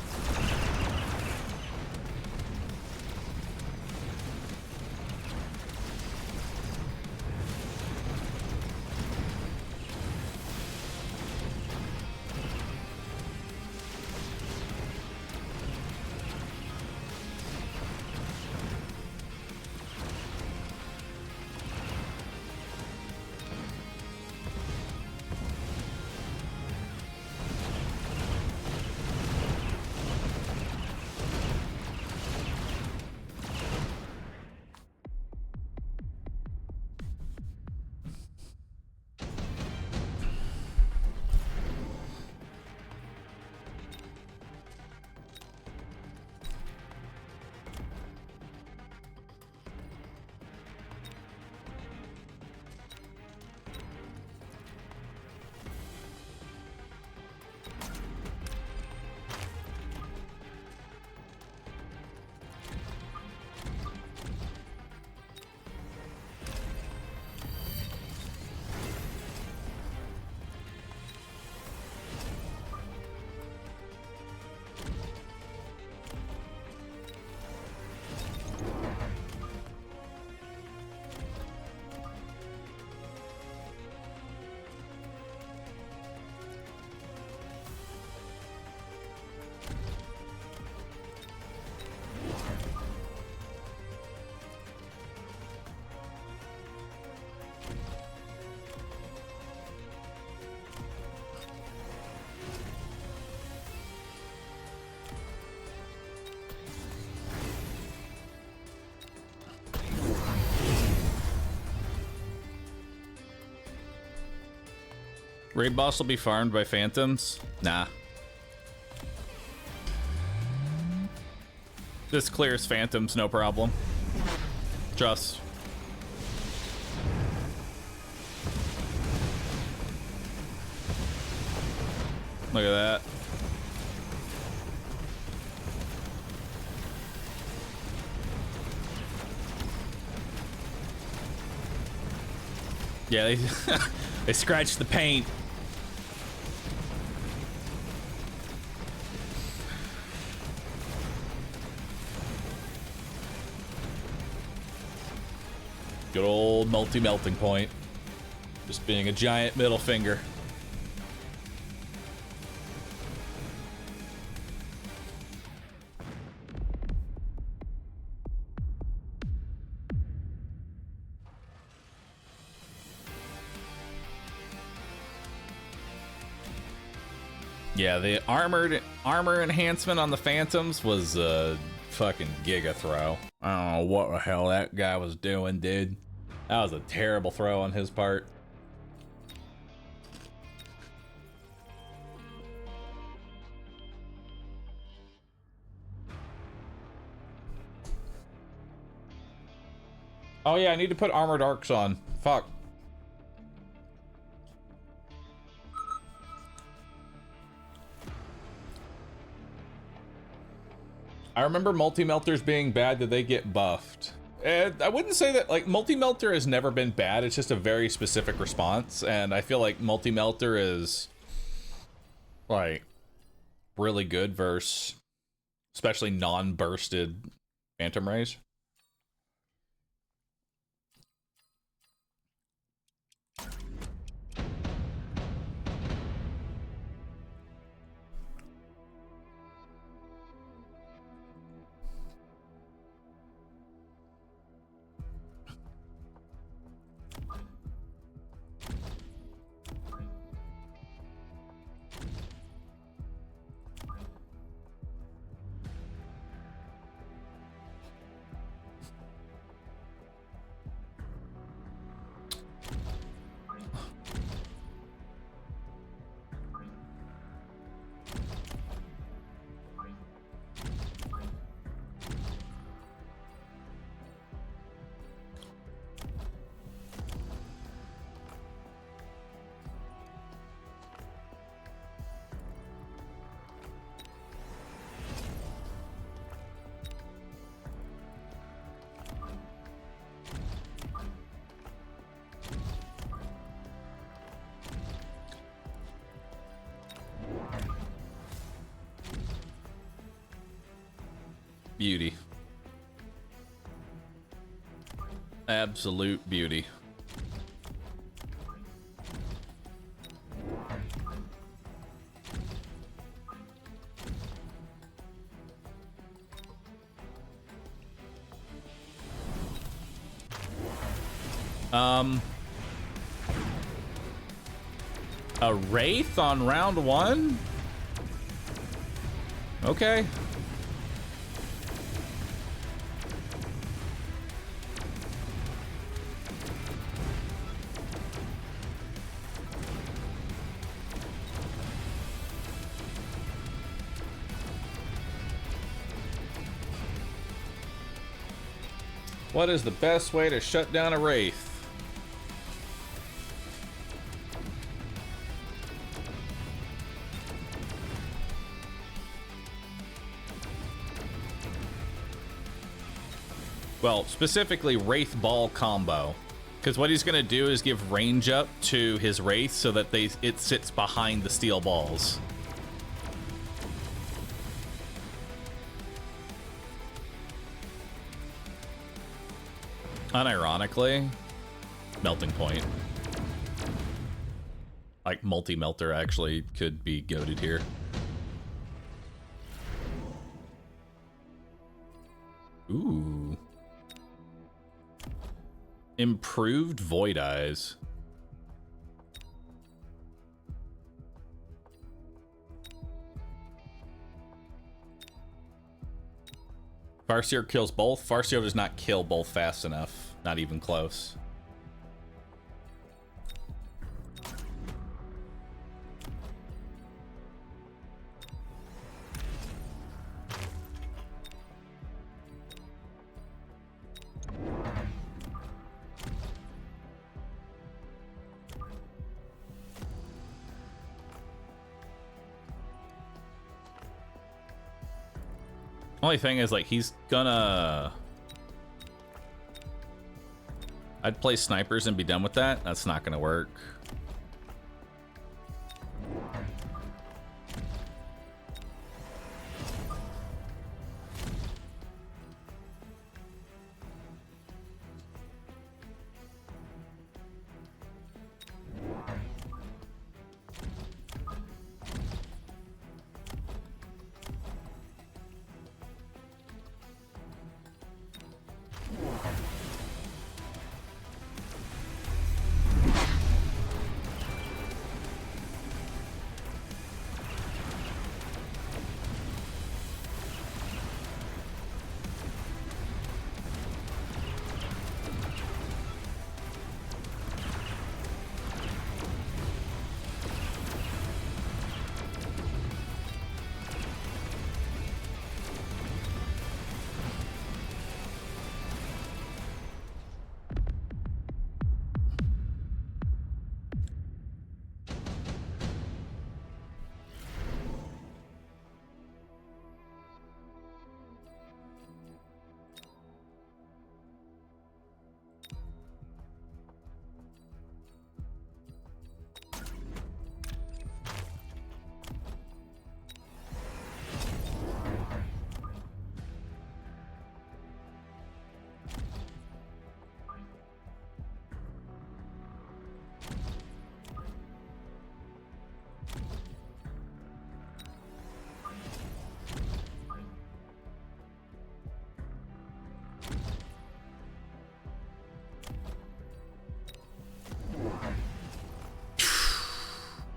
Raid boss will be farmed by phantoms? Nah. This clears phantoms, no problem. Trust. Look at that. Yeah, they, they scratched the paint. Good old multi-melting point. Just being a giant middle finger. Yeah, the armor enhancement on the Phantoms was a fucking giga throw. I don't know what the hell that guy was doing, dude. That was a terrible throw on his part. Oh yeah, I need to put armored arcs on. Fuck. I remember multi-melters being bad. Did they get buffed? I wouldn't say that, like, multi-melter has never been bad. It's just a very specific response, and I feel like multi-melter is, like, really good versus especially non-bursted Phantom Rays. Beauty. Absolute beauty. A Wraith on round 1? Okay. What is the best way to shut down a Wraith? Well, specifically Wraith Ball combo. Because what he's going to do is give range up to his Wraith so that it sits behind the steel balls. Unironically, melting point. Like, multi-melter actually could be goated here. Ooh. Improved Void Eyes. Farseer kills both. Farseer does not kill both fast enough. Not even close. Only thing is, like, he's gonna... I'd play snipers and be done with that. That's not gonna work.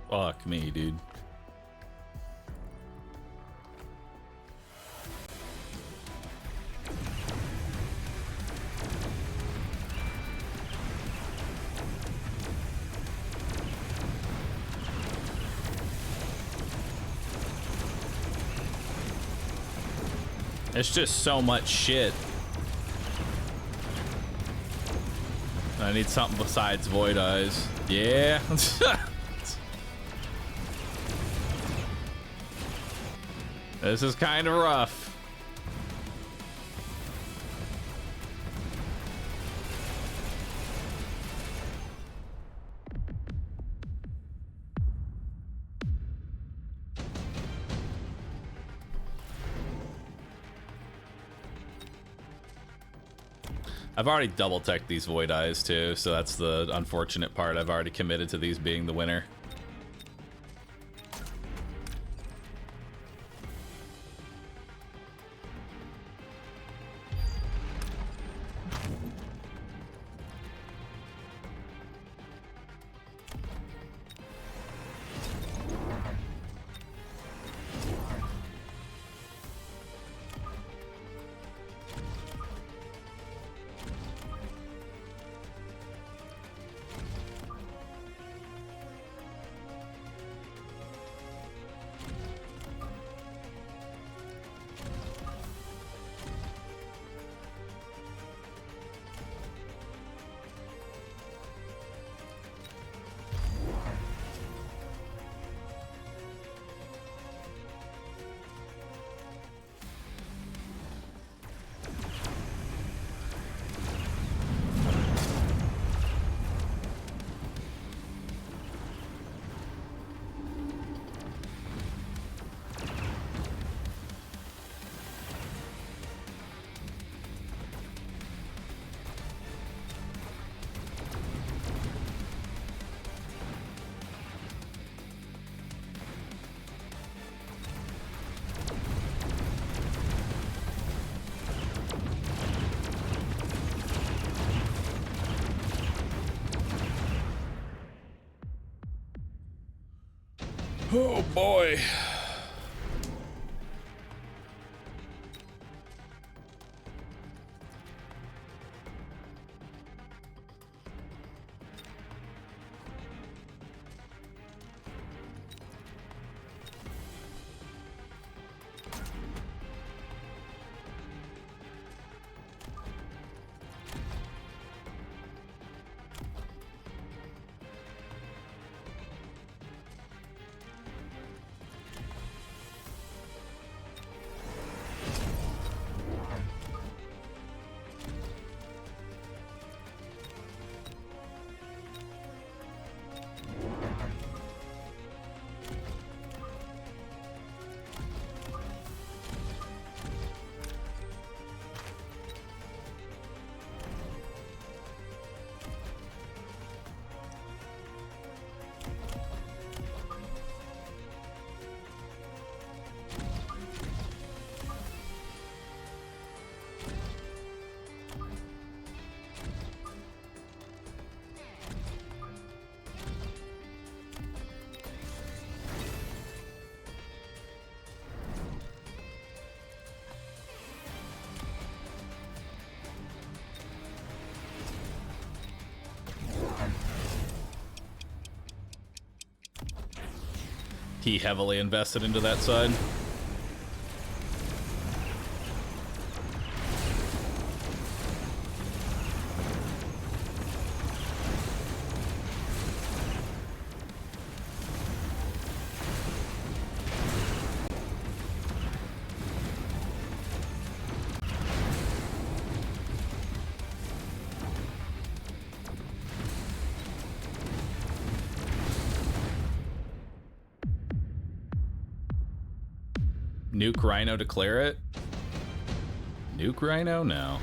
Fuck me, dude. It's just so much shit. I need something besides Void Eyes. Yeah. This is kind of rough. I've already double teched these Void Eyes too, so that's the unfortunate part. I've already committed to these being the winner. Oh boy. He heavily invested into that side. Nuke Rhino, declare it. Nuke Rhino? No.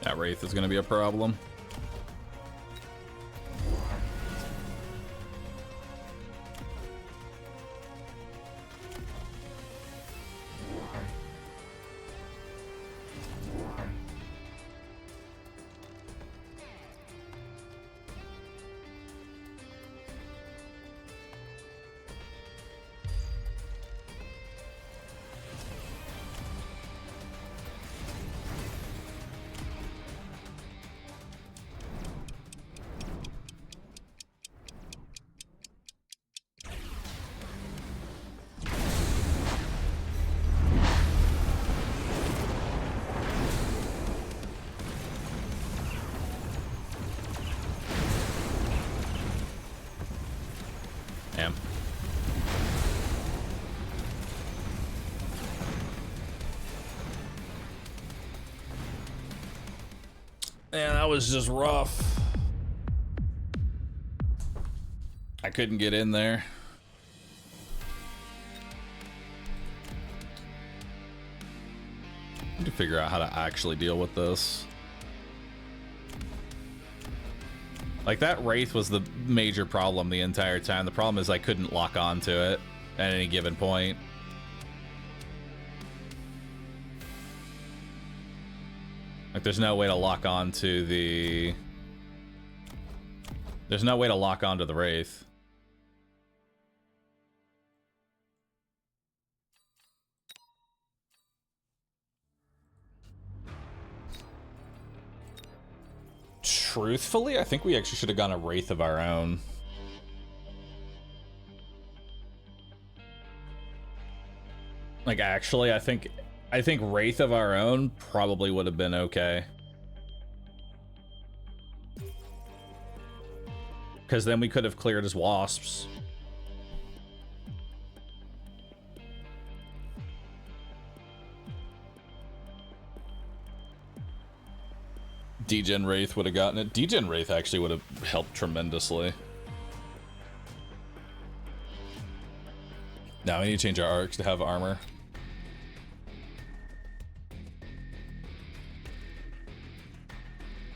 That Wraith is going to be a problem. Damn. Man, that was just rough. I couldn't get in there. Need to figure out how to actually deal with this. Like, that Wraith was the major problem the entire time. The problem is I couldn't lock on to it at any given point. Like, there's no way to lock on to the... There's no way to lock onto the Wraith. Truthfully, I think we actually should have gone a Wraith of our own. Like, actually, I think Wraith of our own probably would have been okay. Because then we could have cleared his wasps. Degen Wraith would have gotten it. Degen Wraith actually would have helped tremendously. Now we need to change our arcs to have armor.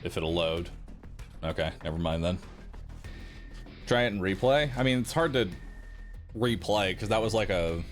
If it'll load. Okay, never mind then. Try it and replay. I mean, it's hard to replay because that was like a...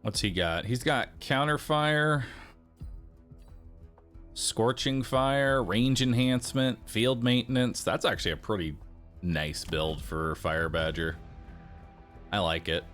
What's he got? He's got counterfire, Scorching Fire, range enhancement, field maintenance. That's actually a pretty nice build for Fire Badger. I like it.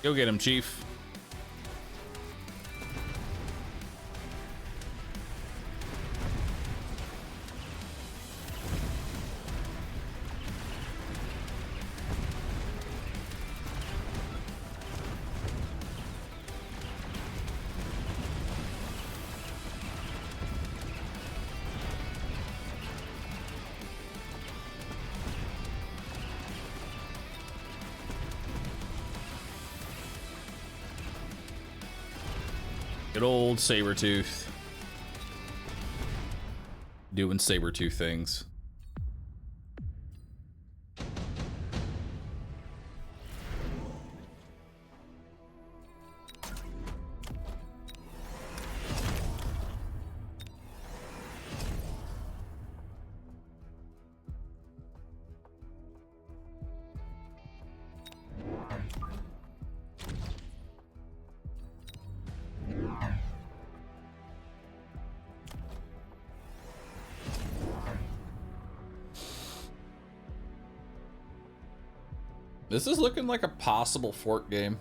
Go get him, Chief. Good old Sabretooth. Doing Sabretooth things. This is looking like a possible fork game.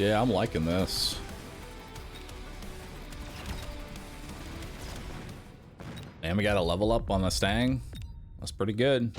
Yeah, I'm liking this. And we got a level up on the Stang. That's pretty good.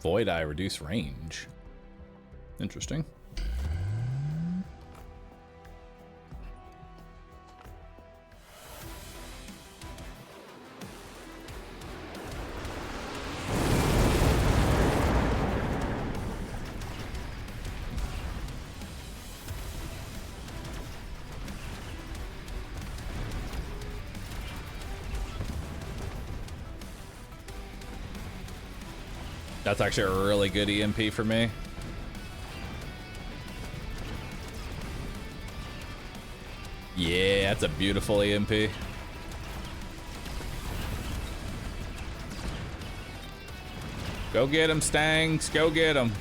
Void Eye reduce range. Interesting. That's actually a really good EMP for me. Yeah, that's a beautiful EMP. Go get him, Stangs. Go get him.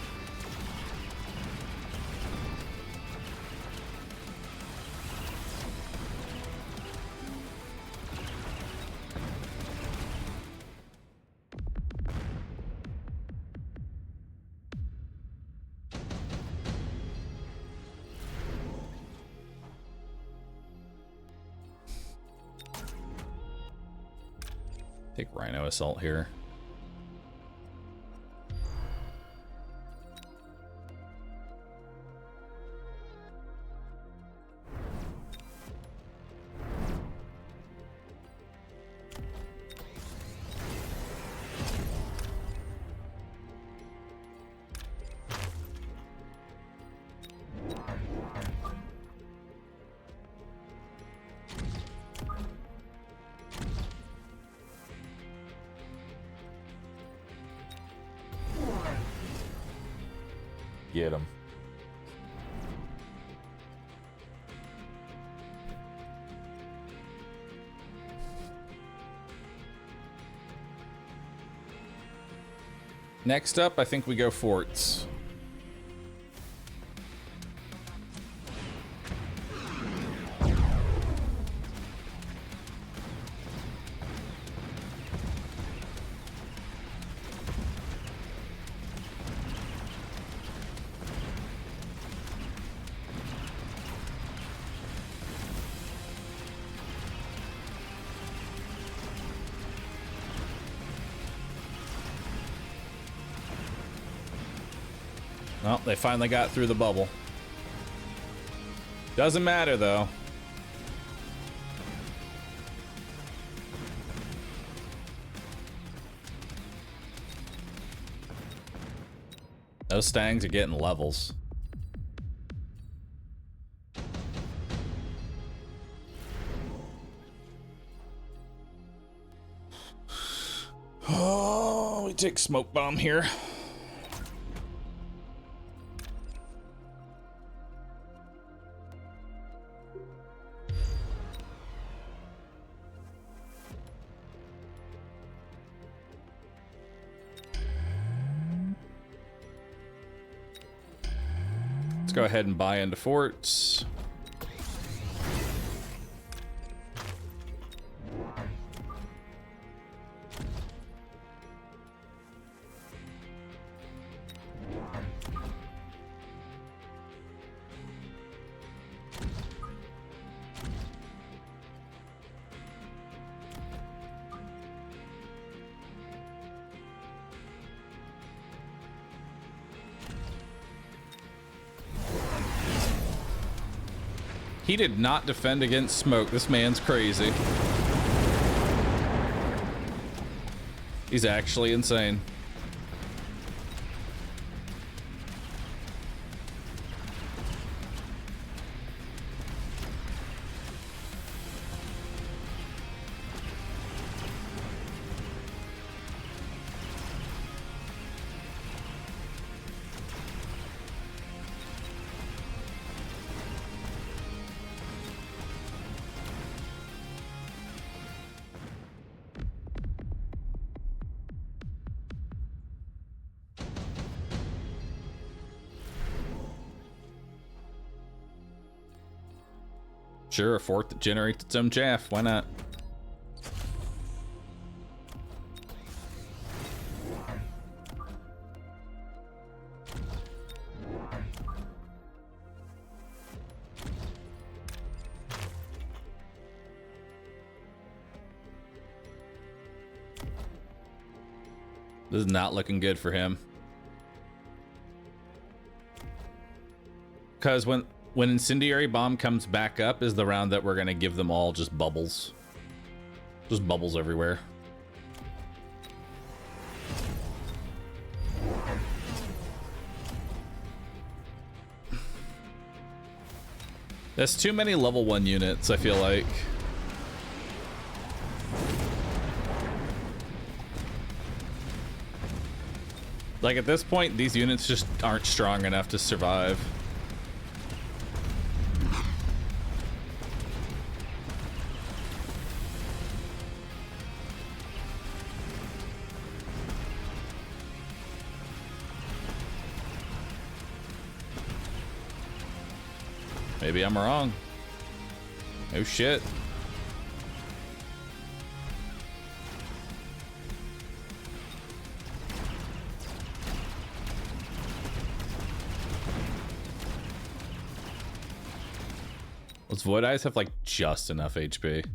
Take Rhino Assault here. Get him. Next up, I think we go forts. Well, they finally got through the bubble. Doesn't matter, though. Those Stangs are getting levels. Oh, we take Smoke Bomb here. Go ahead and buy into forts. He did not defend against smoke. This man's crazy. He's actually insane. Sure, a fort that generates its own chaff. Why not? This is not looking good for him. Because when Incendiary Bomb comes back up is the round that we're going to give them all just bubbles. Just bubbles everywhere. That's too many level 1 units, I feel like. Like at this point, these units just aren't strong enough to survive. Maybe I'm wrong. Oh shit. Those Void Eyes have like just enough HP.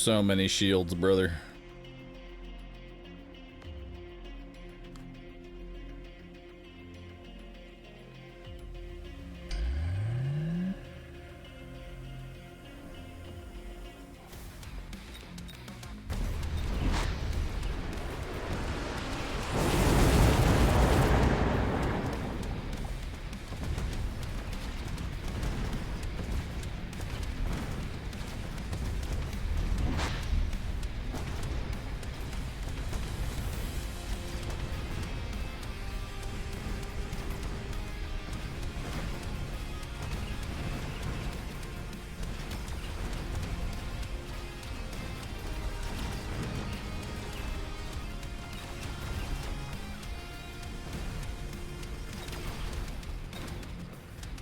So many shields, brother.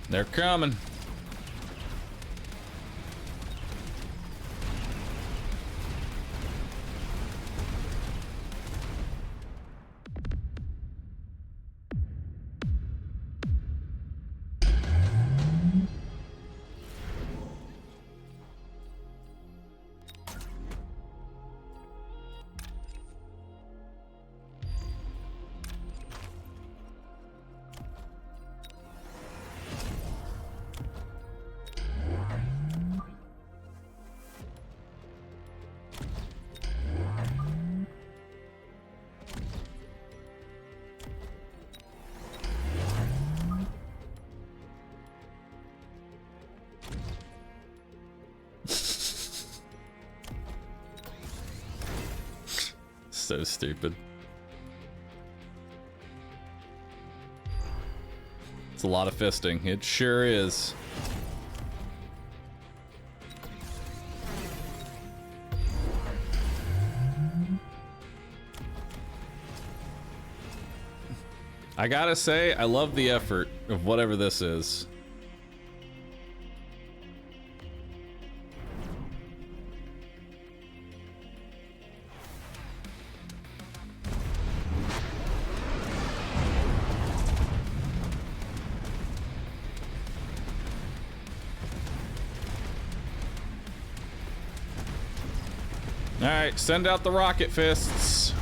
They're coming. So stupid. It's a lot of fisting. It sure is. I gotta say, I love the effort of whatever this is. Alright, send out the rocket fists.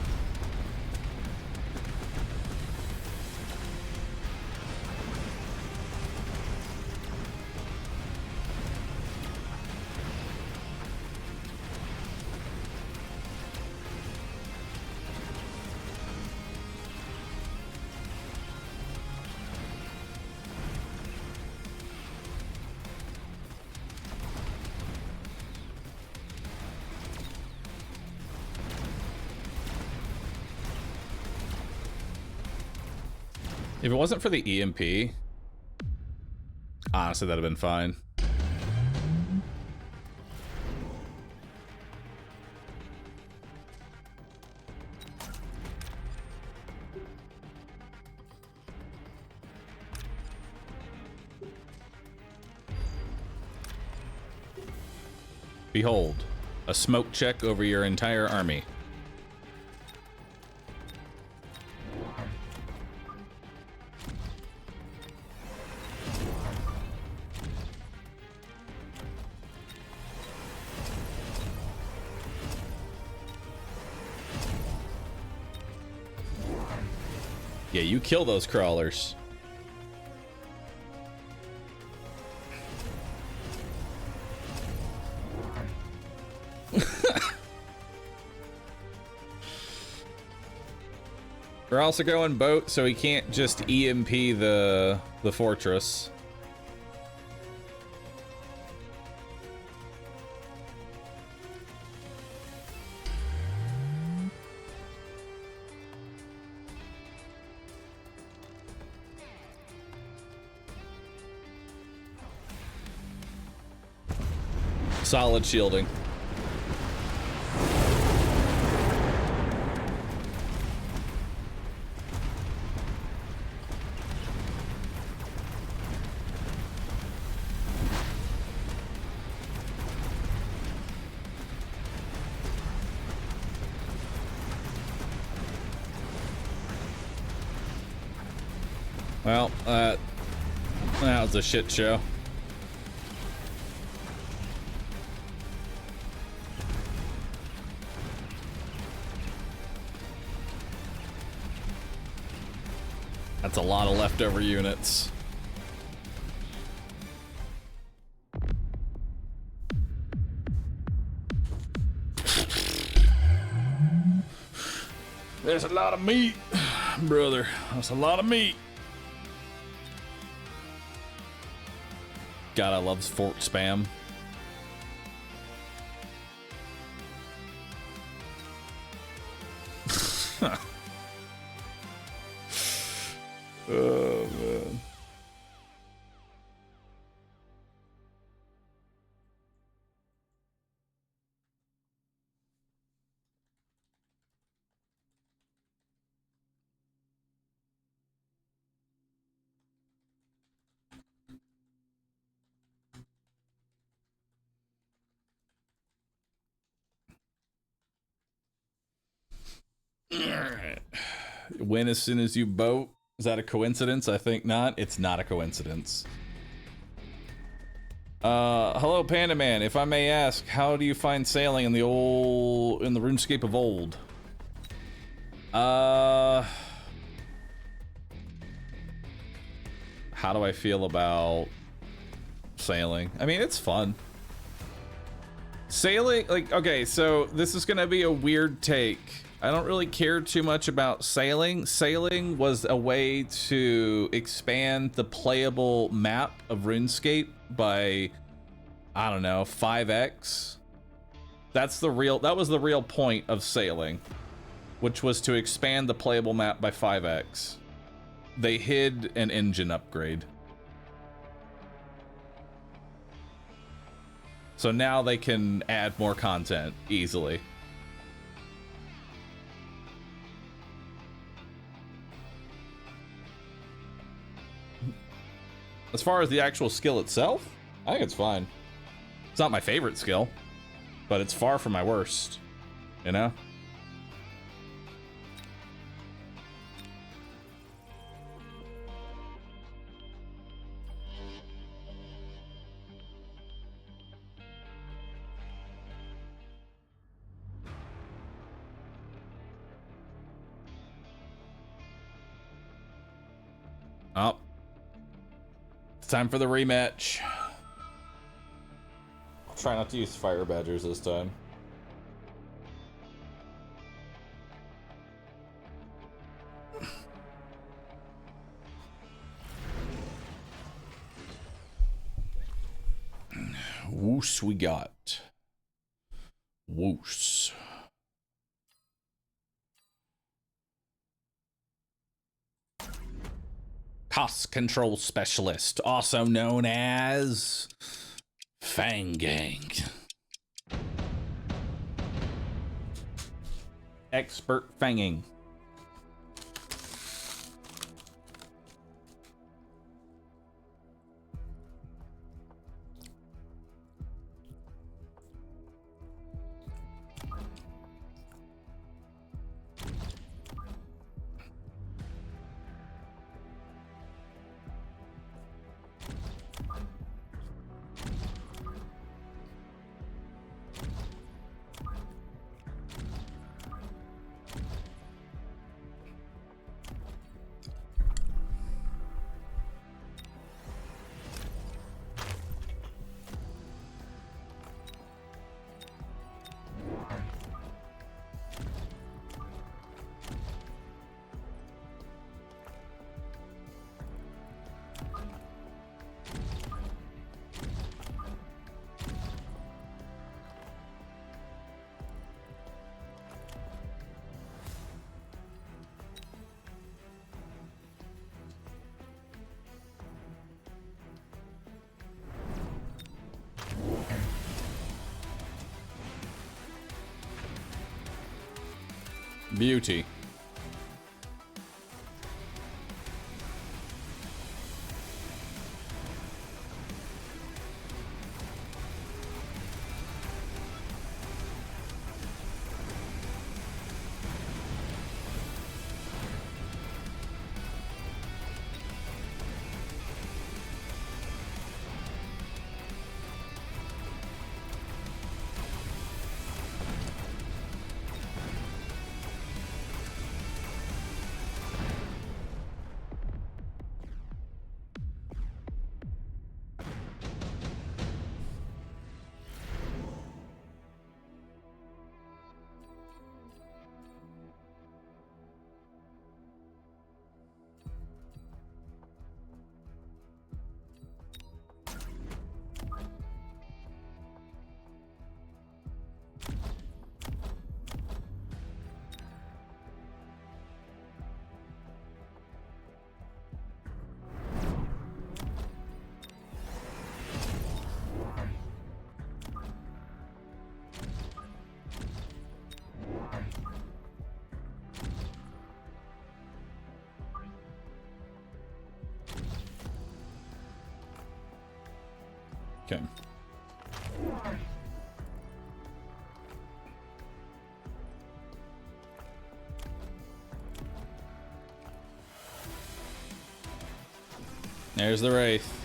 If it wasn't for the EMP, honestly, that'd have been fine. Behold, a smoke check over your entire army. Yeah, you kill those crawlers. We're also going boat, so he can't just EMP the fortress. Solid shielding. Well, that was a shit show. That's a lot of leftover units. There's a lot of meat, brother. That's a lot of meat. God, I love fort spam. Oh, man. Win as soon as you boat. Is that a coincidence? I think not. It's not a coincidence. Hello, Panda Man. If I may ask, how do you find sailing in the RuneScape of old? How do I feel about sailing? I mean, it's fun. Sailing, like, okay, so this is gonna be a weird take. I don't really care too much about sailing. Sailing was a way to expand the playable map of RuneScape by, I don't know, 5x. That was the real point of sailing, which was to expand the playable map by 5x. They hid an engine upgrade. So now they can add more content easily. As far as the actual skill itself, I think it's fine. It's not my favorite skill, but it's far from my worst, you know? Oh. It's time for the rematch. I'll try not to use fire badgers this time. Whoosh we got. Whoosh. Cost control specialist, also known as Fang Gang. Expert fanging. Beauty. Okay. There's the Wraith.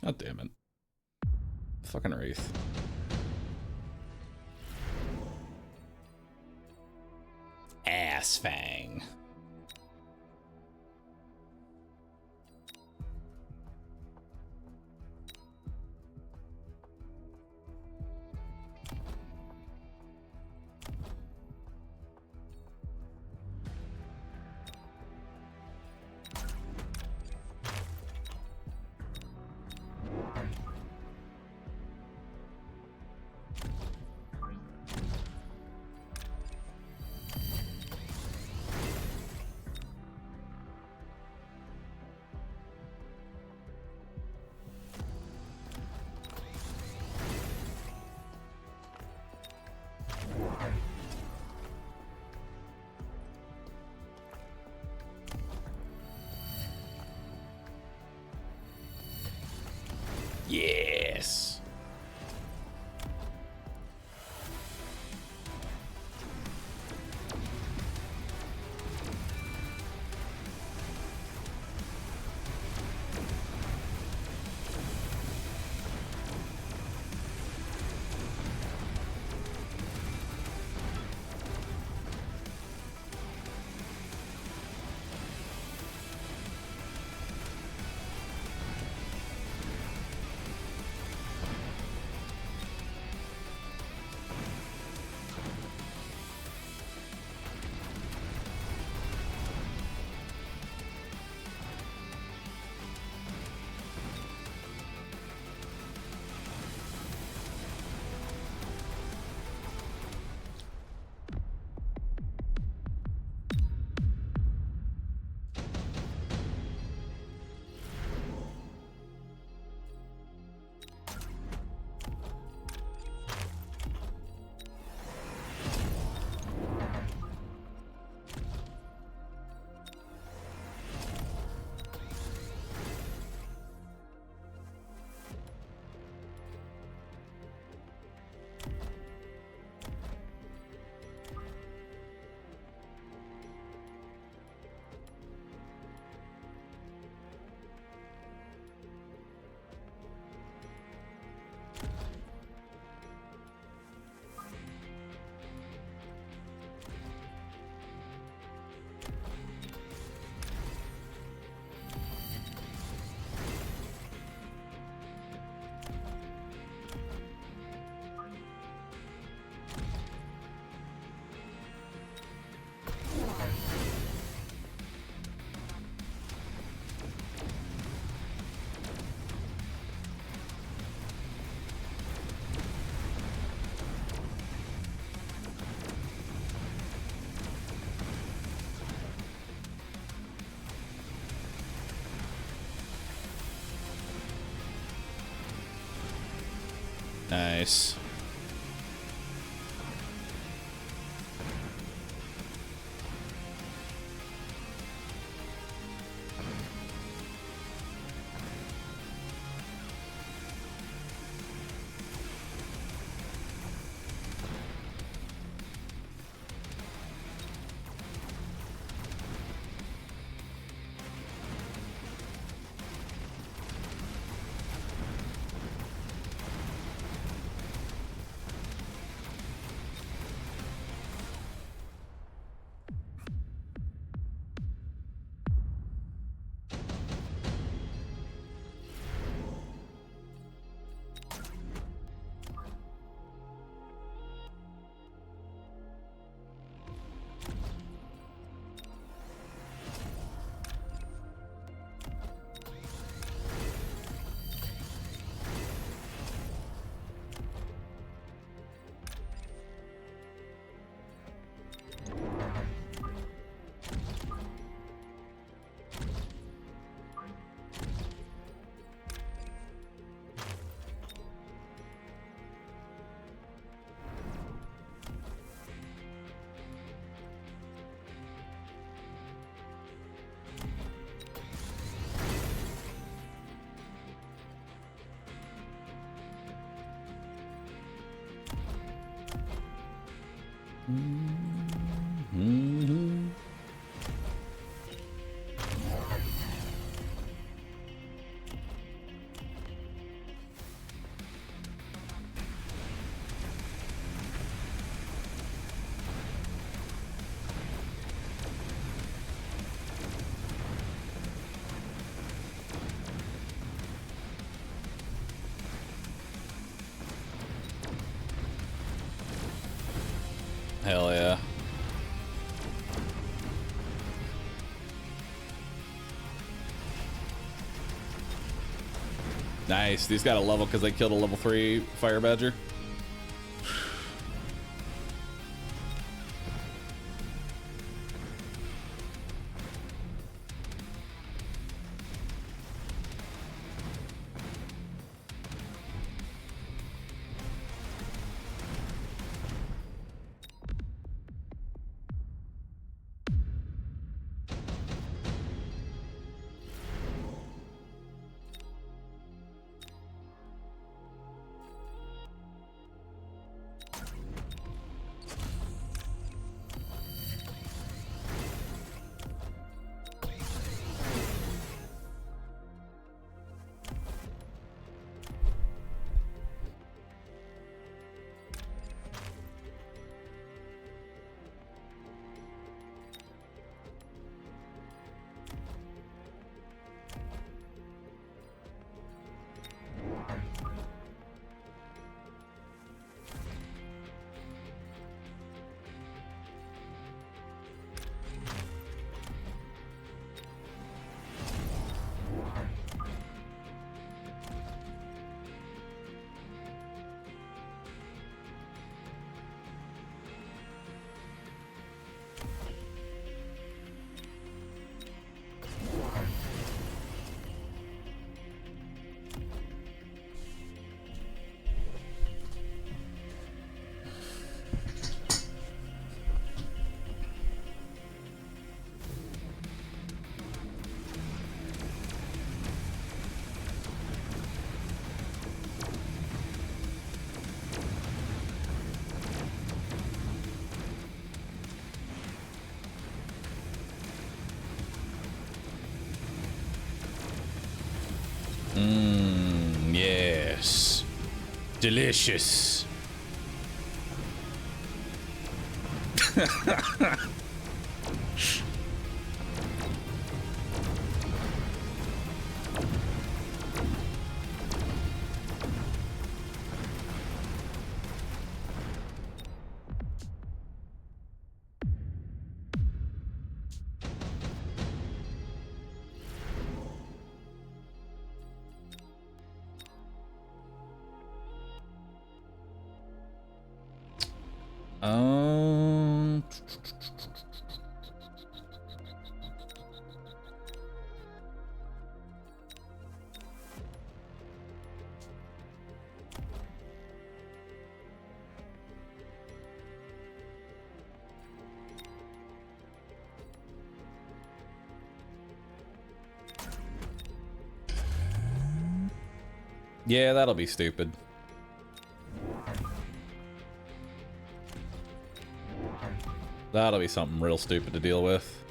God damn it. Fucking Wraith. Ass Fang. Yes. Nice. Hell yeah. Nice. These got a level because they killed a level 3 fire badger. Yes. Delicious. Um, yeah, that'll be stupid. That'll be something real stupid to deal with.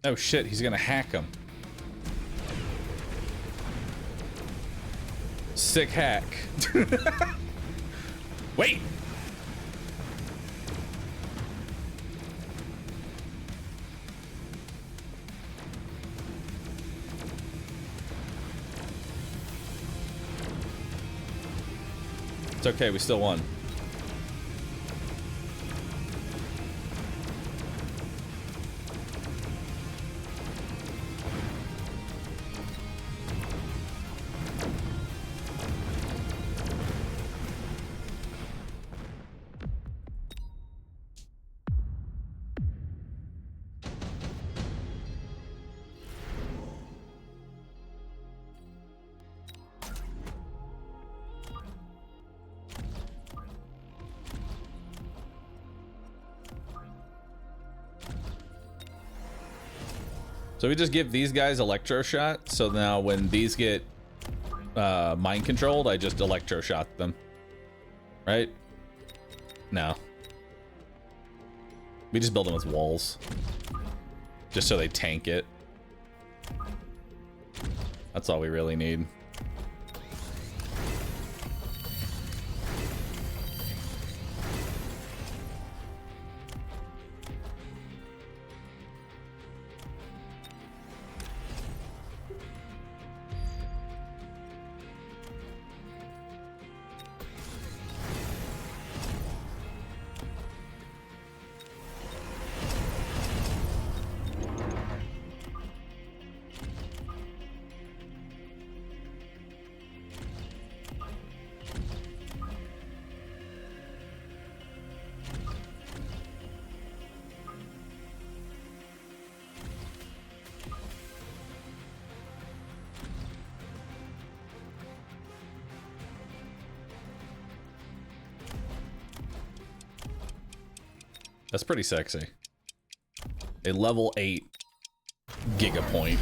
Oh shit, he's gonna hack him. Sick hack. Wait! It's okay, we still won. So we just give these guys electroshock, so now when these get mind controlled, I just electroshock them. Right? No. We just build them with walls. Just so they tank it. That's all we really need. That's pretty sexy. A level 8 gigapoint.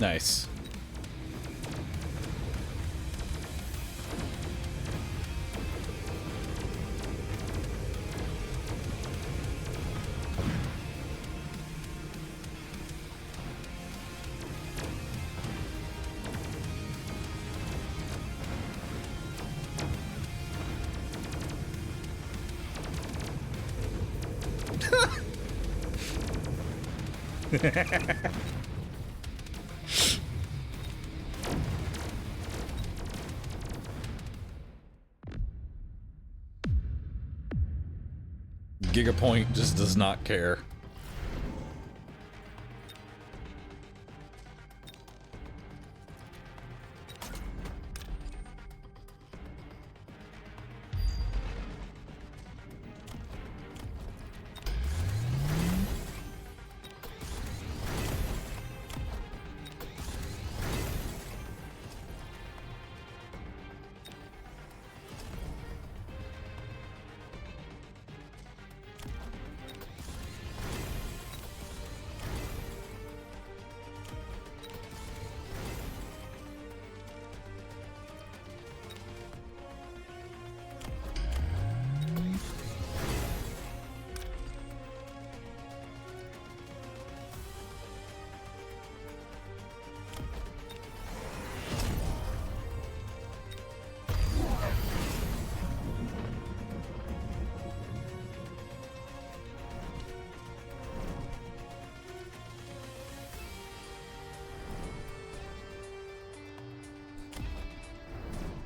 Nice. Gigapoint just does not care.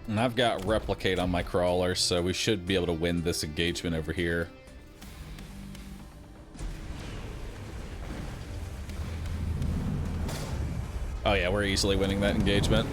And I've got replicate on my crawler, so we should be able to win this engagement over here. Oh yeah, we're easily winning that engagement.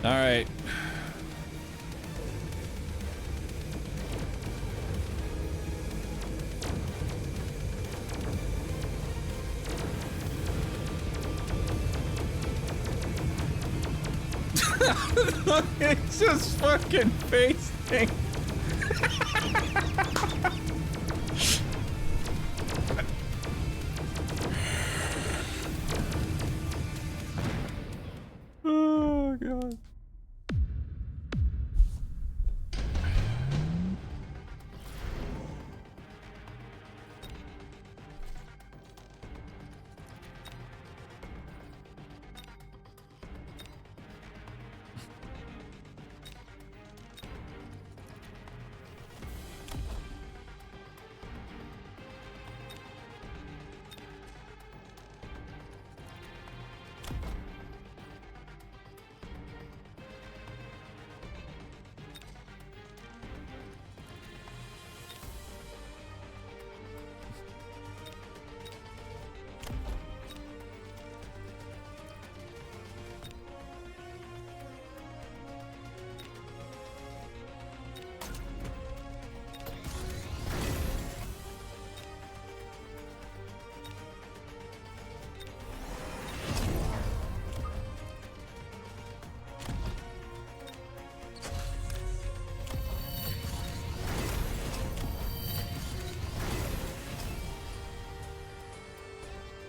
All right. It's just fucking face thing.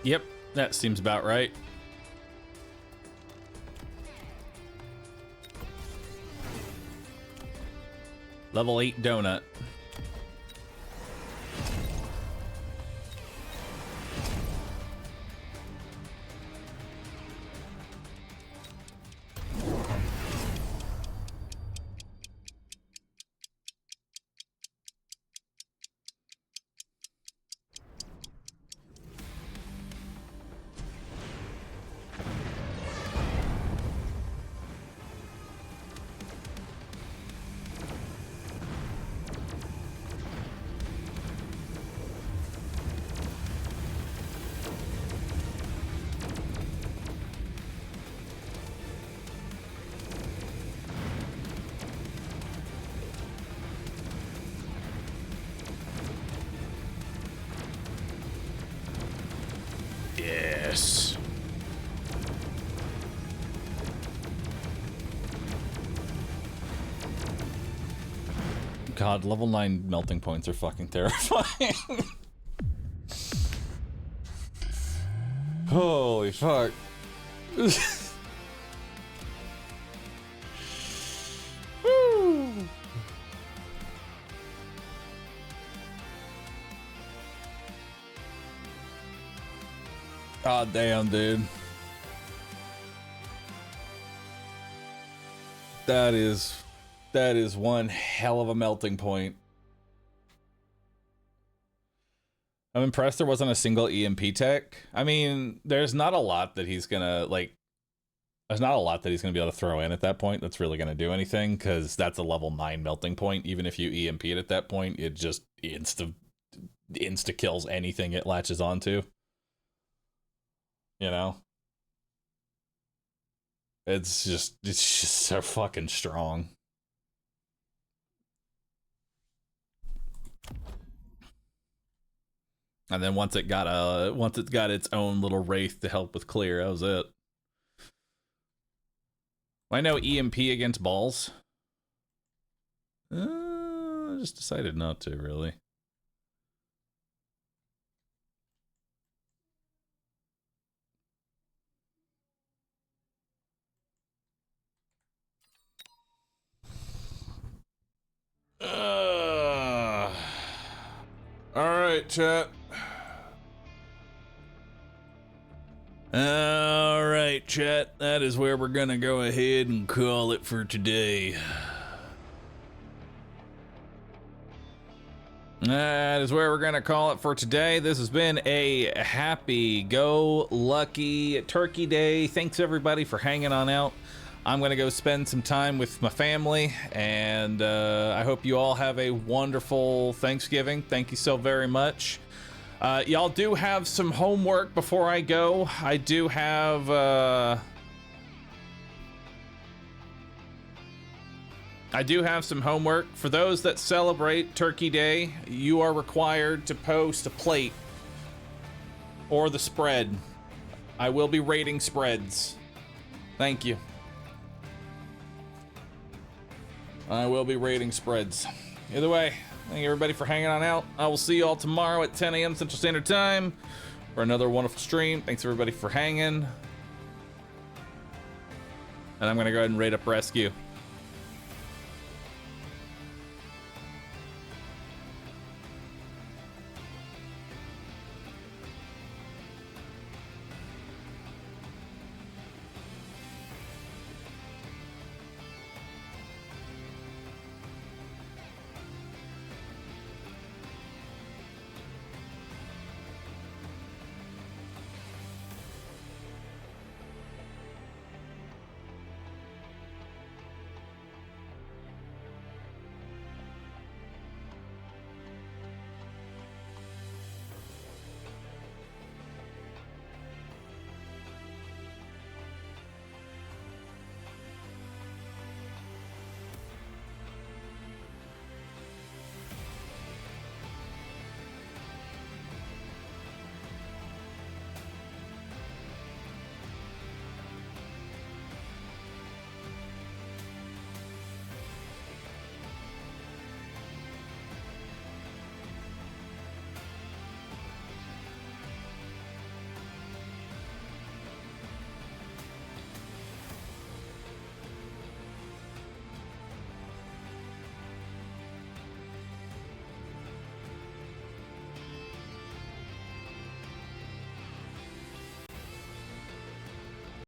Yep, that seems about right. Level 8 donut. Yes. God, level 9 melting points are fucking terrifying. Holy fuck. Woo. God damn, dude. That is one hell of a melting point. I'm impressed there wasn't a single EMP tech. I mean, there's not a lot that he's gonna like. There's not a lot that he's gonna be able to throw in at that point that's really gonna do anything, because that's a level 9 melting point. Even if you EMP it at that point, it just insta kills anything it latches onto. You know? It's just so fucking strong. And then once it got its own little wraith to help with clear, that was it. I know EMP against balls. I just decided not to, really. Alright, chat. Alright, chat. That is where we're gonna go ahead and call it for today. That is where we're gonna call it for today. This has been a happy-go-lucky Turkey Day. Thanks everybody for hanging on out. I'm gonna go spend some time with my family, and I hope you all have a wonderful Thanksgiving. Thank you so very much. Y'all do have some homework before I go. I do have some homework. For those that celebrate Turkey Day, you are required to post a plate or the spread. I will be rating spreads. Thank you. I will be rating spreads. Either way, thank you everybody for hanging on out. I will see you all tomorrow at 10 a.m. Central Standard Time for another wonderful stream. Thanks everybody for hanging. And I'm gonna go ahead and rate up Rescue.